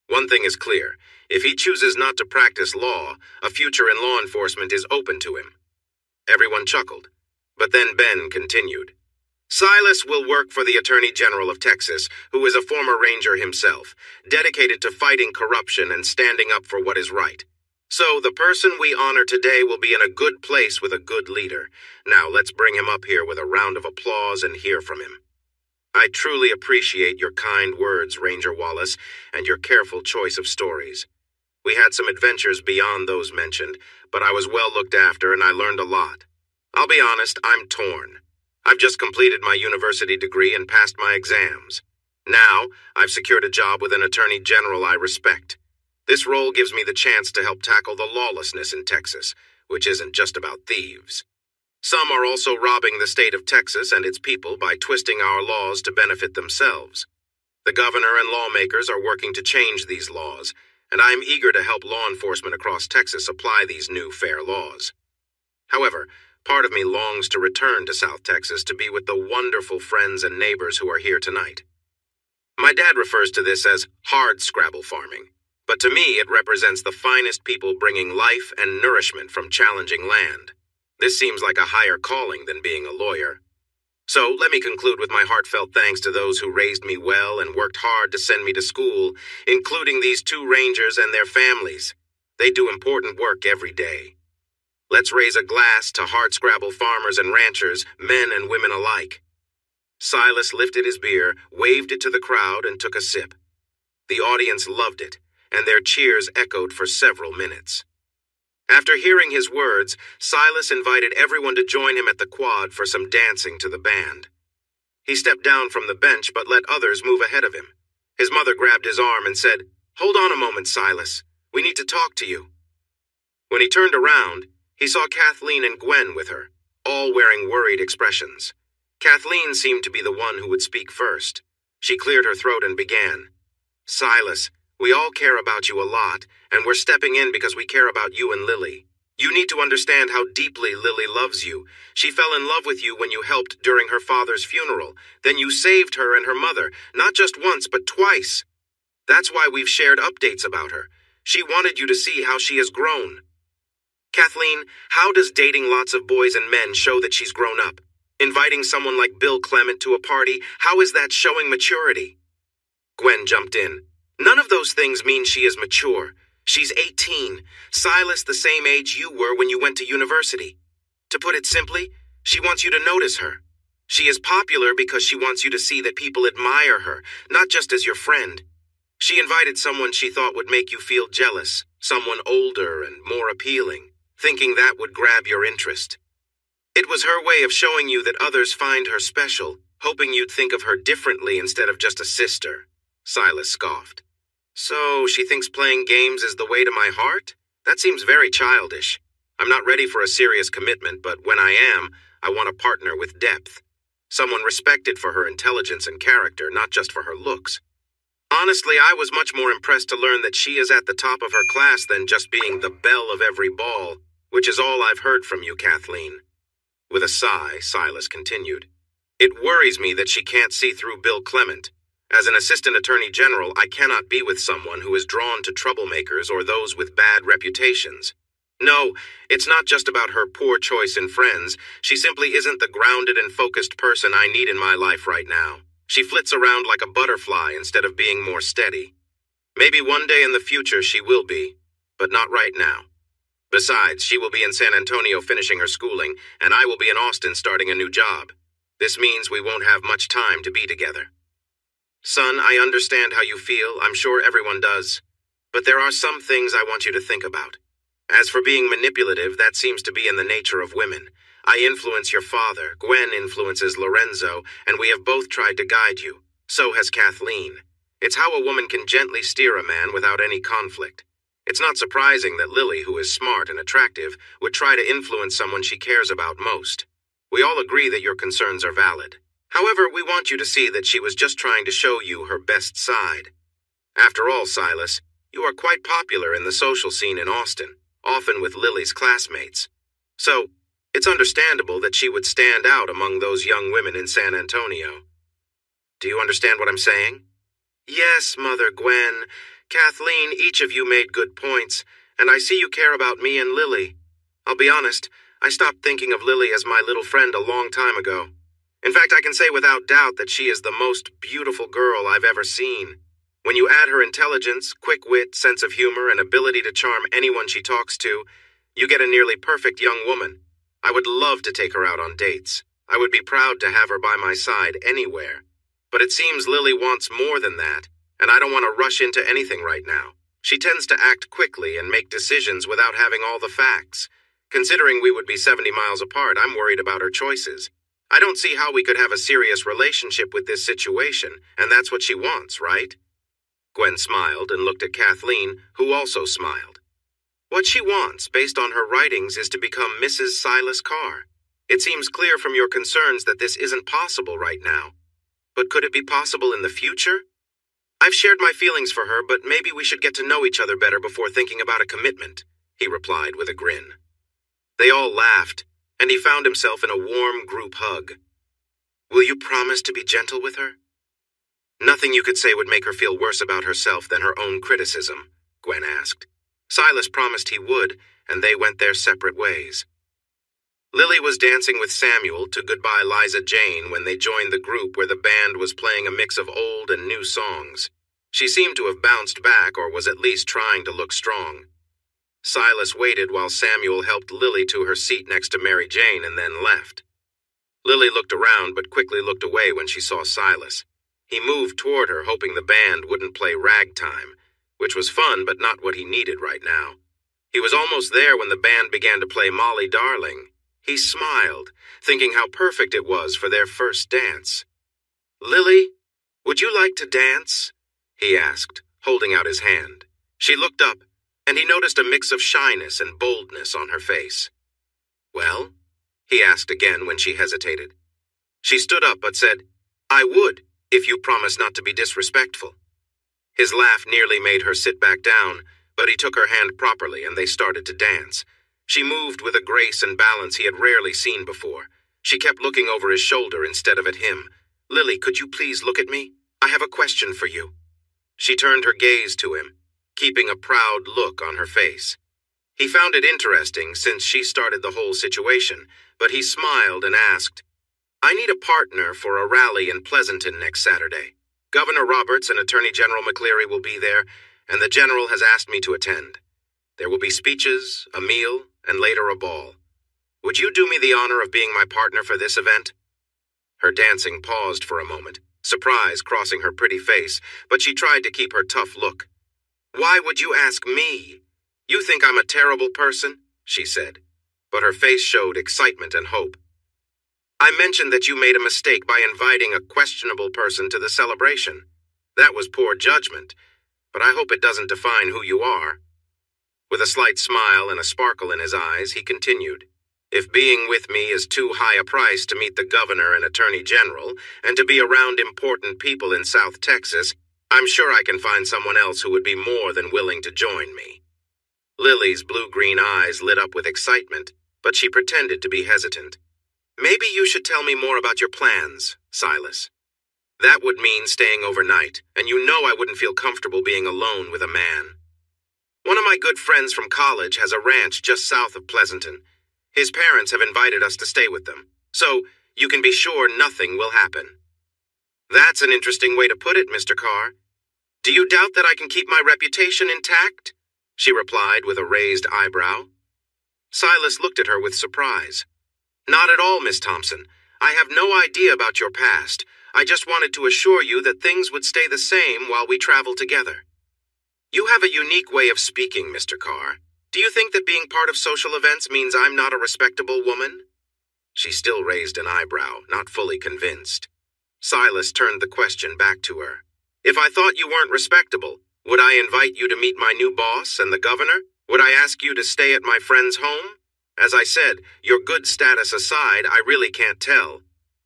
One thing is clear. If he chooses not to practice law, a future in law enforcement is open to him. Everyone chuckled, but then Ben continued. Silas will work for the Attorney General of Texas, who is a former Ranger himself, dedicated to fighting corruption and standing up for what is right. So the person we honor today will be in a good place with a good leader. Now let's bring him up here with a round of applause and hear from him. I truly appreciate your kind words, Ranger Wallace, and your careful choice of stories. We had some adventures beyond those mentioned, but I was well looked after and I learned a lot. I'll be honest, I'm torn. I've just completed my university degree and passed my exams. Now, I've secured a job with an attorney general I respect. This role gives me the chance to help tackle the lawlessness in Texas, which isn't just about thieves. Some are also robbing the state of Texas and its people by twisting our laws to benefit themselves. The governor and lawmakers are working to change these laws, and I am eager to help law enforcement across Texas apply these new fair laws. However, part of me longs to return to South Texas to be with the wonderful friends and neighbors who are here tonight. My dad refers to this as hard scrabble farming, but to me it represents the finest people bringing life and nourishment from challenging land. This seems like a higher calling than being a lawyer. So let me conclude with my heartfelt thanks to those who raised me well and worked hard to send me to school, including these 2 Rangers and their families. They do important work every day. Let's raise a glass to hardscrabble farmers and ranchers, men and women alike. Silas lifted his beer, waved it to the crowd, and took a sip. The audience loved it, and their cheers echoed for several minutes. After hearing his words, Silas invited everyone to join him at the quad for some dancing to the band. He stepped down from the bench but let others move ahead of him. His mother grabbed his arm and said, "Hold on a moment, Silas. We need to talk to you." When he turned around, he saw Kathleen and Gwen with her, all wearing worried expressions. Kathleen seemed to be the one who would speak first. She cleared her throat and began. "Silas, we all care about you a lot, and we're stepping in because we care about you and Lily. You need to understand how deeply Lily loves you. She fell in love with you when you helped during her father's funeral. Then you saved her and her mother, not just once, but twice. That's why we've shared updates about her. She wanted you to see how she has grown." Kathleen, how does dating lots of boys and men show that she's grown up? Inviting someone like Bill Clement to a party, how is that showing maturity? Gwen jumped in. None of those things mean she is mature. She's 18. Silas, the same age you were when you went to university. To put it simply, she wants you to notice her. She is popular because she wants you to see that people admire her, not just as your friend. She invited someone she thought would make you feel jealous, someone older and more appealing, thinking that would grab your interest. It was her way of showing you that others find her special, hoping you'd think of her differently instead of just a sister. Silas scoffed. So she thinks playing games is the way to my heart? That seems very childish. I'm not ready for a serious commitment, but when I am, I want a partner with depth. Someone respected for her intelligence and character, not just for her looks. Honestly, I was much more impressed to learn that she is at the top of her class than just being the belle of every ball, which is all I've heard from you, Kathleen. With a sigh, Silas continued. It worries me that she can't see through Bill Clement. As an assistant attorney general, I cannot be with someone who is drawn to troublemakers or those with bad reputations. No, it's not just about her poor choice in friends. She simply isn't the grounded and focused person I need in my life right now. She flits around like a butterfly instead of being more steady. Maybe one day in the future she will be, but not right now. Besides, she will be in San Antonio finishing her schooling, and I will be in Austin starting a new job. This means we won't have much time to be together. Son, I understand how you feel. I'm sure everyone does. But there are some things I want you to think about. As for being manipulative, that seems to be in the nature of women. I influence your father, Gwen influences Lorenzo, and we have both tried to guide you. So has Kathleen. It's how a woman can gently steer a man without any conflict. It's not surprising that Lily, who is smart and attractive, would try to influence someone she cares about most. We all agree that your concerns are valid. However, we want you to see that she was just trying to show you her best side. After all, Silas, you are quite popular in the social scene in Austin, often with Lily's classmates. So, it's understandable that she would stand out among those young women in San Antonio. Do you understand what I'm saying? Yes, Mother Gwen. Kathleen, each of you made good points, and I see you care about me and Lily. I'll be honest, I stopped thinking of Lily as my little friend a long time ago. In fact, I can say without doubt that she is the most beautiful girl I've ever seen. When you add her intelligence, quick wit, sense of humor, and ability to charm anyone she talks to, you get a nearly perfect young woman. I would love to take her out on dates. I would be proud to have her by my side anywhere. But it seems Lily wants more than that, and I don't want to rush into anything right now. She tends to act quickly and make decisions without having all the facts. Considering we would be 70 miles apart, I'm worried about her choices. I don't see how we could have a serious relationship with this situation, and that's what she wants, right? Gwen smiled and looked at Kathleen, who also smiled. What she wants, based on her writings, is to become Mrs. Silas Carr. It seems clear from your concerns that this isn't possible right now. But could it be possible in the future? I've shared my feelings for her, but maybe we should get to know each other better before thinking about a commitment, he replied with a grin. They all laughed, and he found himself in a warm group hug. Will you promise to be gentle with her? Nothing you could say would make her feel worse about herself than her own criticism, Gwen asked. Silas promised he would, and they went their separate ways. Lily was dancing with Samuel to Goodbye Liza Jane when they joined the group where the band was playing a mix of old and new songs. She seemed to have bounced back or was at least trying to look strong. Silas waited while Samuel helped Lily to her seat next to Mary Jane and then left. Lily looked around but quickly looked away when she saw Silas. He moved toward her, hoping the band wouldn't play ragtime, which was fun but not what he needed right now. He was almost there when the band began to play Molly Darling. He smiled, thinking how perfect it was for their first dance. Lily, would you like to dance? He asked, holding out his hand. She looked up, and he noticed a mix of shyness and boldness on her face. Well? He asked again when she hesitated. She stood up but said, I would, if you promise not to be disrespectful. His laugh nearly made her sit back down, but he took her hand properly and they started to dance. She moved with a grace and balance he had rarely seen before. She kept looking over his shoulder instead of at him. Lily, could you please look at me? I have a question for you. She turned her gaze to him, keeping a proud look on her face. He found it interesting since she started the whole situation, but he smiled and asked, I need a partner for a rally in Pleasanton next Saturday. Governor Roberts and Attorney General McCleary will be there, and the General has asked me to attend. There will be speeches, a meal, and later a ball. Would you do me the honor of being my partner for this event? Her dancing paused for a moment, surprise crossing her pretty face, but she tried to keep her tough look. Why would you ask me? You think I'm a terrible person? She said, but her face showed excitement and hope. I mentioned that you made a mistake by inviting a questionable person to the celebration. That was poor judgment, but I hope it doesn't define who you are. With a slight smile and a sparkle in his eyes, he continued, If being with me is too high a price to meet the governor and attorney general, and to be around important people in South Texas, I'm sure I can find someone else who would be more than willing to join me. Lily's blue-green eyes lit up with excitement, but she pretended to be hesitant. Maybe you should tell me more about your plans, Silas. That would mean staying overnight, and you know I wouldn't feel comfortable being alone with a man. One of my good friends from college has a ranch just south of Pleasanton. His parents have invited us to stay with them, so you can be sure nothing will happen. That's an interesting way to put it, Mr. Carr. Do you doubt that I can keep my reputation intact? She replied with a raised eyebrow. Silas looked at her with surprise. Not at all, Miss Thompson. I have no idea about your past. I just wanted to assure you that things would stay the same while we travel together. You have a unique way of speaking, Mr. Carr. Do you think that being part of social events means I'm not a respectable woman? She still raised an eyebrow, not fully convinced. Silas turned the question back to her. If I thought you weren't respectable, would I invite you to meet my new boss and the governor? Would I ask you to stay at my friend's home? As I said, your good status aside, I really can't tell.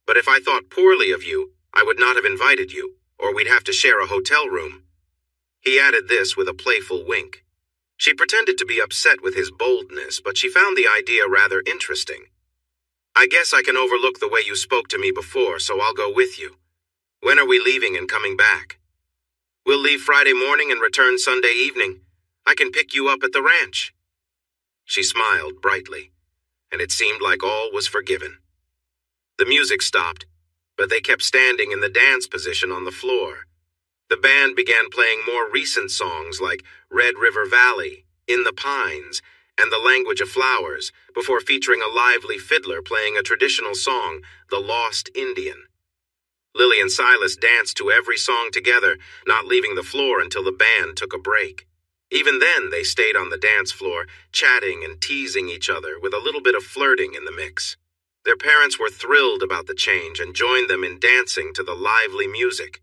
But if I thought poorly of you, I would not have invited you, or we'd have to share a hotel room. He added this with a playful wink. She pretended to be upset with his boldness, but she found the idea rather interesting. I guess I can overlook the way you spoke to me before, so I'll go with you. When are we leaving and coming back? We'll leave Friday morning and return Sunday evening. I can pick you up at the ranch. She smiled brightly, and it seemed like all was forgiven. The music stopped, but they kept standing in the dance position on the floor. The band began playing more recent songs like Red River Valley, In the Pines, and The Language of Flowers, before featuring a lively fiddler playing a traditional song, The Lost Indian. Lily and Silas danced to every song together, not leaving the floor until the band took a break. Even then, they stayed on the dance floor, chatting and teasing each other with a little bit of flirting in the mix. Their parents were thrilled about the change and joined them in dancing to the lively music.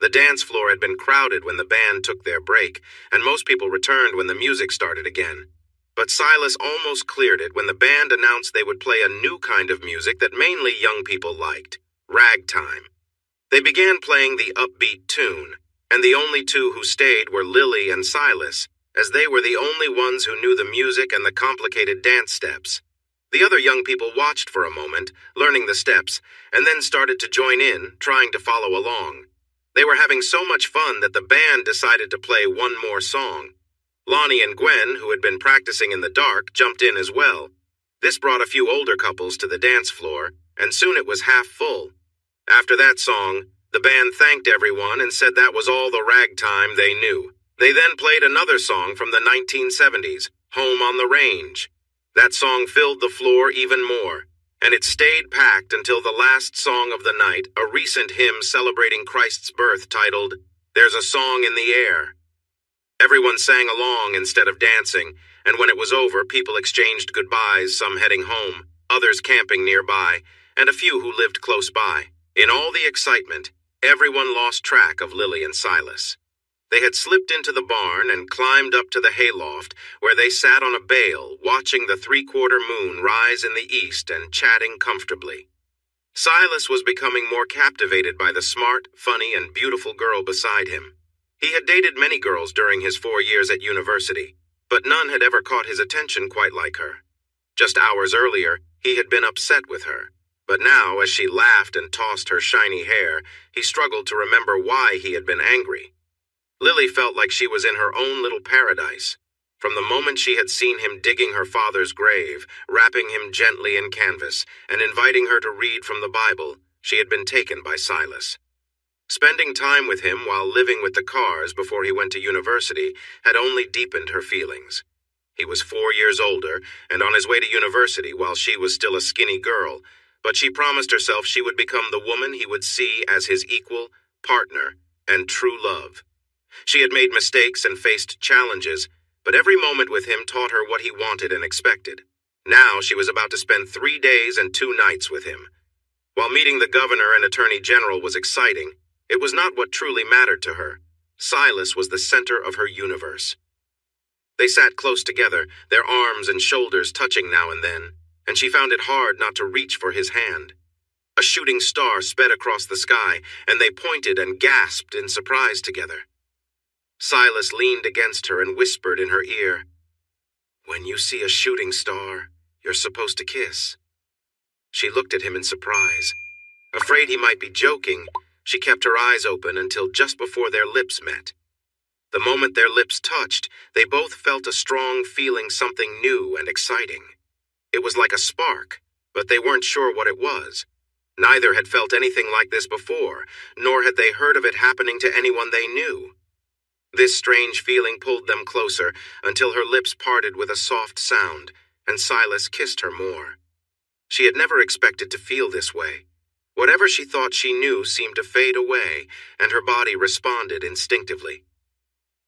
The dance floor had been crowded when the band took their break, and most people returned when the music started again. But Silas almost cleared it when the band announced they would play a new kind of music that mainly young people liked, ragtime. They began playing the upbeat tune, and the only two who stayed were Lily and Silas, as they were the only ones who knew the music and the complicated dance steps. The other young people watched for a moment, learning the steps, and then started to join in, trying to follow along. They were having so much fun that the band decided to play one more song. Lonnie and Gwen, who had been practicing in the dark, jumped in as well. This brought a few older couples to the dance floor, and soon it was half full. After that song, the band thanked everyone and said that was all the ragtime they knew. They then played another song from the 1970s, Home on the Range. That song filled the floor even more, and it stayed packed until the last song of the night, a recent hymn celebrating Christ's birth titled, There's a Song in the Air. Everyone sang along instead of dancing, and when it was over, people exchanged goodbyes, some heading home, others camping nearby, and a few who lived close by. In all the excitement, everyone lost track of Lily and Silas. They had slipped into the barn and climbed up to the hayloft, where they sat on a bale, watching the three-quarter moon rise in the east and chatting comfortably. Silas was becoming more captivated by the smart, funny, and beautiful girl beside him. He had dated many girls during his 4 years at university, but none had ever caught his attention quite like her. Just hours earlier, he had been upset with her, but now, as she laughed and tossed her shiny hair, he struggled to remember why he had been angry. Lily felt like she was in her own little paradise. From the moment she had seen him digging her father's grave, wrapping him gently in canvas, and inviting her to read from the Bible, she had been taken by Silas. Spending time with him while living with the Carrs before he went to university had only deepened her feelings. He was 4 years older and on his way to university while she was still a skinny girl, but she promised herself she would become the woman he would see as his equal, partner, and true love. She had made mistakes and faced challenges, but every moment with him taught her what he wanted and expected. Now she was about to spend 3 days and 2 nights with him. While meeting the governor and attorney general was exciting, it was not what truly mattered to her. Silas was the center of her universe. They sat close together, their arms and shoulders touching now and then, and she found it hard not to reach for his hand. A shooting star sped across the sky, and they pointed and gasped in surprise together. Silas leaned against her and whispered in her ear, "When you see a shooting star, you're supposed to kiss." She looked at him in surprise, afraid he might be joking, she kept her eyes open until just before their lips met. The moment their lips touched, they both felt a strong feeling, something new and exciting. It was like a spark, but they weren't sure what it was. Neither had felt anything like this before, nor had they heard of it happening to anyone they knew. This strange feeling pulled them closer until her lips parted with a soft sound, and Silas kissed her more. She had never expected to feel this way. Whatever she thought she knew seemed to fade away, and her body responded instinctively.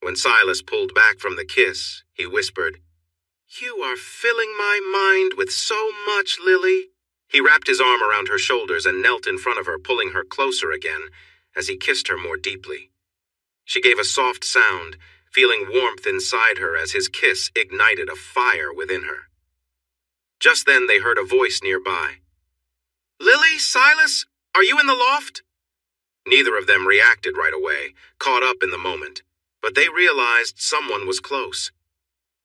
When Silas pulled back from the kiss, he whispered, "You are filling my mind with so much, Lily." He wrapped his arm around her shoulders and knelt in front of her, pulling her closer again as he kissed her more deeply. She gave a soft sound, feeling warmth inside her as his kiss ignited a fire within her. Just then they heard a voice nearby. "Lily, Silas, are you in the loft?" Neither of them reacted right away, caught up in the moment, but they realized someone was close.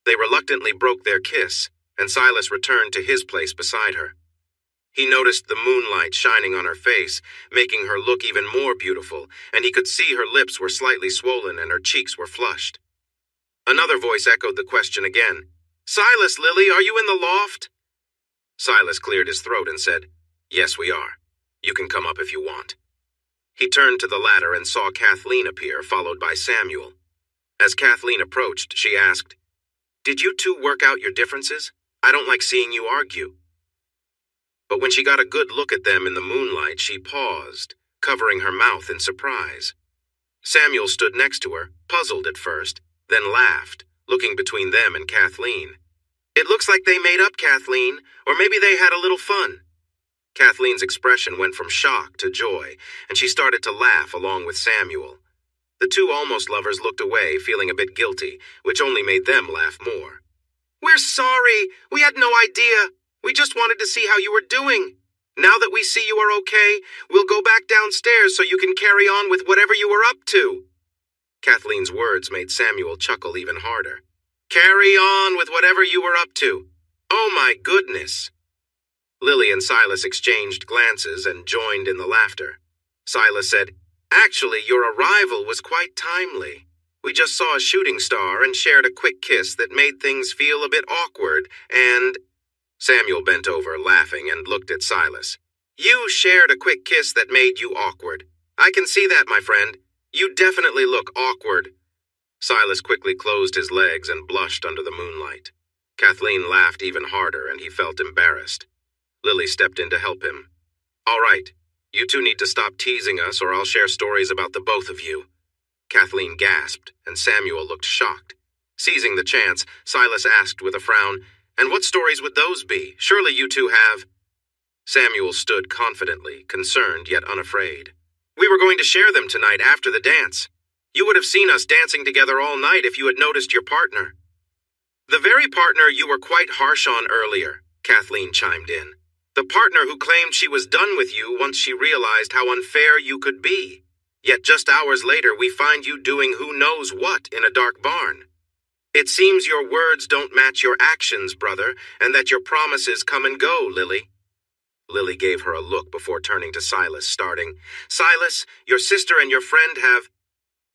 They reluctantly broke their kiss, and Silas returned to his place beside her. He noticed the moonlight shining on her face, making her look even more beautiful, and he could see her lips were slightly swollen and her cheeks were flushed. Another voice echoed the question again. "Silas, Lily, are you in the loft?" Silas cleared his throat and said, "Yes, we are. You can come up if you want." He turned to the ladder and saw Kathleen appear, followed by Samuel. As Kathleen approached, she asked, "Did you two work out your differences? I don't like seeing you argue." But when she got a good look at them in the moonlight, she paused, covering her mouth in surprise. Samuel stood next to her, puzzled at first, then laughed, looking between them and Kathleen. "It looks like they made up, Kathleen, or maybe they had a little fun." Kathleen's expression went from shock to joy, and she started to laugh along with Samuel. The two almost lovers looked away, feeling a bit guilty, which only made them laugh more. "We're sorry. We had no idea. We just wanted to see how you were doing. Now that we see you are okay, we'll go back downstairs so you can carry on with whatever you were up to." Kathleen's words made Samuel chuckle even harder. "Carry on with whatever you were up to. Oh my goodness." Lily and Silas exchanged glances and joined in the laughter. Silas said, "Actually, your arrival was quite timely. We just saw a shooting star and shared a quick kiss that made things feel a bit awkward, and—" Samuel bent over, laughing, and looked at Silas. "You shared a quick kiss that made you awkward. I can see that, my friend. You definitely look awkward." Silas quickly closed his legs and blushed under the moonlight. Kathleen laughed even harder, and he felt embarrassed. Lily stepped in to help him. "All right, you two need to stop teasing us or I'll share stories about the both of you." Kathleen gasped, and Samuel looked shocked. Seizing the chance, Silas asked with a frown, "And what stories would those be? Surely you two have—" Samuel stood confidently, concerned yet unafraid. "We were going to share them tonight after the dance. You would have seen us dancing together all night if you had noticed your partner." "The very partner you were quite harsh on earlier," Kathleen chimed in. "The partner who claimed she was done with you once she realized how unfair you could be. Yet just hours later we find you doing who knows what in a dark barn. It seems your words don't match your actions, brother, and that your promises come and go, Lily." Lily gave her a look before turning to Silas, starting, "Silas, your sister and your friend have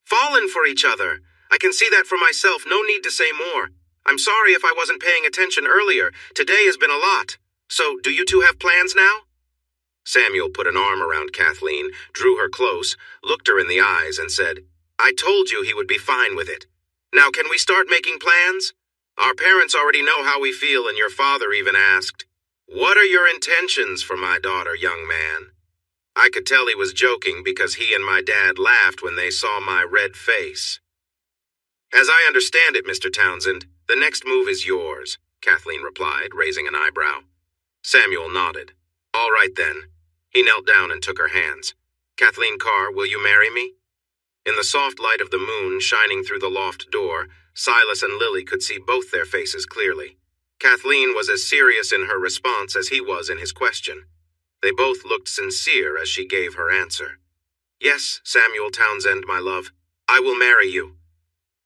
fallen for each other. I can see that for myself. No need to say more. I'm sorry if I wasn't paying attention earlier. Today has been a lot. So, do you two have plans now?" Samuel put an arm around Kathleen, drew her close, looked her in the eyes, and said, "I told you he would be fine with it. Now can we start making plans? Our parents already know how we feel, and your father even asked, 'What are your intentions for my daughter, young man?' I could tell he was joking because he and my dad laughed when they saw my red face." "As I understand it, Mr. Townsend, the next move is yours," Kathleen replied, raising an eyebrow. Samuel nodded. "All right then." He knelt down and took her hands. "Kathleen Carr, will you marry me?" In the soft light of the moon shining through the loft door, Silas and Lily could see both their faces clearly. Kathleen was as serious in her response as he was in his question. They both looked sincere as she gave her answer. "Yes, Samuel Townsend, my love, I will marry you."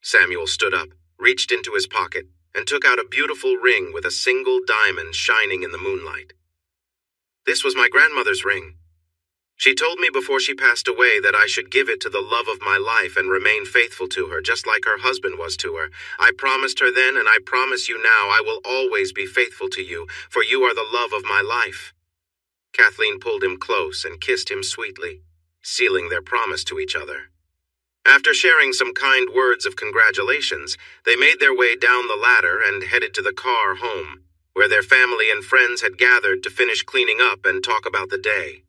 Samuel stood up, reached into his pocket, and took out a beautiful ring with a single diamond shining in the moonlight. "This was my grandmother's ring." She told me before she passed away that I should give it to the love of my life and remain faithful to her, just like her husband was to her. I promised her then, and I promise you now, I will always be faithful to you, for you are the love of my life." Kathleen pulled him close and kissed him sweetly, sealing their promise to each other. After sharing some kind words of congratulations, they made their way down the ladder and headed to the car home, where their family and friends had gathered to finish cleaning up and talk about the day.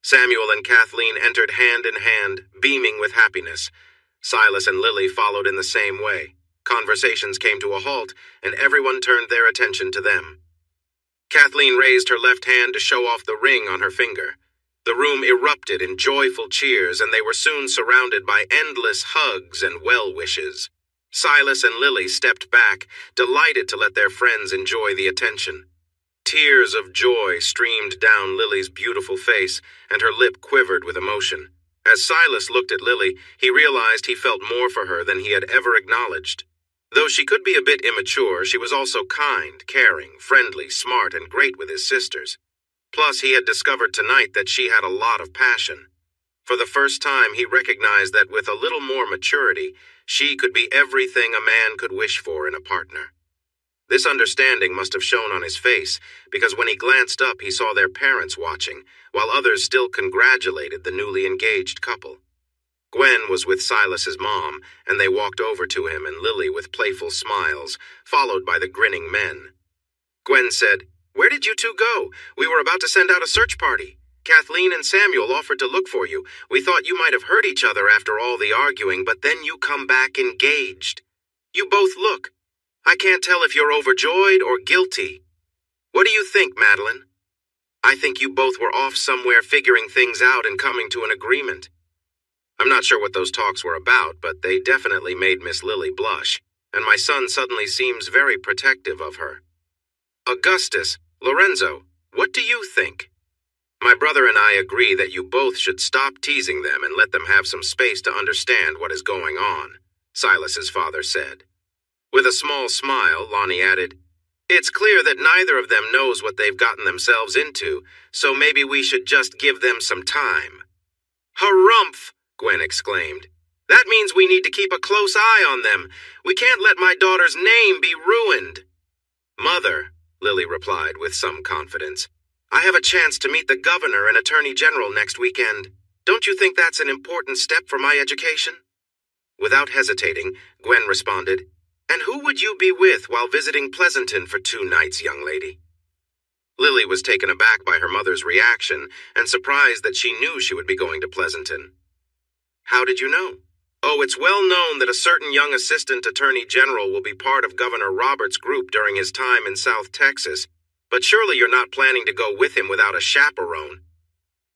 Samuel and Kathleen entered hand in hand, beaming with happiness. Silas and Lily followed in the same way. Conversations came to a halt, and everyone turned their attention to them. Kathleen raised her left hand to show off the ring on her finger. The room erupted in joyful cheers, and they were soon surrounded by endless hugs and well wishes. Silas and Lily stepped back, delighted to let their friends enjoy the attention. Tears of joy streamed down Lily's beautiful face, and her lip quivered with emotion. As Silas looked at Lily, he realized he felt more for her than he had ever acknowledged. Though she could be a bit immature, she was also kind, caring, friendly, smart, and great with his sisters. Plus, he had discovered tonight that she had a lot of passion. For the first time, he recognized that with a little more maturity, she could be everything a man could wish for in a partner. This understanding must have shown on his face, because when he glanced up, he saw their parents watching, while others still congratulated the newly engaged couple. Gwen was with Silas's mom, and they walked over to him and Lily with playful smiles, followed by the grinning men. Gwen said, "Where did you two go? We were about to send out a search party. Kathleen and Samuel offered to look for you. We thought you might have hurt each other after all the arguing, but then you come back engaged. You both look. I can't tell if you're overjoyed or guilty. What do you think, Madeline?" "I think you both were off somewhere figuring things out and coming to an agreement." I'm not sure what those talks were about, but they definitely made Miss Lily blush, and my son suddenly seems very protective of her. Augustus, Lorenzo, what do you think? My brother and I agree that you both should stop teasing them and let them have some space to understand what is going on, Silas's father said. With a small smile, Lonnie added, "It's clear that neither of them knows what they've gotten themselves into, so maybe we should just give them some time." "Harumph!" Gwen exclaimed. "That means we need to keep a close eye on them. We can't let my daughter's name be ruined." "Mother," Lily replied with some confidence, "I have a chance to meet the governor and attorney general next weekend. Don't you think that's an important step for my education?" Without hesitating, Gwen responded, "And who would you be with while visiting Pleasanton for 2 nights, young lady?" Lily was taken aback by her mother's reaction and surprised that she knew she would be going to Pleasanton. "How did you know?" "Oh, it's well known that a certain young assistant attorney general will be part of Governor Roberts' group during his time in South Texas, but surely you're not planning to go with him without a chaperone."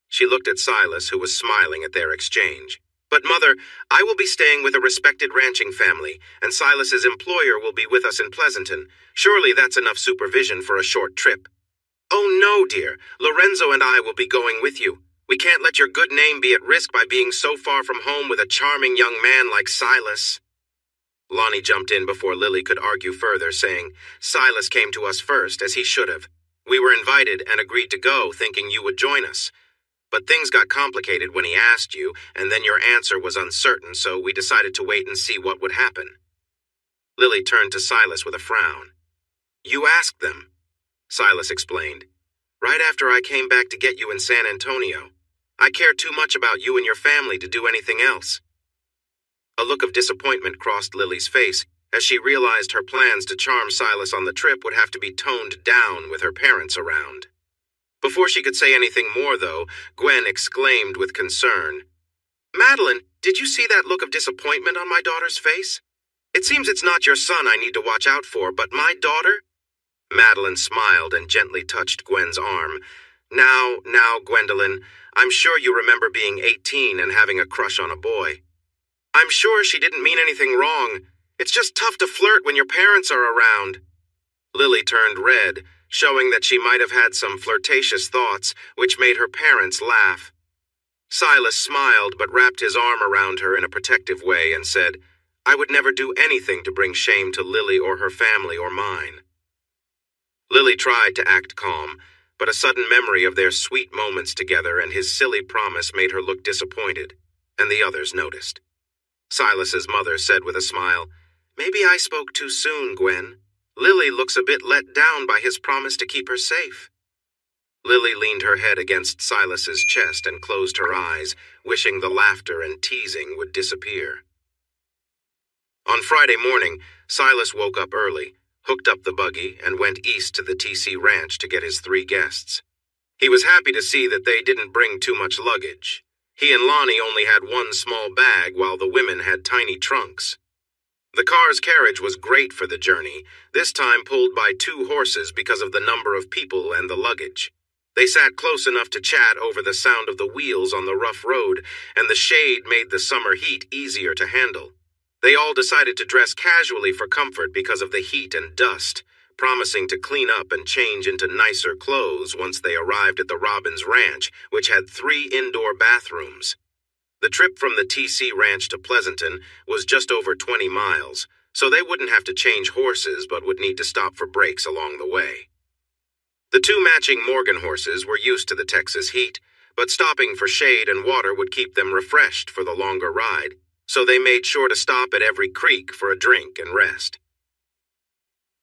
She looked at Silas, who was smiling at their exchange. "But, Mother, I will be staying with a respected ranching family, and Silas's employer will be with us in Pleasanton. Surely that's enough supervision for a short trip." "Oh, no, dear. Lorenzo and I will be going with you. We can't let your good name be at risk by being so far from home with a charming young man like Silas." Lonnie jumped in before Lily could argue further, saying, "Silas came to us first, as he should have. We were invited and agreed to go, thinking you would join us. But things got complicated when he asked you, and then your answer was uncertain, so we decided to wait and see what would happen." Lily turned to Silas with a frown. "You asked them," Silas explained. "Right after I came back to get you in San Antonio. I care too much about you and your family to do anything else." A look of disappointment crossed Lily's face as she realized her plans to charm Silas on the trip would have to be toned down with her parents around. Before she could say anything more, though, Gwen exclaimed with concern, "Madeline, did you see that look of disappointment on my daughter's face? It seems it's not your son I need to watch out for, but my daughter?" Madeline smiled and gently touched Gwen's arm. Now, Gwendolyn, I'm sure you remember being 18 and having a crush on a boy. I'm sure she didn't mean anything wrong. It's just tough to flirt when your parents are around." Lily turned red, showing that she might have had some flirtatious thoughts, which made her parents laugh. Silas smiled but wrapped his arm around her in a protective way and said, "I would never do anything to bring shame to Lily or her family or mine." Lily tried to act calm, but a sudden memory of their sweet moments together and his silly promise made her look disappointed, and the others noticed. Silas's mother said with a smile, "Maybe I spoke too soon, Gwen. Lily looks a bit let down by his promise to keep her safe." Lily leaned her head against Silas's chest and closed her eyes, wishing the laughter and teasing would disappear. On Friday morning, Silas woke up early, hooked up the buggy, and went east to the TC Ranch to get his 3 guests. He was happy to see that they didn't bring too much luggage. He and Lonnie only had 1 small bag while the women had tiny trunks. The car's carriage was great for the journey, this time pulled by 2 horses because of the number of people and the luggage. They sat close enough to chat over the sound of the wheels on the rough road, and the shade made the summer heat easier to handle. They all decided to dress casually for comfort because of the heat and dust, promising to clean up and change into nicer clothes once they arrived at the Robbins Ranch, which had 3 indoor bathrooms. The trip from the TC Ranch to Pleasanton was just over 20 miles, so they wouldn't have to change horses but would need to stop for breaks along the way. The 2 matching Morgan horses were used to the Texas heat, but stopping for shade and water would keep them refreshed for the longer ride, so they made sure to stop at every creek for a drink and rest.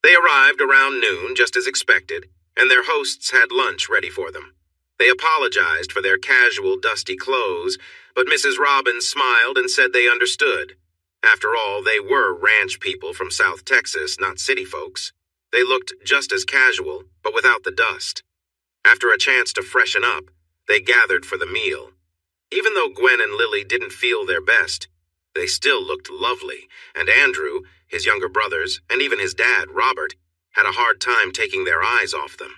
They arrived around noon, just as expected, and their hosts had lunch ready for them. They apologized for their casual, dusty clothes, but Mrs. Robbins smiled and said they understood. After all, they were ranch people from South Texas, not city folks. They looked just as casual, but without the dust. After a chance to freshen up, they gathered for the meal. Even though Gwen and Lily didn't feel their best, they still looked lovely, and Andrew, his younger brothers, and even his dad, Robert, had a hard time taking their eyes off them.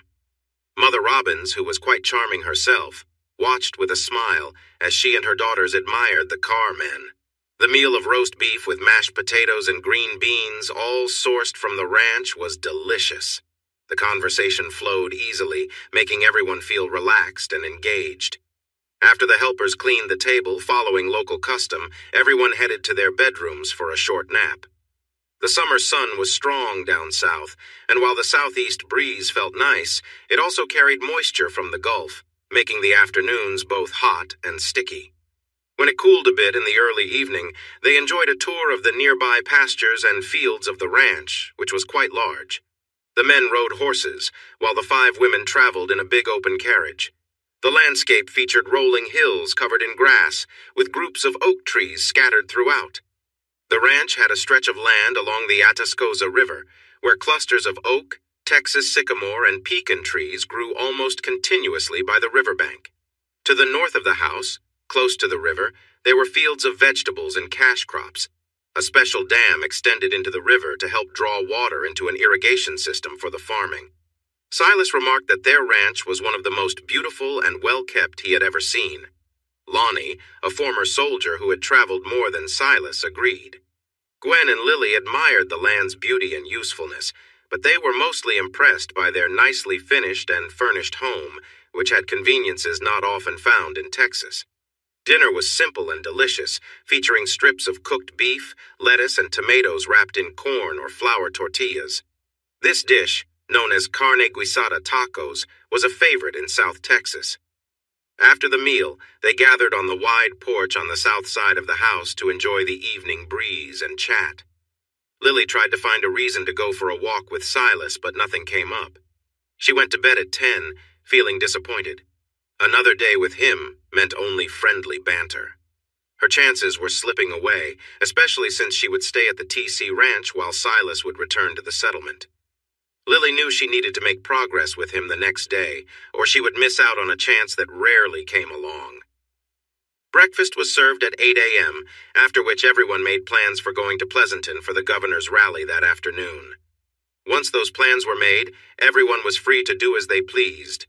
Mother Robbins, who was quite charming herself, watched with a smile as she and her daughters admired the carmen. The meal of roast beef with mashed potatoes and green beans, all sourced from the ranch, was delicious. The conversation flowed easily, making everyone feel relaxed and engaged. After the helpers cleaned the table, following local custom, everyone headed to their bedrooms for a short nap. The summer sun was strong down south, and while the southeast breeze felt nice, it also carried moisture from the Gulf, making the afternoons both hot and sticky. When it cooled a bit in the early evening, they enjoyed a tour of the nearby pastures and fields of the ranch, which was quite large. The men rode horses, while the 5 women traveled in a big open carriage. The landscape featured rolling hills covered in grass, with groups of oak trees scattered throughout. The ranch had a stretch of land along the Atascosa River, where clusters of oak, Texas sycamore, and pecan trees grew almost continuously by the riverbank. To the north of the house, close to the river, there were fields of vegetables and cash crops. A special dam extended into the river to help draw water into an irrigation system for the farming. Silas remarked that their ranch was one of the most beautiful and well-kept he had ever seen. Lonnie, a former soldier who had traveled more than Silas, agreed. Gwen and Lily admired the land's beauty and usefulness, but they were mostly impressed by their nicely finished and furnished home, which had conveniences not often found in Texas. Dinner was simple and delicious, featuring strips of cooked beef, lettuce, and tomatoes wrapped in corn or flour tortillas. This dish, known as carne guisada tacos, was a favorite in South Texas. After the meal, they gathered on the wide porch on the south side of the house to enjoy the evening breeze and chat. Lily tried to find a reason to go for a walk with Silas, but nothing came up. She went to bed at 10, feeling disappointed. Another day with him meant only friendly banter. Her chances were slipping away, especially since she would stay at the TC Ranch while Silas would return to the settlement. Lily knew she needed to make progress with him the next day, or she would miss out on a chance that rarely came along. Breakfast was served at 8 a.m., after which everyone made plans for going to Pleasanton for the governor's rally that afternoon. Once those plans were made, everyone was free to do as they pleased.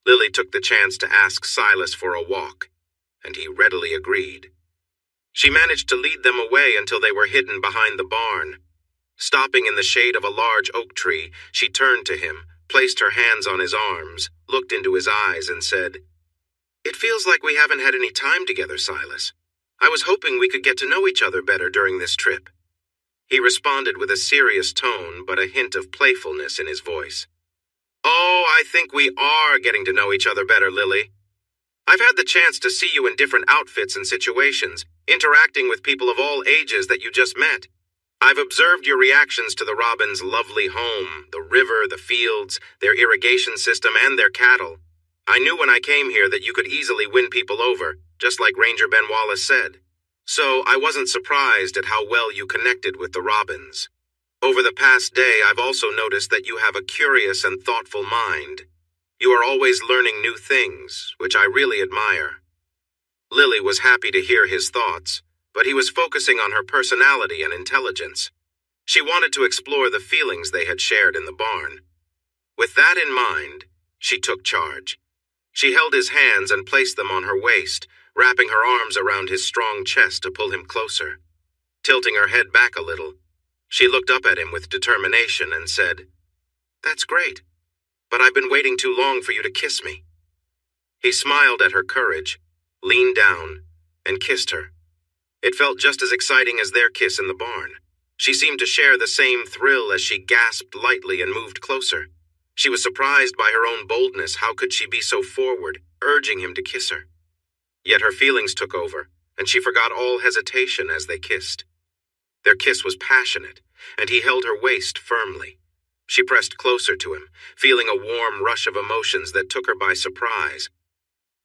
Lily took the chance to ask Silas for a walk, and he readily agreed. She managed to lead them away until they were hidden behind the barn. Stopping in the shade of a large oak tree, she turned to him, placed her hands on his arms, looked into his eyes, and said, "It feels like we haven't had any time together, Silas. I was hoping we could get to know each other better during this trip." He responded with a serious tone, but a hint of playfulness in his voice. Oh, I think we are getting to know each other better, Lily. I've had the chance to see you in different outfits and situations, interacting with people of all ages that you just met. I've observed your reactions to the Robins' lovely home, the river, the fields, their irrigation system, and their cattle. I knew when I came here that you could easily win people over, just like Ranger Ben Wallace said. So I wasn't surprised at how well you connected with the Robins. Over the past day, I've also noticed that you have a curious and thoughtful mind. You are always learning new things, which I really admire. Lily was happy to hear his thoughts, but he was focusing on her personality and intelligence. She wanted to explore the feelings they had shared in the barn. With that in mind, she took charge. She held his hands and placed them on her waist, wrapping her arms around his strong chest to pull him closer. Tilting her head back a little, she looked up at him with determination and said, "That's great, but I've been waiting too long for you to kiss me." He smiled at her courage, leaned down, and kissed her. It felt just as exciting as their kiss in the barn. She seemed to share the same thrill as she gasped lightly and moved closer. She was surprised by her own boldness. How could she be so forward, urging him to kiss her? Yet her feelings took over, and she forgot all hesitation as they kissed. Their kiss was passionate, and he held her waist firmly. She pressed closer to him, feeling a warm rush of emotions that took her by surprise.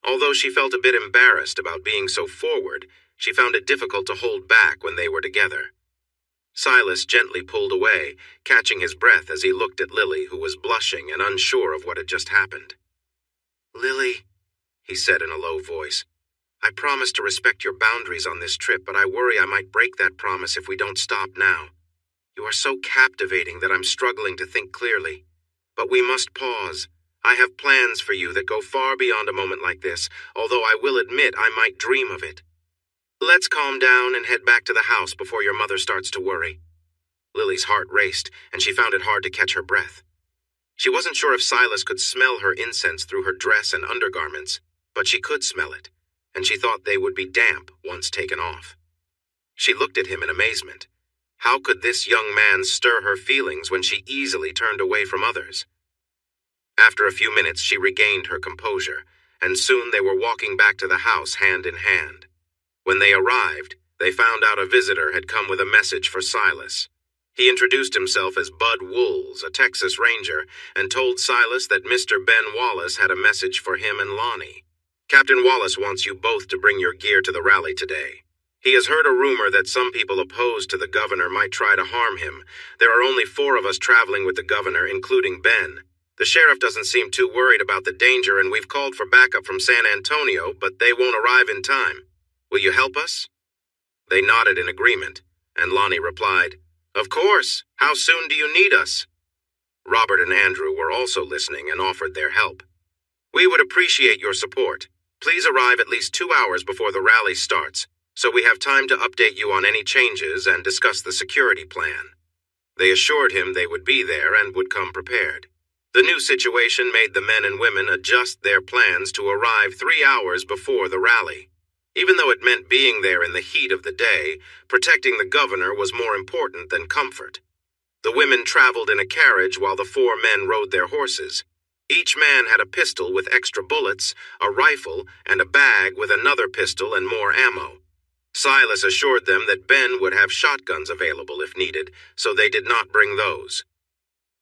Although she felt a bit embarrassed about being so forward, she found it difficult to hold back when they were together. Silas gently pulled away, catching his breath as he looked at Lily, who was blushing and unsure of what had just happened. "Lily," he said in a low voice, "I promise to respect your boundaries on this trip, but I worry I might break that promise if we don't stop now. You are so captivating that I'm struggling to think clearly. But we must pause. I have plans for you that go far beyond a moment like this, although I will admit I might dream of it. Let's calm down and head back to the house before your mother starts to worry." Lily's heart raced, and she found it hard to catch her breath. She wasn't sure if Silas could smell her incense through her dress and undergarments, but she could smell it, and she thought they would be damp once taken off. She looked at him in amazement. How could this young man stir her feelings when she easily turned away from others? After a few minutes, she regained her composure, and soon they were walking back to the house hand in hand. When they arrived, they found out a visitor had come with a message for Silas. He introduced himself as Bud Wools, a Texas Ranger, and told Silas that Mr. Ben Wallace had a message for him and Lonnie. "Captain Wallace wants you both to bring your gear to the rally today. He has heard a rumor that some people opposed to the governor might try to harm him. There are only 4 of us traveling with the governor, including Ben. The sheriff doesn't seem too worried about the danger, and we've called for backup from San Antonio, but they won't arrive in time. Will you help us?" They nodded in agreement, and Lonnie replied, "Of course. How soon do you need us?" Robert and Andrew were also listening and offered their help. "We would appreciate your support. Please arrive at least 2 hours before the rally starts, so we have time to update you on any changes and discuss the security plan." They assured him they would be there and would come prepared. The new situation made the men and women adjust their plans to arrive 3 hours before the rally. Even though it meant being there in the heat of the day, protecting the governor was more important than comfort. The women traveled in a carriage while the 4 men rode their horses. Each man had a pistol with extra bullets, a rifle, and a bag with another pistol and more ammo. Silas assured them that Ben would have shotguns available if needed, so they did not bring those.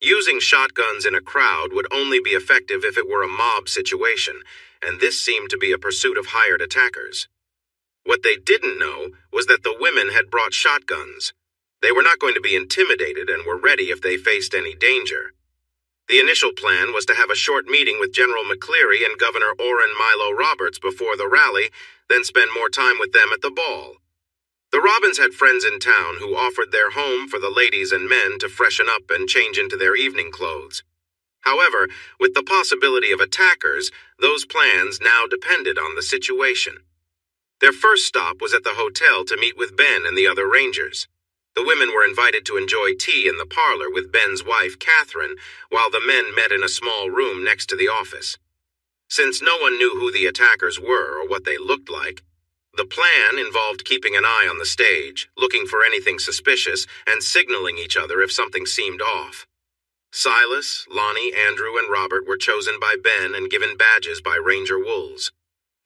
Using shotguns in a crowd would only be effective if it were a mob situation, and this seemed to be a pursuit of hired attackers. What they didn't know was that the women had brought shotguns. They were not going to be intimidated and were ready if they faced any danger. The initial plan was to have a short meeting with General McCleary and Governor Orrin Milo Roberts before the rally, then spend more time with them at the ball. The Robins had friends in town who offered their home for the ladies and men to freshen up and change into their evening clothes. However, with the possibility of attackers, those plans now depended on the situation. Their first stop was at the hotel to meet with Ben and the other Rangers. The women were invited to enjoy tea in the parlor with Ben's wife, Catherine, while the men met in a small room next to the office. Since no one knew who the attackers were or what they looked like, the plan involved keeping an eye on the stage, looking for anything suspicious, and signaling each other if something seemed off. Silas, Lonnie, Andrew, and Robert were chosen by Ben and given badges by Ranger Wools.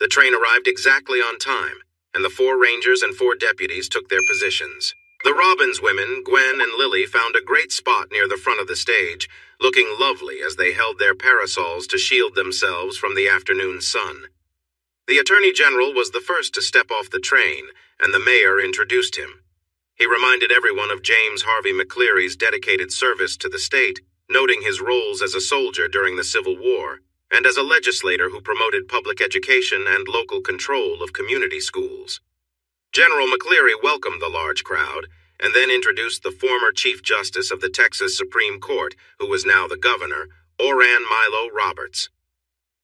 The train arrived exactly on time, and the 4 rangers and 4 deputies took their positions. The Robbins women, Gwen and Lily, found a great spot near the front of the stage, looking lovely as they held their parasols to shield themselves from the afternoon sun. The Attorney General was the first to step off the train, and the mayor introduced him. He reminded everyone of James Harvey McCleary's dedicated service to the state, noting his roles as a soldier during the Civil War, and as a legislator who promoted public education and local control of community schools. General McCleary welcomed the large crowd, and then introduced the former Chief Justice of the Texas Supreme Court, who was now the governor, Oran Milo Roberts.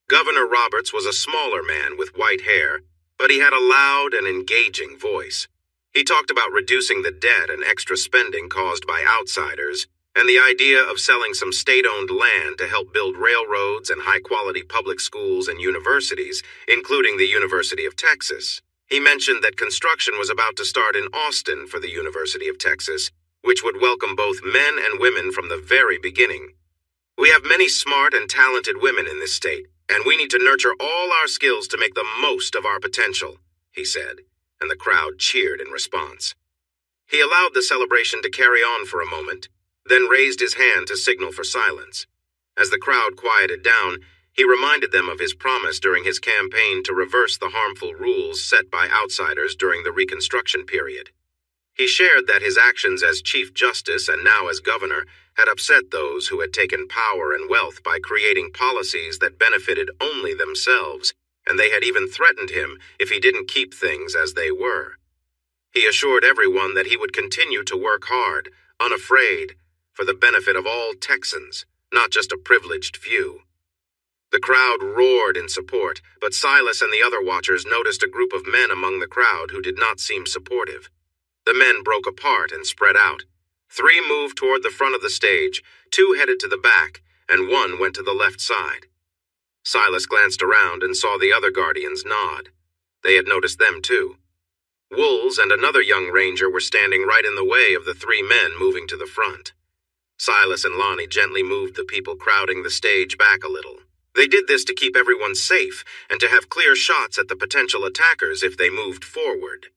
Governor Roberts was a smaller man with white hair, but he had a loud and engaging voice. He talked about reducing the debt and extra spending caused by outsiders, and the idea of selling some state-owned land to help build railroads and high-quality public schools and universities, including the University of Texas. He mentioned that construction was about to start in Austin for the University of Texas, which would welcome both men and women from the very beginning. "We have many smart and talented women in this state, and we need to nurture all our skills to make the most of our potential," he said, and the crowd cheered in response. He allowed the celebration to carry on for a moment, then raised his hand to signal for silence. As the crowd quieted down, he reminded them of his promise during his campaign to reverse the harmful rules set by outsiders during the Reconstruction period. He shared that his actions as Chief Justice and now as governor had upset those who had taken power and wealth by creating policies that benefited only themselves, and they had even threatened him if he didn't keep things as they were. He assured everyone that he would continue to work hard, unafraid, for the benefit of all Texans, not just a privileged few. The crowd roared in support, but Silas and the other watchers noticed a group of men among the crowd who did not seem supportive. The men broke apart and spread out. 3 moved toward the front of the stage, 2 headed to the back, and 1 went to the left side. Silas glanced around and saw the other guardians nod. They had noticed them too. Wools and another young ranger were standing right in the way of the 3 men moving to the front. Silas and Lonnie gently moved the people crowding the stage back a little. They did this to keep everyone safe and to have clear shots at the potential attackers if they moved forward.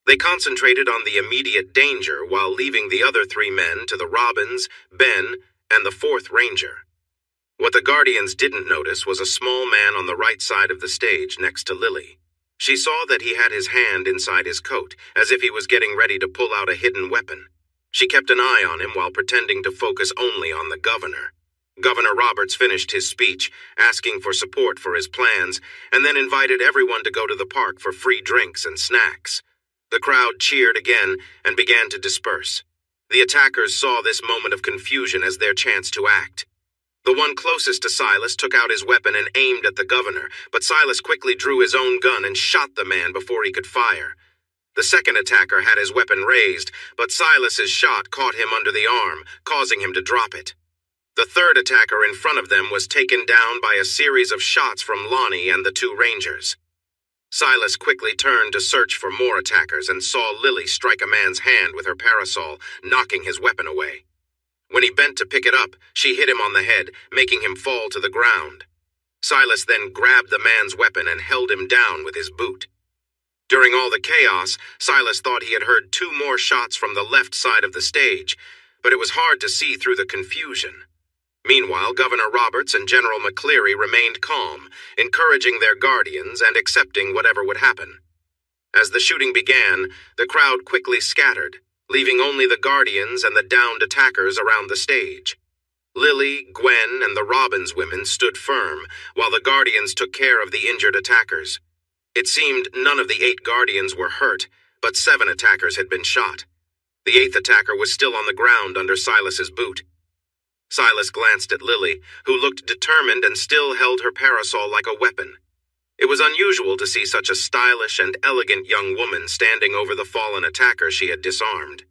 They concentrated on the immediate danger while leaving the other 3 men to the Robbins, Ben, and the 4th Ranger. What the Guardians didn't notice was a small man on the right side of the stage next to Lily. She saw that he had his hand inside his coat, as if he was getting ready to pull out a hidden weapon. She kept an eye on him while pretending to focus only on the governor. Governor Roberts finished his speech, asking for support for his plans, and then invited everyone to go to the park for free drinks and snacks. The crowd cheered again and began to disperse. The attackers saw this moment of confusion as their chance to act. The one closest to Silas took out his weapon and aimed at the governor, but Silas quickly drew his own gun and shot the man before he could fire. The second attacker had his weapon raised, but Silas's shot caught him under the arm, causing him to drop it. The third attacker in front of them was taken down by a series of shots from Lonnie and the 2 rangers. Silas quickly turned to search for more attackers and saw Lily strike a man's hand with her parasol, knocking his weapon away. When he bent to pick it up, she hit him on the head, making him fall to the ground. Silas then grabbed the man's weapon and held him down with his boot. During all the chaos, Silas thought he had heard 2 more shots from the left side of the stage, but it was hard to see through the confusion. Meanwhile, Governor Roberts and General McCleary remained calm, encouraging their guardians and accepting whatever would happen. As the shooting began, the crowd quickly scattered, leaving only the guardians and the downed attackers around the stage. Lily, Gwen, and the Robbins women stood firm, while the guardians took care of the injured attackers. It seemed none of the 8 guardians were hurt, but 7 attackers had been shot. The 8th attacker was still on the ground under Silas's boot. Silas glanced at Lily, who looked determined and still held her parasol like a weapon. It was unusual to see such a stylish and elegant young woman standing over the fallen attacker she had disarmed.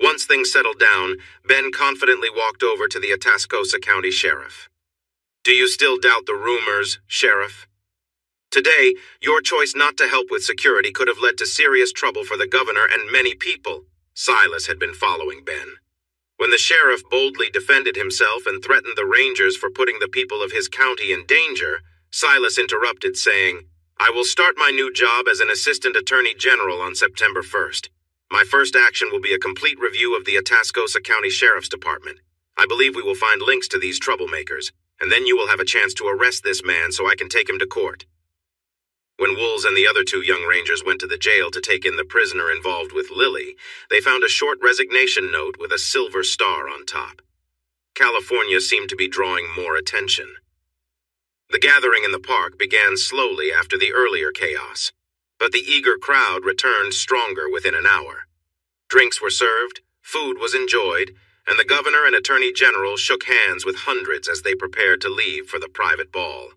Once things settled down, Ben confidently walked over to the Atascosa County Sheriff. "Do you still doubt the rumors, Sheriff? Today, your choice not to help with security could have led to serious trouble for the governor and many people." Silas had been following Ben. When the sheriff boldly defended himself and threatened the Rangers for putting the people of his county in danger, Silas interrupted, saying, "I will start my new job as an assistant attorney general on September 1st. My first action will be a complete review of the Atascosa County Sheriff's Department. I believe we will find links to these troublemakers, and then you will have a chance to arrest this man so I can take him to court." When Wools and the other two young Rangers went to the jail to take in the prisoner involved with Lily, they found a short resignation note with a silver star on top. California seemed to be drawing more attention. The gathering in the park began slowly after the earlier chaos, but the eager crowd returned stronger within an hour. Drinks were served, food was enjoyed, and the governor and attorney general shook hands with hundreds as they prepared to leave for the private ball.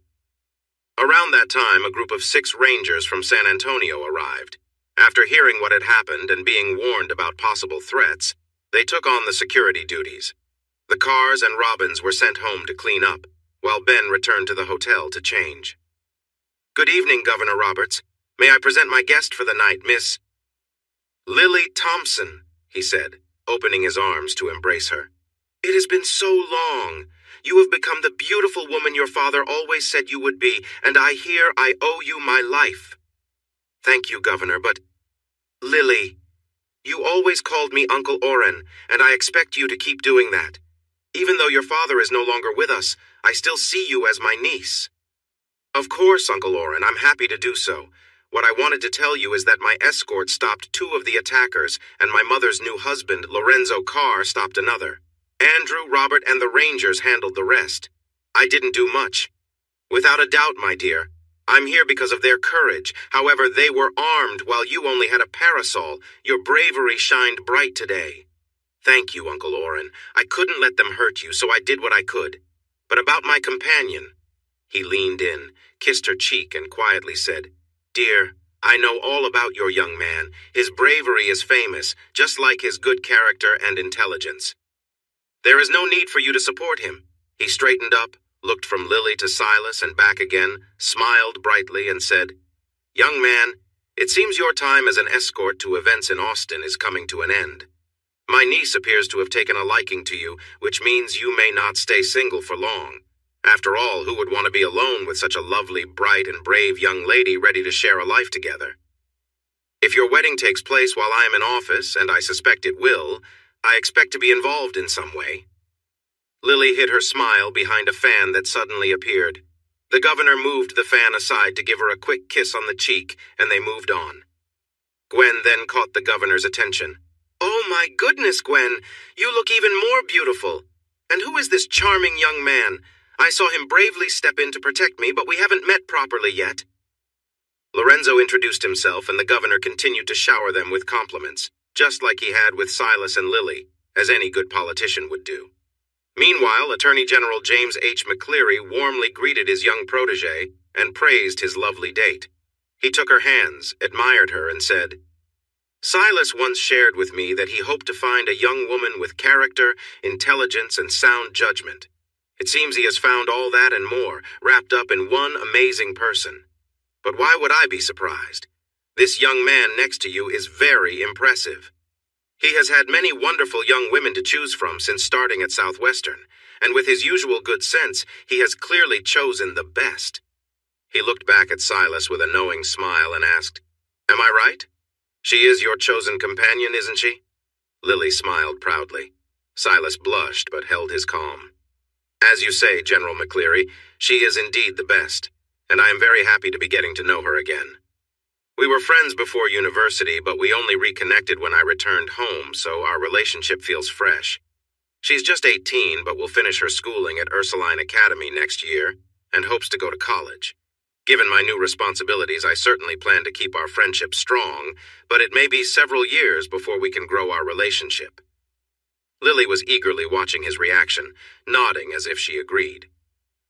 Around that time, a group of 6 Rangers from San Antonio arrived. After hearing what had happened and being warned about possible threats, they took on the security duties. The Cars and Robbins were sent home to clean up, while Ben returned to the hotel to change. "Good evening, Governor Roberts. May I present my guest for the night, Miss Lily Thompson," he said, opening his arms to embrace her. "It has been so long. You have become the beautiful woman your father always said you would be, and I hear I owe you my life." "Thank you, Governor, but Lily, you always called me Uncle Oren, and I expect you to keep doing that. Even though your father is no longer with us, I still see you as my niece." "Of course, Uncle Oren, I'm happy to do so. What I wanted to tell you is that my escort stopped 2 of the attackers, and my mother's new husband, Lorenzo Carr, stopped another. Andrew, Robert, and the Rangers handled the rest. I didn't do much. Without a doubt, my dear, I'm here because of their courage. However, they were armed while you only had a parasol. Your bravery shined bright today. Thank you, Uncle Oren. I couldn't let them hurt you, so I did what I could. But about my companion..." He leaned in, kissed her cheek, and quietly said, "Dear, I know all about your young man. His bravery is famous, just like his good character and intelligence. There is no need for you to support him." He straightened up, looked from Lily to Silas and back again, smiled brightly, and said, "Young man, it seems your time as an escort to events in Austin is coming to an end. My niece appears to have taken a liking to you, which means you may not stay single for long. After all, who would want to be alone with such a lovely, bright, and brave young lady ready to share a life together? If your wedding takes place while I am in office, and I suspect it will, I expect to be involved in some way." Lily hid her smile behind a fan that suddenly appeared. The governor moved the fan aside to give her a quick kiss on the cheek, and they moved on. Gwen then caught the governor's attention. "Oh my goodness, Gwen, you look even more beautiful. And who is this charming young man? I saw him bravely step in to protect me, but we haven't met properly yet." Lorenzo introduced himself, and the governor continued to shower them with compliments, just like he had with Silas and Lily, as any good politician would do. Meanwhile, Attorney General James H. McCleary warmly greeted his young protege and praised his lovely date. He took her hands, admired her, and said, "Silas once shared with me that he hoped to find a young woman with character, intelligence, and sound judgment. It seems he has found all that and more, wrapped up in one amazing person. But why would I be surprised? This young man next to you is very impressive. He has had many wonderful young women to choose from since starting at Southwestern, and with his usual good sense, he has clearly chosen the best." He looked back at Silas with a knowing smile and asked, "Am I right? She is your chosen companion, isn't she?" Lily smiled proudly. Silas blushed but held his calm. "As you say, General McCleary, she is indeed the best, and I am very happy to be getting to know her again. We were friends before university, but we only reconnected when I returned home, so our relationship feels fresh. She's just 18, but will finish her schooling at Ursuline Academy next year, and hopes to go to college. Given my new responsibilities, I certainly plan to keep our friendship strong, but it may be several years before we can grow our relationship." Lily was eagerly watching his reaction, nodding as if she agreed.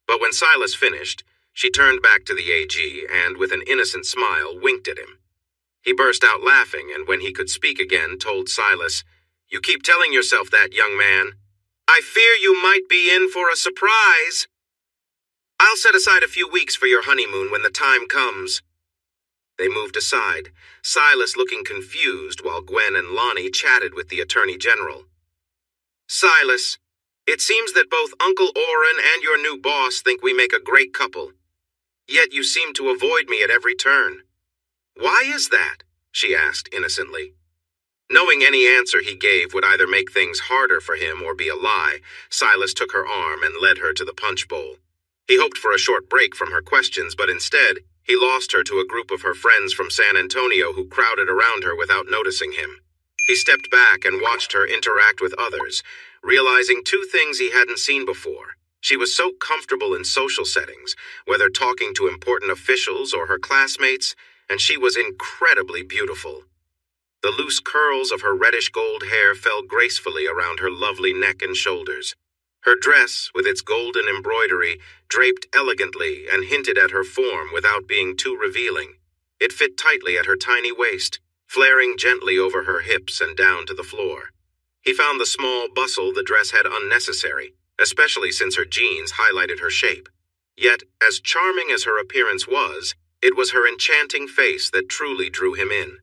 But when Silas finished, she turned back to the AG and, with an innocent smile, winked at him. He burst out laughing, and when he could speak again, told Silas, "You keep telling yourself that, young man. I fear you might be in for a surprise. I'll set aside a few weeks for your honeymoon when the time comes." They moved aside, Silas looking confused while Gwen and Lonnie chatted with the Attorney General. Silas, it seems that both Uncle Oren and your new boss think we make a great couple. Yet you seem to avoid me at every turn. Why is that? She asked innocently. Knowing any answer he gave would either make things harder for him or be a lie, Silas took her arm and led her to the punch bowl. He hoped for a short break from her questions, but instead, he lost her to a group of her friends from San Antonio who crowded around her without noticing him. He stepped back and watched her interact with others, realizing two things he hadn't seen before. She was so comfortable in social settings, whether talking to important officials or her classmates, and she was incredibly beautiful. The loose curls of her reddish-gold hair fell gracefully around her lovely neck and shoulders. Her dress, with its golden embroidery, draped elegantly and hinted at her form without being too revealing. It fit tightly at her tiny waist, flaring gently over her hips and down to the floor. He found the small bustle the dress had unnecessary, especially since her jeans highlighted her shape. Yet, as charming as her appearance was, it was her enchanting face that truly drew him in.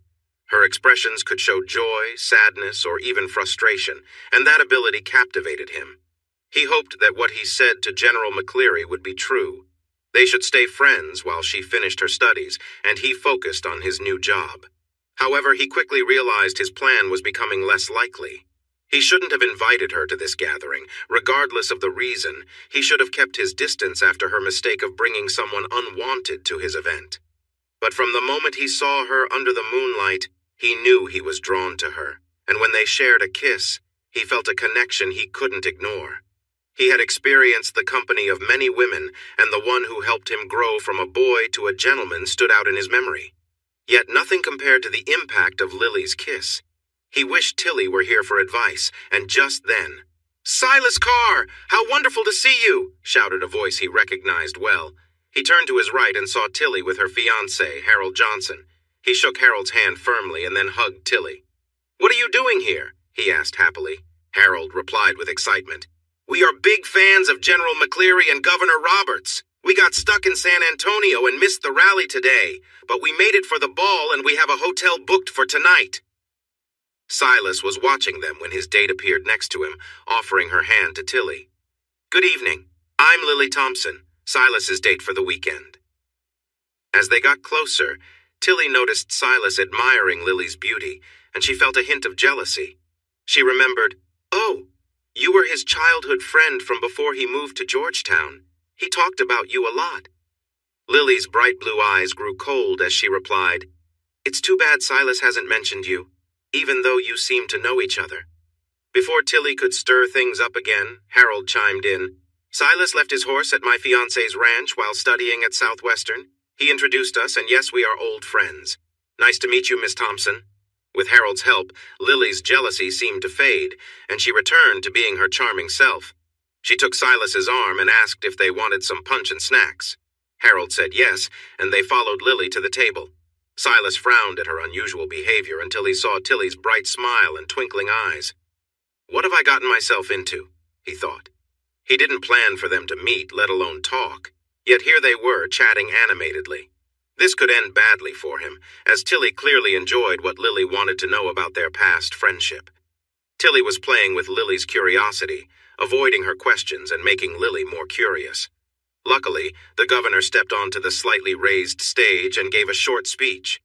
Her expressions could show joy, sadness, or even frustration, and that ability captivated him. He hoped that what he said to General McCleary would be true. They should stay friends while she finished her studies, and he focused on his new job. However, he quickly realized his plan was becoming less likely. He shouldn't have invited her to this gathering. Regardless of the reason, he should have kept his distance after her mistake of bringing someone unwanted to his event. But from the moment he saw her under the moonlight, he knew he was drawn to her, and when they shared a kiss, he felt a connection he couldn't ignore. He had experienced the company of many women, and the one who helped him grow from a boy to a gentleman stood out in his memory. Yet nothing compared to the impact of Lily's kiss. He wished Tilly were here for advice, and just then, "Silas Carr! How wonderful to see you!" shouted a voice he recognized well. He turned to his right and saw Tilly with her fiancé, Harold Johnson. He shook Harold's hand firmly and then hugged Tilly. "What are you doing here?" he asked happily. Harold replied with excitement. "We are big fans of General McCleary and Governor Roberts. We got stuck in San Antonio and missed the rally today, but we made it for the ball and we have a hotel booked for tonight." Silas was watching them when his date appeared next to him, offering her hand to Tilly. "Good evening. I'm Lily Thompson, Silas's date for the weekend." As they got closer, Tilly noticed Silas admiring Lily's beauty, and she felt a hint of jealousy. She remembered, "Oh, you were his childhood friend from before he moved to Georgetown. He talked about you a lot." Lily's bright blue eyes grew cold as she replied, "It's too bad Silas hasn't mentioned you, even though you seem to know each other." Before Tilly could stir things up again, Harold chimed in. "Silas left his horse at my fiancé's ranch while studying at Southwestern. He introduced us, and yes, we are old friends. Nice to meet you, Miss Thompson." With Harold's help, Lily's jealousy seemed to fade, and she returned to being her charming self. She took Silas's arm and asked if they wanted some punch and snacks. Harold said yes, and they followed Lily to the table. Silas frowned at her unusual behavior until he saw Tilly's bright smile and twinkling eyes. "What have I gotten myself into?" he thought. He didn't plan for them to meet, let alone talk. Yet here they were, chatting animatedly. This could end badly for him, as Tilly clearly enjoyed what Lily wanted to know about their past friendship. Tilly was playing with Lily's curiosity, avoiding her questions and making Lily more curious. Luckily, the governor stepped onto the slightly raised stage and gave a short speech.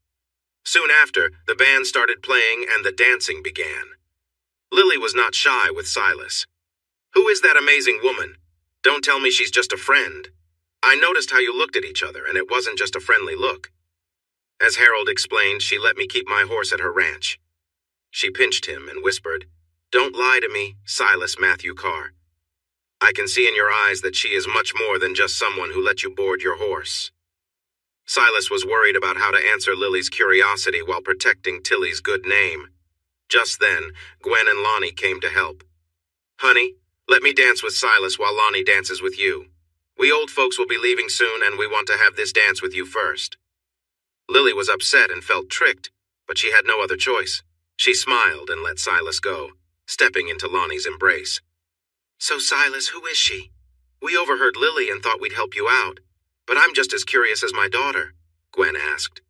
Soon after, the band started playing and the dancing began. Lily was not shy with Silas. "Who is that amazing woman? Don't tell me she's just a friend. I noticed how you looked at each other, and it wasn't just a friendly look." As Harold explained, she let me keep my horse at her ranch. She pinched him and whispered, "Don't lie to me, Silas Matthew Carr. I can see in your eyes that she is much more than just someone who let you board your horse." Silas was worried about how to answer Lily's curiosity while protecting Tilly's good name. Just then, Gwen and Lonnie came to help. "Honey, let me dance with Silas while Lonnie dances with you. We old folks will be leaving soon, and we want to have this dance with you first." Lily was upset and felt tricked, but she had no other choice. She smiled and let Silas go, stepping into Lonnie's embrace. "So, Silas, who is she? We overheard Lily and thought we'd help you out, but I'm just as curious as my daughter," Gwen asked.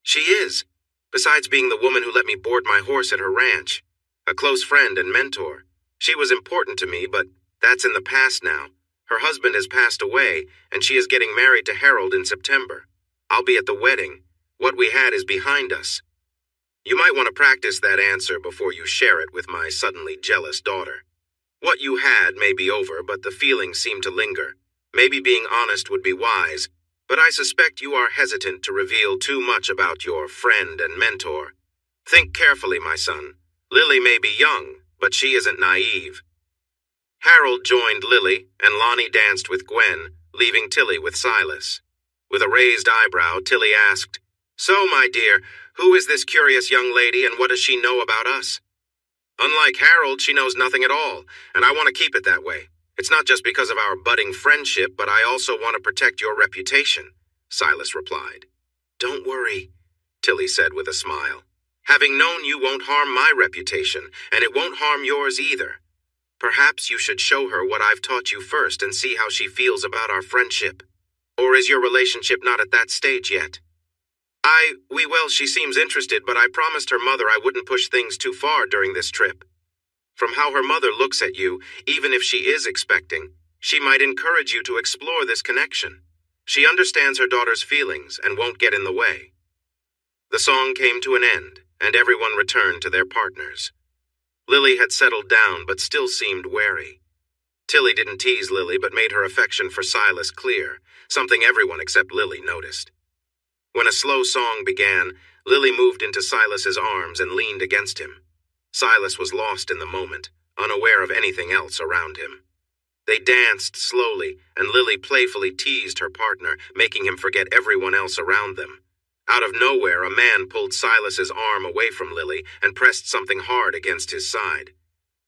"She is, besides being the woman who let me board my horse at her ranch, a close friend and mentor. She was important to me, but that's in the past now. Her husband has passed away, and she is getting married to Harold in September. I'll be at the wedding. What we had is behind us. You might want to practice that answer before you share it with my suddenly jealous daughter. What you had may be over, but the feelings seem to linger. Maybe being honest would be wise, but I suspect you are hesitant to reveal too much about your friend and mentor. Think carefully, my son. Lily may be young, but she isn't naive. Harold joined Lily, and Lonnie danced with Gwen, leaving Tilly with Silas. With a raised eyebrow, Tilly asked, "So, my dear, who is this curious young lady, and what does she know about us?" "Unlike Harold, she knows nothing at all, and I want to keep it that way. It's not just because of our budding friendship, but I also want to protect your reputation," Silas replied. "Don't worry," Tilly said with a smile. "Having known you won't harm my reputation, and it won't harm yours either. Perhaps you should show her what I've taught you first and see how she feels about our friendship. Or is your relationship not at that stage yet?" Well, she seems interested, but I promised her mother I wouldn't push things too far during this trip. From how her mother looks at you, even if she is expecting, she might encourage you to explore this connection. She understands her daughter's feelings and won't get in the way. The song came to an end, and everyone returned to their partners. Lily had settled down, but still seemed wary. Tilly didn't tease Lily, but made her affection for Silas clear, something everyone except Lily noticed. When a slow song began, Lily moved into Silas's arms and leaned against him. Silas was lost in the moment, unaware of anything else around him. They danced slowly, and Lily playfully teased her partner, making him forget everyone else around them. Out of nowhere, a man pulled Silas's arm away from Lily and pressed something hard against his side.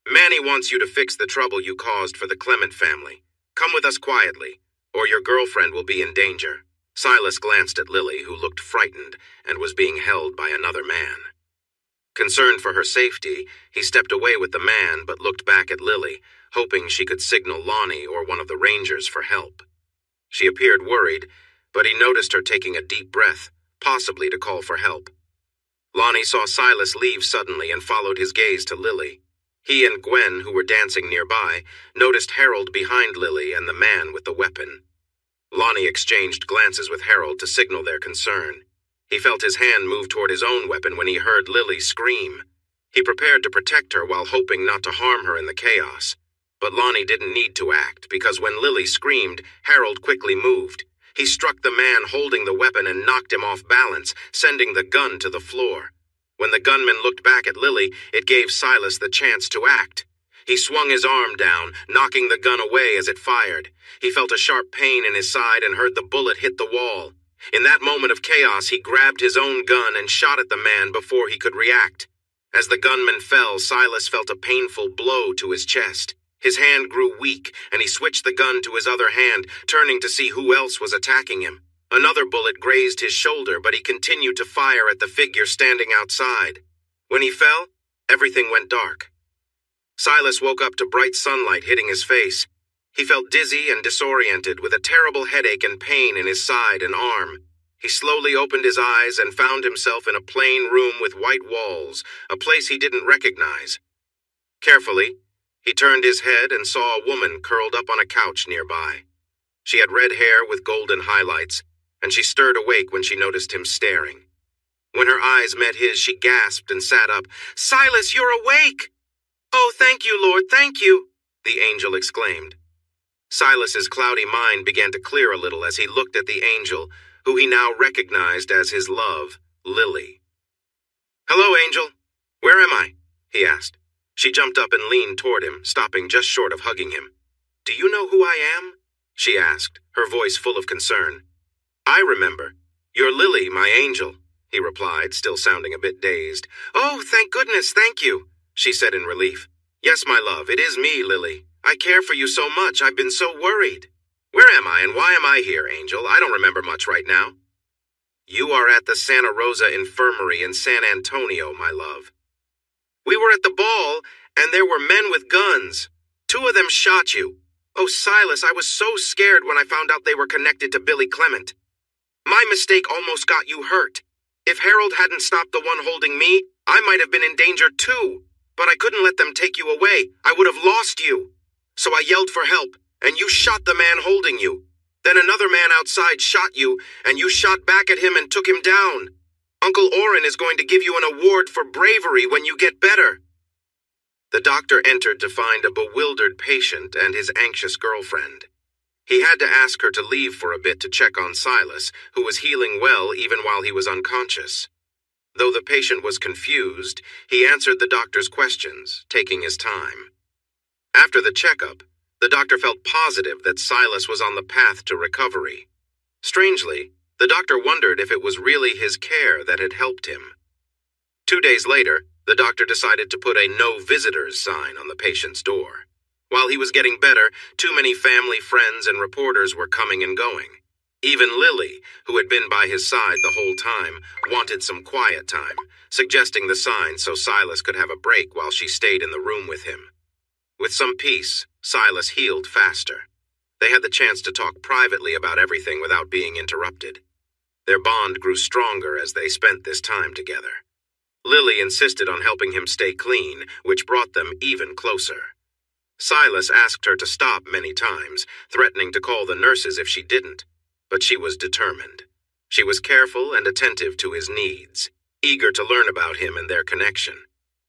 "Manny wants you to fix the trouble you caused for the Clement family. Come with us quietly, or your girlfriend will be in danger." Silas glanced at Lily, who looked frightened and was being held by another man. Concerned for her safety, he stepped away with the man but looked back at Lily, hoping she could signal Lonnie or one of the rangers for help. She appeared worried, but he noticed her taking a deep breath, possibly to call for help. Lonnie saw Silas leave suddenly and followed his gaze to Lily. He and Gwen, who were dancing nearby, noticed Harold behind Lily and the man with the weapon. Lonnie exchanged glances with Harold to signal their concern. He felt his hand move toward his own weapon when he heard Lily scream. He prepared to protect her while hoping not to harm her in the chaos. But Lonnie didn't need to act, because when Lily screamed, Harold quickly moved. He struck the man holding the weapon and knocked him off balance, sending the gun to the floor. When the gunman looked back at Lily, it gave Silas the chance to act. He swung his arm down, knocking the gun away as it fired. He felt a sharp pain in his side and heard the bullet hit the wall. In that moment of chaos, he grabbed his own gun and shot at the man before he could react. As the gunman fell, Silas felt a painful blow to his chest. His hand grew weak, and he switched the gun to his other hand, turning to see who else was attacking him. Another bullet grazed his shoulder, but he continued to fire at the figure standing outside. When he fell, everything went dark. Silas woke up to bright sunlight hitting his face. He felt dizzy and disoriented, with a terrible headache and pain in his side and arm. He slowly opened his eyes and found himself in a plain room with white walls, a place he didn't recognize. Carefully, he turned his head and saw a woman curled up on a couch nearby. She had red hair with golden highlights, and she stirred awake when she noticed him staring. When her eyes met his, she gasped and sat up. "Silas, you're awake!" "Oh, thank you, Lord, thank you," the angel exclaimed. Silas's cloudy mind began to clear a little as he looked at the angel, who he now recognized as his love, Lily. "Hello, angel. Where am I?" he asked. She jumped up and leaned toward him, stopping just short of hugging him. "Do you know who I am?" she asked, her voice full of concern. "I remember. You're Lily, my angel," he replied, still sounding a bit dazed. "Oh, thank goodness, thank you," she said in relief. "Yes, my love, it is me, Lily. I care for you so much, I've been so worried." "Where am I and why am I here, Angel? I don't remember much right now." "You are at the Santa Rosa Infirmary in San Antonio, my love. We were at the ball, and there were men with guns. 2 of them shot you. Oh, Silas, I was so scared when I found out they were connected to Billy Clement. My mistake almost got you hurt. If Harold hadn't stopped the one holding me, I might have been in danger too. But I couldn't let them take you away. I would have lost you. So I yelled for help, and you shot the man holding you. Then another man outside shot you, and you shot back at him and took him down. Uncle Orrin is going to give you an award for bravery when you get better." The doctor entered to find a bewildered patient and his anxious girlfriend. He had to ask her to leave for a bit to check on Silas, who was healing well even while he was unconscious. Though the patient was confused, he answered the doctor's questions, taking his time. After the checkup, the doctor felt positive that Silas was on the path to recovery. Strangely, the doctor wondered if it was really his care that had helped him. 2 days later, the doctor decided to put a "No Visitors" sign on the patient's door. While he was getting better, too many family, friends, and reporters were coming and going. Even Lily, who had been by his side the whole time, wanted some quiet time, suggesting the sign so Silas could have a break while she stayed in the room with him. With some peace, Silas healed faster. They had the chance to talk privately about everything without being interrupted. Their bond grew stronger as they spent this time together. Lily insisted on helping him stay clean, which brought them even closer. Silas asked her to stop many times, threatening to call the nurses if she didn't, but she was determined. She was careful and attentive to his needs, eager to learn about him and their connection.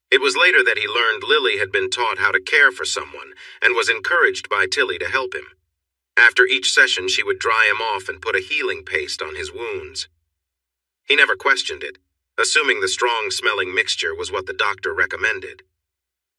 It was later that he learned Lily had been taught how to care for someone and was encouraged by Tilly to help him. After each session, she would dry him off and put a healing paste on his wounds. He never questioned it, assuming the strong-smelling mixture was what the doctor recommended.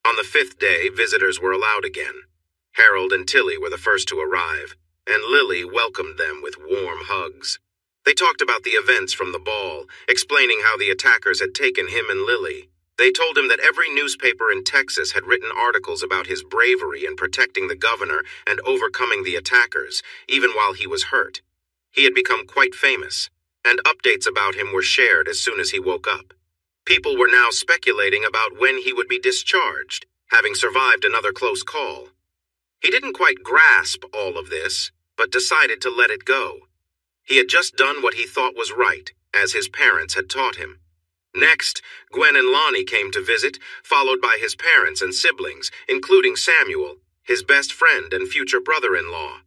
On the 5th day, visitors were allowed again. Harold and Tilly were the first to arrive, and Lily welcomed them with warm hugs. They talked about the events from the ball, explaining how the attackers had taken him and Lily. They told him that every newspaper in Texas had written articles about his bravery in protecting the governor and overcoming the attackers, even while he was hurt. He had become quite famous, and updates about him were shared as soon as he woke up. People were now speculating about when he would be discharged, having survived another close call. He didn't quite grasp all of this, but decided to let it go. He had just done what he thought was right, as his parents had taught him. Next, Gwen and Lonnie came to visit, followed by his parents and siblings, including Samuel, his best friend and future brother-in-law.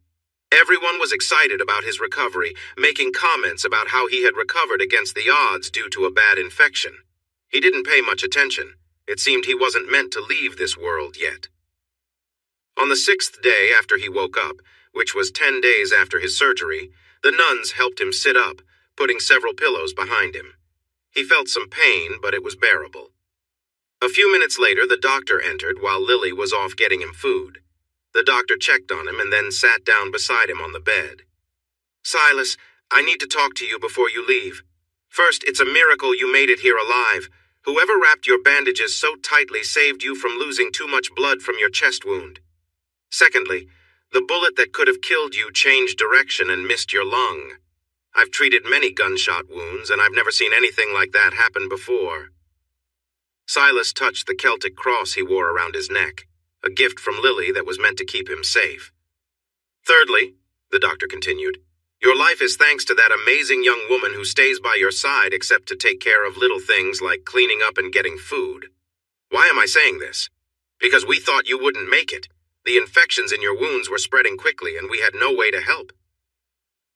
Everyone was excited about his recovery, making comments about how he had recovered against the odds due to a bad infection. He didn't pay much attention. It seemed he wasn't meant to leave this world yet. On the 6th day after he woke up, which was 10 days after his surgery, the nuns helped him sit up, putting several pillows behind him. He felt some pain, but it was bearable. A few minutes later, the doctor entered while Lily was off getting him food. The doctor checked on him and then sat down beside him on the bed. "Silas, I need to talk to you before you leave. First, it's a miracle you made it here alive. Whoever wrapped your bandages so tightly saved you from losing too much blood from your chest wound. Secondly, the bullet that could have killed you changed direction and missed your lung. I've treated many gunshot wounds, and I've never seen anything like that happen before." Silas touched the Celtic cross he wore around his neck, a gift from Lily that was meant to keep him safe. "Thirdly," the doctor continued, "your life is thanks to that amazing young woman who stays by your side except to take care of little things like cleaning up and getting food. Why am I saying this? Because we thought you wouldn't make it. The infections in your wounds were spreading quickly, and we had no way to help."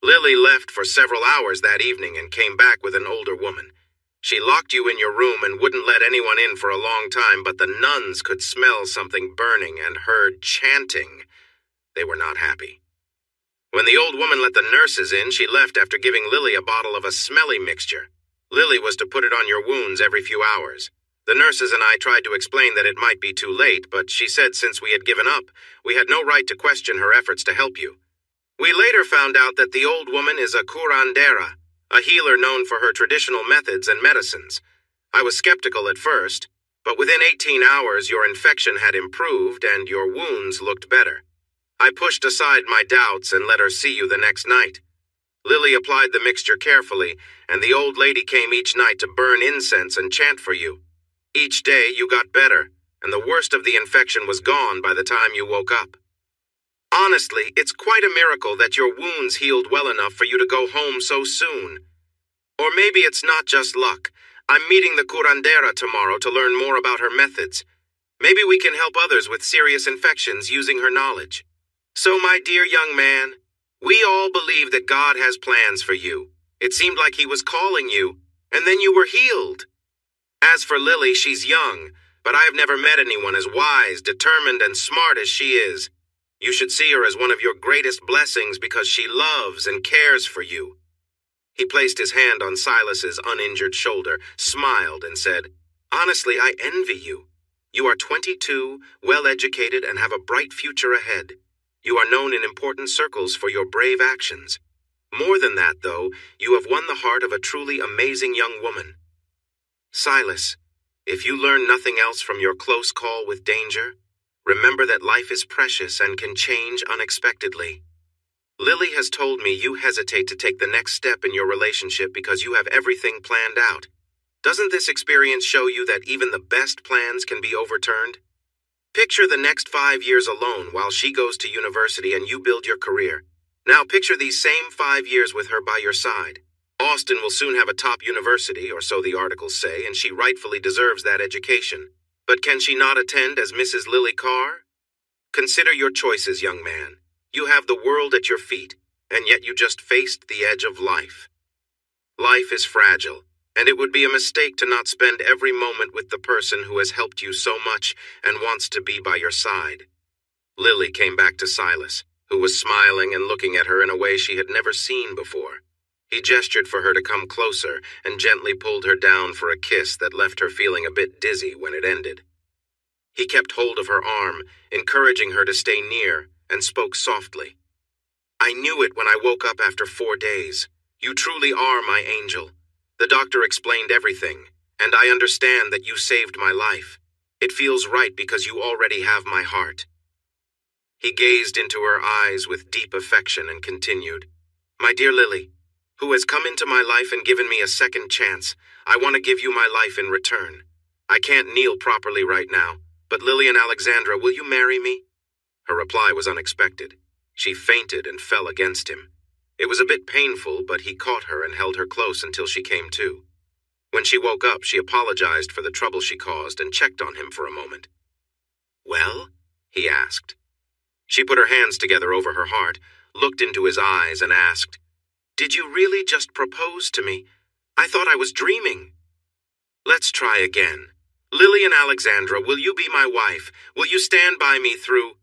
Lily left for several hours that evening and came back with an older woman. She locked you in your room and wouldn't let anyone in for a long time, but the nuns could smell something burning and heard chanting. They were not happy. When the old woman let the nurses in, she left after giving Lily a bottle of a smelly mixture. Lily was to put it on your wounds every few hours. The nurses and I tried to explain that it might be too late, but she said since we had given up, we had no right to question her efforts to help you. We later found out that the old woman is a curandera, a healer known for her traditional methods and medicines. I was skeptical at first, but within 18 hours your infection had improved and your wounds looked better. I pushed aside my doubts and let her see you the next night. Lily applied the mixture carefully, and the old lady came each night to burn incense and chant for you. Each day you got better, and the worst of the infection was gone by the time you woke up. Honestly, it's quite a miracle that your wounds healed well enough for you to go home so soon. Or maybe it's not just luck. I'm meeting the curandera tomorrow to learn more about her methods. Maybe we can help others with serious infections using her knowledge. So, my dear young man, we all believe that God has plans for you. It seemed like he was calling you, and then you were healed. As for Lily, she's young, but I have never met anyone as wise, determined, and smart as she is. You should see her as one of your greatest blessings because she loves and cares for you. He placed his hand on Silas's uninjured shoulder, smiled, and said, Honestly, I envy you. You are 22, well-educated, and have a bright future ahead. You are known in important circles for your brave actions. More than that, though, you have won the heart of a truly amazing young woman. Silas, if you learn nothing else from your close call with danger, remember that life is precious and can change unexpectedly. Lily has told me you hesitate to take the next step in your relationship because you have everything planned out. Doesn't this experience show you that even the best plans can be overturned? Picture the next 5 years alone while she goes to university and you build your career. Now picture these same 5 years with her by your side. Austin will soon have a top university, or so the articles say, and she rightfully deserves that education. But can she not attend as Mrs. Lily Carr? Consider your choices, young man. You have the world at your feet, and yet you just faced the edge of life. Life is fragile, and it would be a mistake to not spend every moment with the person who has helped you so much and wants to be by your side. Lily came back to Silas, who was smiling and looking at her in a way she had never seen before. He gestured for her to come closer and gently pulled her down for a kiss that left her feeling a bit dizzy when it ended. He kept hold of her arm, encouraging her to stay near, and spoke softly. I knew it when I woke up after 4 days. You truly are my angel. The doctor explained everything, and I understand that you saved my life. It feels right because you already have my heart. He gazed into her eyes with deep affection and continued, My dear Lily, who has come into my life and given me a second chance, I want to give you my life in return. I can't kneel properly right now, but Lillian Alexandra, will you marry me? Her reply was unexpected. She fainted and fell against him. It was a bit painful, but he caught her and held her close until she came to. When she woke up, she apologized for the trouble she caused and checked on him for a moment. Well? He asked. She put her hands together over her heart, looked into his eyes, and asked, Did you really just propose to me? I thought I was dreaming. Let's try again. Lillian Alexandra, will you be my wife? Will you stand by me through...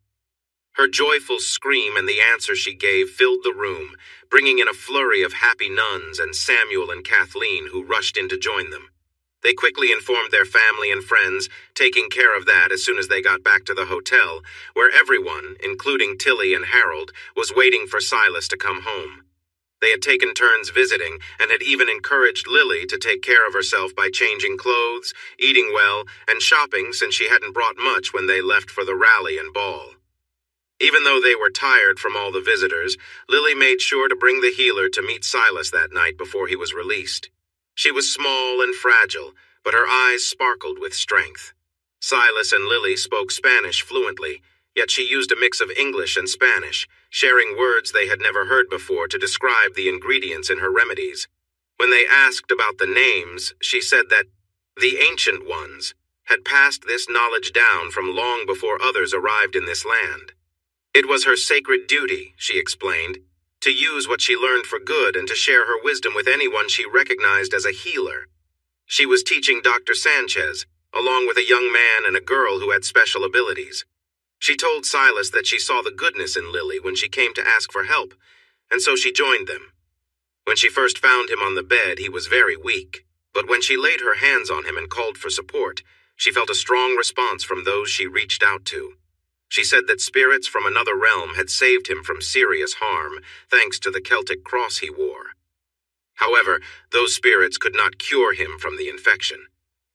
Her joyful scream and the answer she gave filled the room, bringing in a flurry of happy nuns and Samuel and Kathleen who rushed in to join them. They quickly informed their family and friends, taking care of that as soon as they got back to the hotel, where everyone, including Tilly and Harold, was waiting for Silas to come home. They had taken turns visiting and had even encouraged Lily to take care of herself by changing clothes, eating well, and shopping since she hadn't brought much when they left for the rally and ball. Even though they were tired from all the visitors, Lily made sure to bring the healer to meet Silas that night before he was released. She was small and fragile, but her eyes sparkled with strength. Silas and Lily spoke Spanish fluently, yet she used a mix of English and Spanish, sharing words they had never heard before to describe the ingredients in her remedies. When they asked about the names, she said that the Ancient Ones had passed this knowledge down from long before others arrived in this land. It was her sacred duty, she explained, to use what she learned for good and to share her wisdom with anyone she recognized as a healer. She was teaching Dr. Sanchez, along with a young man and a girl who had special abilities. She told Silas that she saw the goodness in Lily when she came to ask for help, and so she joined them. When she first found him on the bed, he was very weak, but when she laid her hands on him and called for support, she felt a strong response from those she reached out to. She said that spirits from another realm had saved him from serious harm, thanks to the Celtic cross he wore. However, those spirits could not cure him from the infection.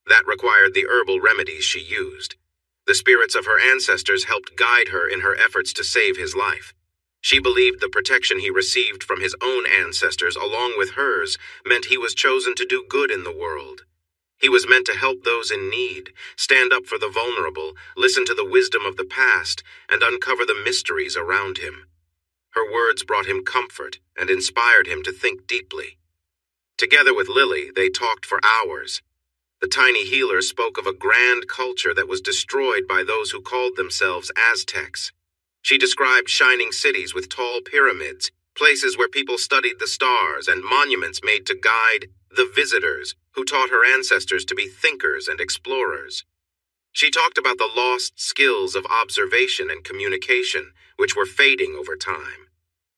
That required the herbal remedies she used. The spirits of her ancestors helped guide her in her efforts to save his life. She believed the protection he received from his own ancestors, along with hers, meant he was chosen to do good in the world. He was meant to help those in need, stand up for the vulnerable, listen to the wisdom of the past, and uncover the mysteries around him. Her words brought him comfort and inspired him to think deeply. Together with Lily, they talked for hours. The tiny healer spoke of a grand culture that was destroyed by those who called themselves Aztecs. She described shining cities with tall pyramids, places where people studied the stars, and monuments made to guide the visitors who taught her ancestors to be thinkers and explorers. She talked about the lost skills of observation and communication, which were fading over time.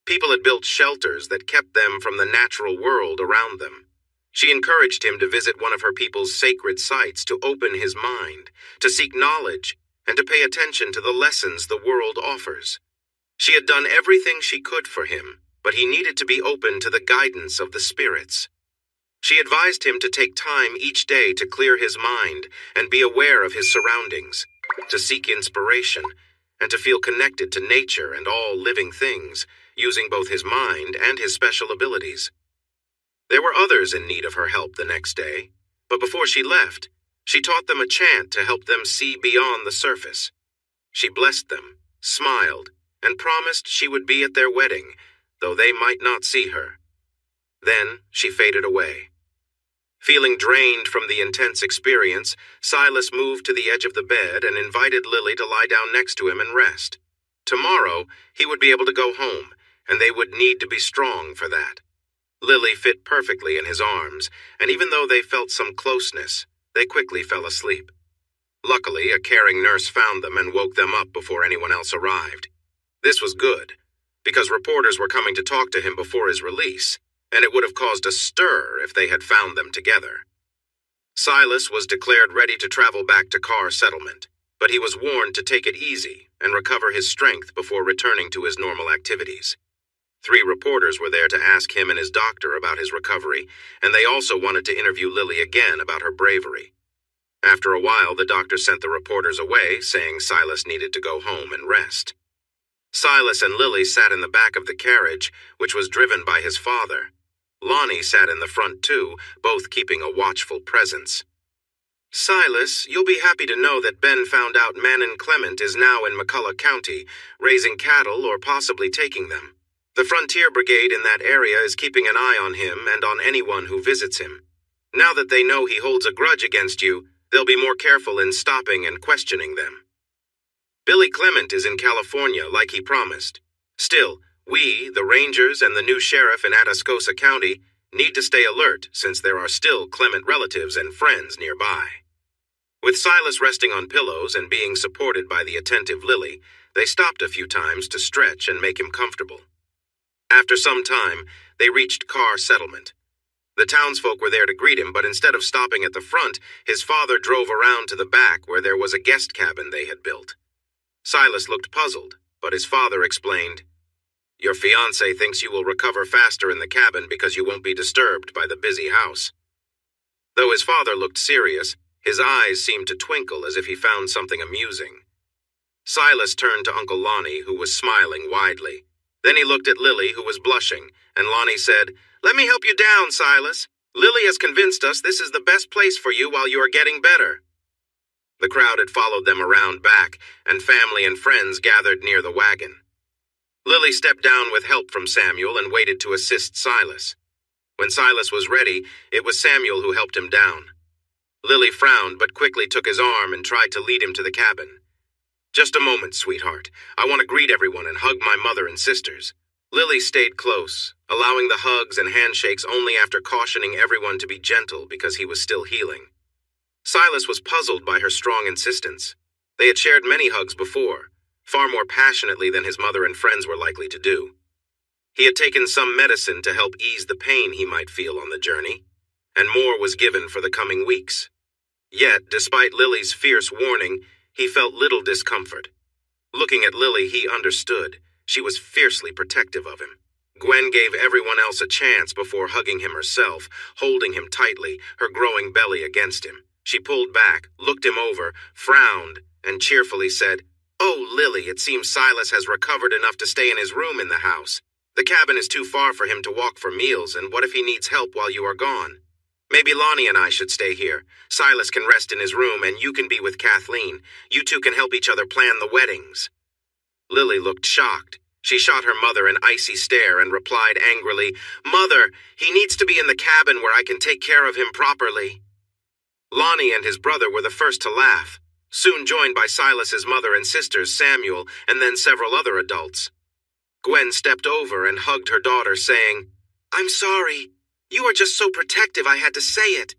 People had built shelters that kept them from the natural world around them. She encouraged him to visit one of her people's sacred sites, to open his mind, to seek knowledge, and to pay attention to the lessons the world offers. She had done everything she could for him, but he needed to be open to the guidance of the spirits. She advised him to take time each day to clear his mind and be aware of his surroundings, to seek inspiration, and to feel connected to nature and all living things, using both his mind and his special abilities. There were others in need of her help the next day, but before she left, she taught them a chant to help them see beyond the surface. She blessed them, smiled, and promised she would be at their wedding, though they might not see her. Then she faded away. Feeling drained from the intense experience, Silas moved to the edge of the bed and invited Lily to lie down next to him and rest. Tomorrow, he would be able to go home, and they would need to be strong for that. Lily fit perfectly in his arms, and even though they felt some closeness, they quickly fell asleep. Luckily, a caring nurse found them and woke them up before anyone else arrived. This was good, because reporters were coming to talk to him before his release, and it would have caused a stir if they had found them together. Silas was declared ready to travel back to Carr Settlement, but he was warned to take it easy and recover his strength before returning to his normal activities. 3 reporters were there to ask him and his doctor about his recovery, and they also wanted to interview Lily again about her bravery. After a while, the doctor sent the reporters away, saying Silas needed to go home and rest. Silas and Lily sat in the back of the carriage, which was driven by his father. Lonnie sat in the front too, both keeping a watchful presence. "Silas, you'll be happy to know that Ben found out Manon Clement is now in McCulloch County, raising cattle or possibly taking them. The Frontier Brigade in that area is keeping an eye on him and on anyone who visits him. Now that they know he holds a grudge against you, they'll be more careful in stopping and questioning them. Billy Clement is in California like he promised. Still, we, the Rangers and the new sheriff in Atascosa County, need to stay alert since there are still Clement relatives and friends nearby." With Silas resting on pillows and being supported by the attentive Lily, they stopped a few times to stretch and make him comfortable. After some time, they reached Carr Settlement. The townsfolk were there to greet him, but instead of stopping at the front, his father drove around to the back where there was a guest cabin they had built. Silas looked puzzled, but his father explained, "Your fiancé thinks you will recover faster in the cabin because you won't be disturbed by the busy house." Though his father looked serious, his eyes seemed to twinkle as if he found something amusing. Silas turned to Uncle Lonnie, who was smiling widely. Then he looked at Lily, who was blushing, and Lonnie said, "Let me help you down, Silas. Lily has convinced us this is the best place for you while you are getting better." The crowd had followed them around back, and family and friends gathered near the wagon. Lily stepped down with help from Samuel and waited to assist Silas. When Silas was ready, it was Samuel who helped him down. Lily frowned but quickly took his arm and tried to lead him to the cabin. "Just a moment, sweetheart. I want to greet everyone and hug my mother and sisters." Lily stayed close, allowing the hugs and handshakes only after cautioning everyone to be gentle because he was still healing. Silas was puzzled by her strong insistence. They had shared many hugs before, far more passionately than his mother and friends were likely to do. He had taken some medicine to help ease the pain he might feel on the journey, and more was given for the coming weeks. Yet, despite Lily's fierce warning, he felt little discomfort. Looking at Lily, he understood. She was fiercely protective of him. Gwen gave everyone else a chance before hugging him herself, holding him tightly, her growing belly against him. She pulled back, looked him over, frowned, and cheerfully said, "Oh, Lily, it seems Silas has recovered enough to stay in his room in the house. The cabin is too far for him to walk for meals, and what if he needs help while you are gone? Maybe Lonnie and I should stay here. Silas can rest in his room, and you can be with Kathleen. You two can help each other plan the weddings." Lily looked shocked. She shot her mother an icy stare and replied angrily, "Mother, he needs to be in the cabin where I can take care of him properly." Lonnie and his brother were the first to laugh, soon joined by Silas's mother and sisters, Samuel, and then several other adults. Gwen stepped over and hugged her daughter, saying, "I'm sorry. You are just so protective I had to say it."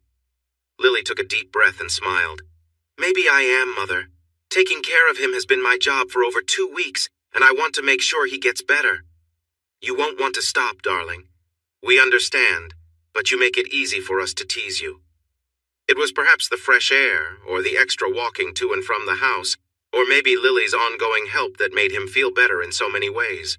Lily took a deep breath and smiled. "Maybe I am, Mother. Taking care of him has been my job for over 2 weeks, and I want to make sure he gets better." "You won't want to stop, darling. We understand, but you make it easy for us to tease you." It was perhaps the fresh air, or the extra walking to and from the house, or maybe Lily's ongoing help that made him feel better in so many ways.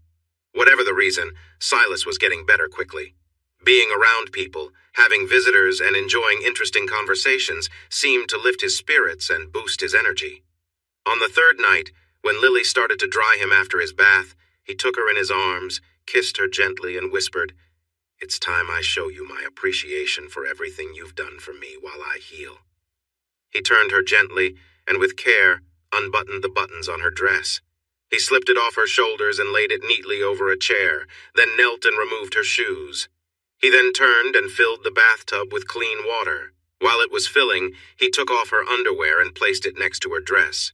Whatever the reason, Silas was getting better quickly. Being around people, having visitors, and enjoying interesting conversations seemed to lift his spirits and boost his energy. On the third night, when Lily started to dry him after his bath, he took her in his arms, kissed her gently, and whispered, "It's time I show you my appreciation for everything you've done for me while I heal." He turned her gently, and with care, unbuttoned the buttons on her dress. He slipped it off her shoulders and laid it neatly over a chair, then knelt and removed her shoes. He then turned and filled the bathtub with clean water. While it was filling, he took off her underwear and placed it next to her dress.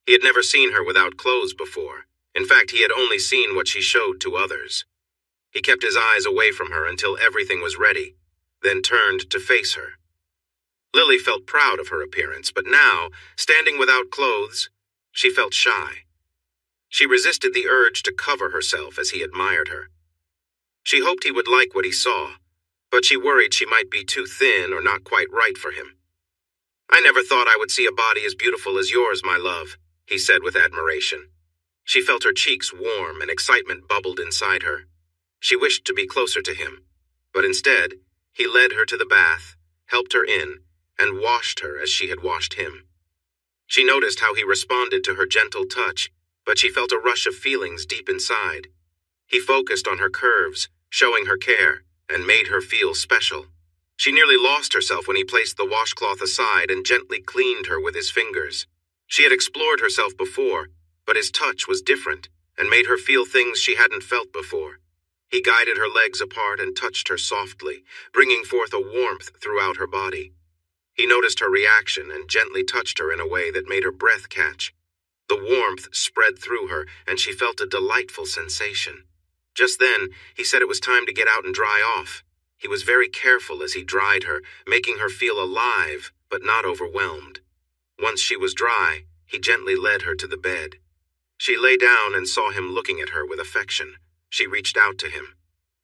He had never seen her without clothes before. In fact, he had only seen what she showed to others. He kept his eyes away from her until everything was ready, then turned to face her. Lily felt proud of her appearance, but now, standing without clothes, she felt shy. She resisted the urge to cover herself as he admired her. She hoped he would like what he saw, but she worried she might be too thin or not quite right for him. "I never thought I would see a body as beautiful as yours, my love," he said with admiration. She felt her cheeks warm and excitement bubbled inside her. She wished to be closer to him, but instead, he led her to the bath, helped her in, and washed her as she had washed him. She noticed how he responded to her gentle touch, but she felt a rush of feelings deep inside. He focused on her curves, showing her care, and made her feel special. She nearly lost herself when he placed the washcloth aside and gently cleaned her with his fingers. She had explored herself before, but his touch was different and made her feel things she hadn't felt before. He guided her legs apart and touched her softly, bringing forth a warmth throughout her body. He noticed her reaction and gently touched her in a way that made her breath catch. The warmth spread through her, and she felt a delightful sensation. Just then, he said it was time to get out and dry off. He was very careful as he dried her, making her feel alive, but not overwhelmed. Once she was dry, he gently led her to the bed. She lay down and saw him looking at her with affection. She reached out to him.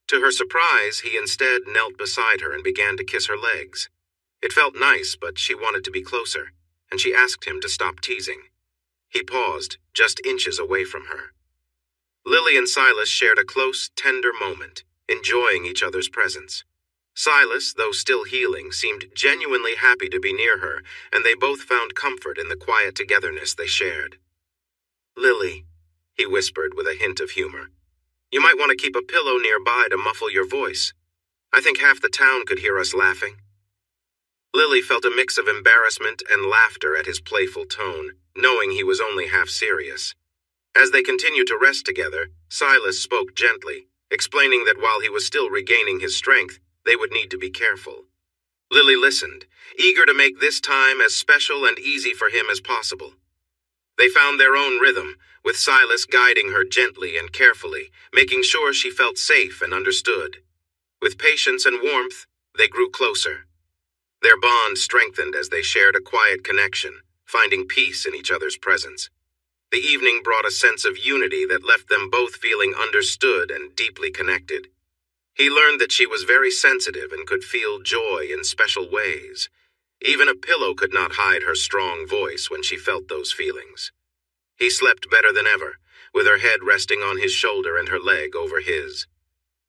To her surprise, he instead knelt beside her and began to kiss her legs. It felt nice, but she wanted to be closer, and she asked him to stop teasing. He paused, just inches away from her. Lily and Silas shared a close, tender moment, enjoying each other's presence. Silas, though still healing, seemed genuinely happy to be near her, and they both found comfort in the quiet togetherness they shared. "Lily," he whispered with a hint of humor, "you might want to keep a pillow nearby to muffle your voice. I think half the town could hear us laughing." Lily felt a mix of embarrassment and laughter at his playful tone, knowing he was only half serious. As they continued to rest together, Silas spoke gently, explaining that while he was still regaining his strength, they would need to be careful. Lily listened, eager to make this time as special and easy for him as possible. They found their own rhythm, with Silas guiding her gently and carefully, making sure she felt safe and understood. With patience and warmth, they grew closer. Their bond strengthened as they shared a quiet connection, finding peace in each other's presence. The evening brought a sense of unity that left them both feeling understood and deeply connected. He learned that she was very sensitive and could feel joy in special ways. Even a pillow could not hide her strong voice when she felt those feelings. He slept better than ever, with her head resting on his shoulder and her leg over his.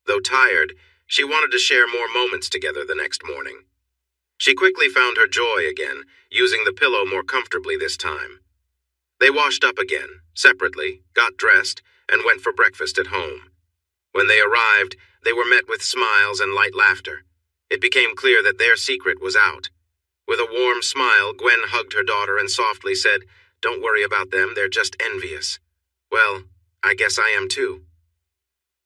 Though tired, she wanted to share more moments together the next morning. She quickly found her joy again, using the pillow more comfortably this time. They washed up again, separately, got dressed, and went for breakfast at home. When they arrived, they were met with smiles and light laughter. It became clear that their secret was out. With a warm smile, Gwen hugged her daughter and softly said, "Don't worry about them, they're just envious." "Well, I guess I am too."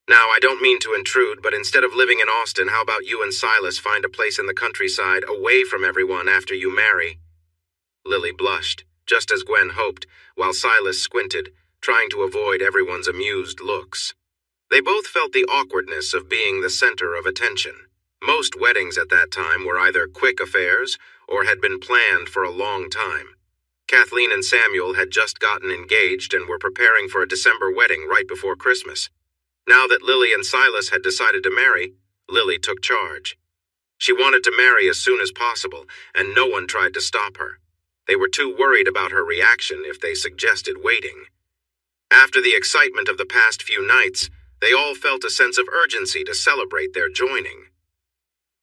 Now, I don't mean to intrude, but instead of living in Austin, how about you and Silas find a place in the countryside away from everyone after you marry? Lily blushed, just as Gwen hoped, while Silas squinted, trying to avoid everyone's amused looks. They both felt the awkwardness of being the center of attention. Most weddings at that time were either quick affairs or had been planned for a long time. Kathleen and Samuel had just gotten engaged and were preparing for a December wedding right before Christmas. Now that Lily and Silas had decided to marry, Lily took charge. She wanted to marry as soon as possible, and no one tried to stop her. They were too worried about her reaction if they suggested waiting. After the excitement of the past few nights, they all felt a sense of urgency to celebrate their joining.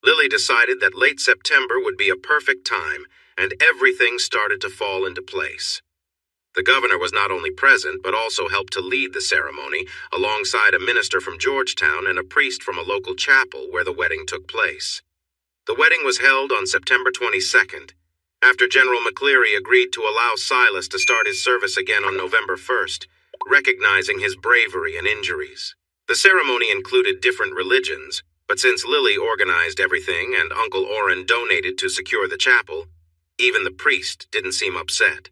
Lily decided that late September would be a perfect time, and everything started to fall into place. The governor was not only present, but also helped to lead the ceremony, alongside a minister from Georgetown and a priest from a local chapel where the wedding took place. The wedding was held on September 22nd, after General McCleary agreed to allow Silas to start his service again on November 1st, recognizing his bravery and injuries. The ceremony included different religions, but since Lily organized everything and Uncle Orrin donated to secure the chapel, even the priest didn't seem upset.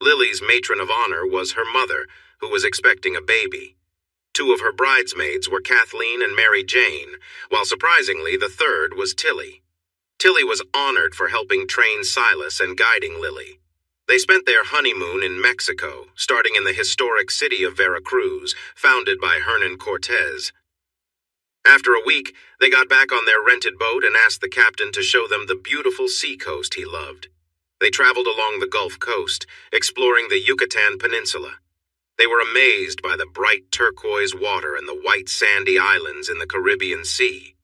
Lily's matron of honor was her mother, who was expecting a baby. Two of her bridesmaids were Kathleen and Mary Jane, while surprisingly the third was Tilly. Tilly was honored for helping train Silas and guiding Lily. They spent their honeymoon in Mexico, starting in the historic city of Veracruz, founded by Hernan Cortez. After a week, they got back on their rented boat and asked the captain to show them the beautiful seacoast he loved. They traveled along the Gulf Coast, exploring the Yucatan Peninsula. They were amazed by the bright turquoise water and the white sandy islands in the Caribbean Sea.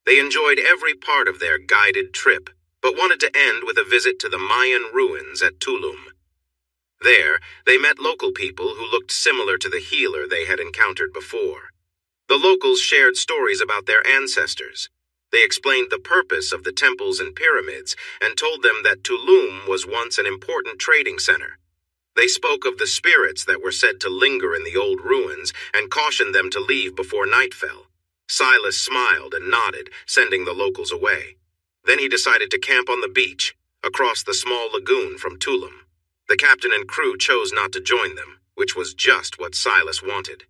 They enjoyed every part of their guided trip, but wanted to end with a visit to the Mayan ruins at Tulum. There, they met local people who looked similar to the healer they had encountered before. The locals shared stories about their ancestors. They explained the purpose of the temples and pyramids and told them that Tulum was once an important trading center. They spoke of the spirits that were said to linger in the old ruins and cautioned them to leave before night fell. Silas smiled and nodded, sending the locals away. Then he decided to camp on the beach, across the small lagoon from Tulum. The captain and crew chose not to join them, which was just what Silas wanted.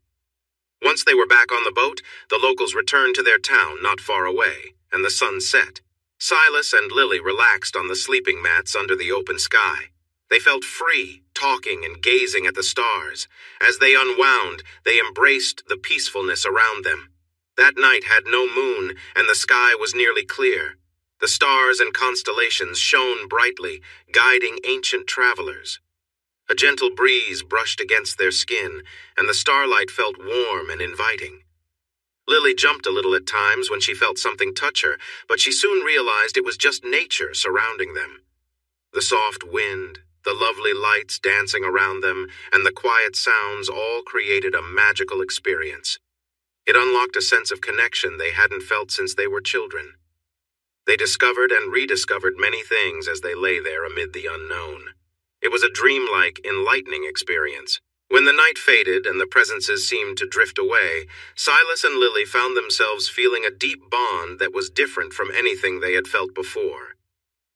Once they were back on the boat, the locals returned to their town not far away, and the sun set. Silas and Lily relaxed on the sleeping mats under the open sky. They felt free, talking and gazing at the stars. As they unwound, they embraced the peacefulness around them. That night had no moon, and the sky was nearly clear. The stars and constellations shone brightly, guiding ancient travelers. A gentle breeze brushed against their skin, and the starlight felt warm and inviting. Lily jumped a little at times when she felt something touch her, but she soon realized it was just nature surrounding them. The soft wind, the lovely lights dancing around them, and the quiet sounds all created a magical experience. It unlocked a sense of connection they hadn't felt since they were children. They discovered and rediscovered many things as they lay there amid the unknown. It was a dreamlike, enlightening experience. When the night faded and the presences seemed to drift away, Silas and Lily found themselves feeling a deep bond that was different from anything they had felt before.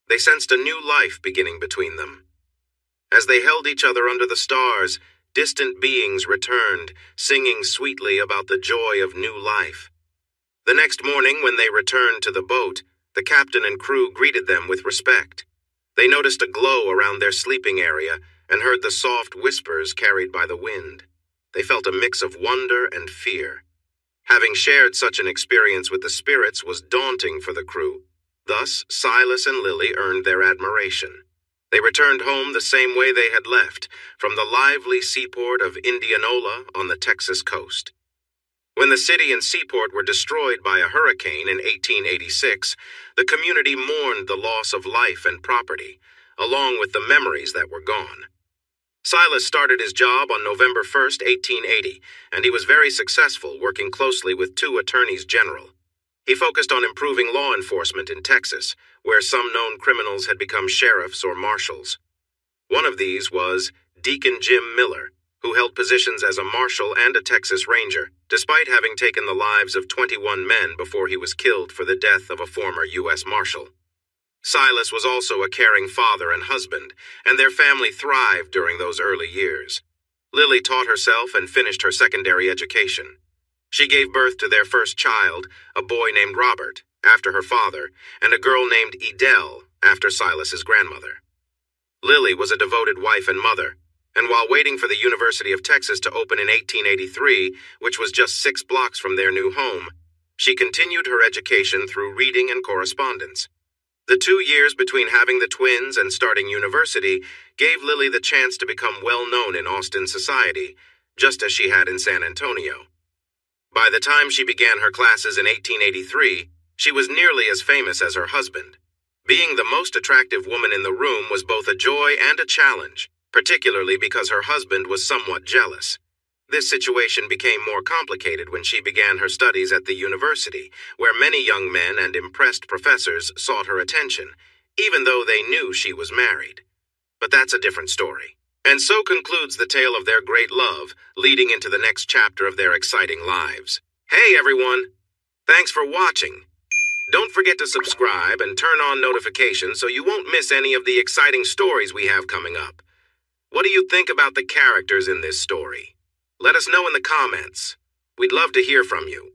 They sensed a new life beginning between them. As they held each other under the stars, distant beings returned, singing sweetly about the joy of new life. The next morning, when they returned to the boat, the captain and crew greeted them with respect. They noticed a glow around their sleeping area and heard the soft whispers carried by the wind. They felt a mix of wonder and fear. Having shared such an experience with the spirits was daunting for the crew. Thus, Silas and Lily earned their admiration. They returned home the same way they had left, from the lively seaport of Indianola on the Texas coast. When the city and seaport were destroyed by a hurricane in 1886, the community mourned the loss of life and property, along with the memories that were gone. Silas started his job on November 1st, 1880, and he was very successful working closely with two attorneys general. He focused on improving law enforcement in Texas, where some known criminals had become sheriffs or marshals. One of these was Deacon Jim Miller, who held positions as a marshal and a Texas Ranger, despite having taken the lives of 21 men before he was killed for the death of a former U.S. Marshal. Silas was also a caring father and husband, and their family thrived during those early years. Lily taught herself and finished her secondary education. She gave birth to their first child, a boy named Robert, after her father, and a girl named Edel, after Silas's grandmother. Lily was a devoted wife and mother, and while waiting for the University of Texas to open in 1883, which was just 6 blocks from their new home, she continued her education through reading and correspondence. The 2 years between having the twins and starting university gave Lily the chance to become well known in Austin society, just as she had in San Antonio. By the time she began her classes in 1883, she was nearly as famous as her husband. Being the most attractive woman in the room was both a joy and a challenge, particularly because her husband was somewhat jealous. This situation became more complicated when she began her studies at the university, where many young men and impressed professors sought her attention, even though they knew she was married. But that's a different story. And so concludes the tale of their great love, leading into the next chapter of their exciting lives. Hey everyone! Thanks for watching. Don't forget to subscribe and turn on notifications so you won't miss any of the exciting stories we have coming up. What do you think about the characters in this story? Let us know in the comments. We'd love to hear from you.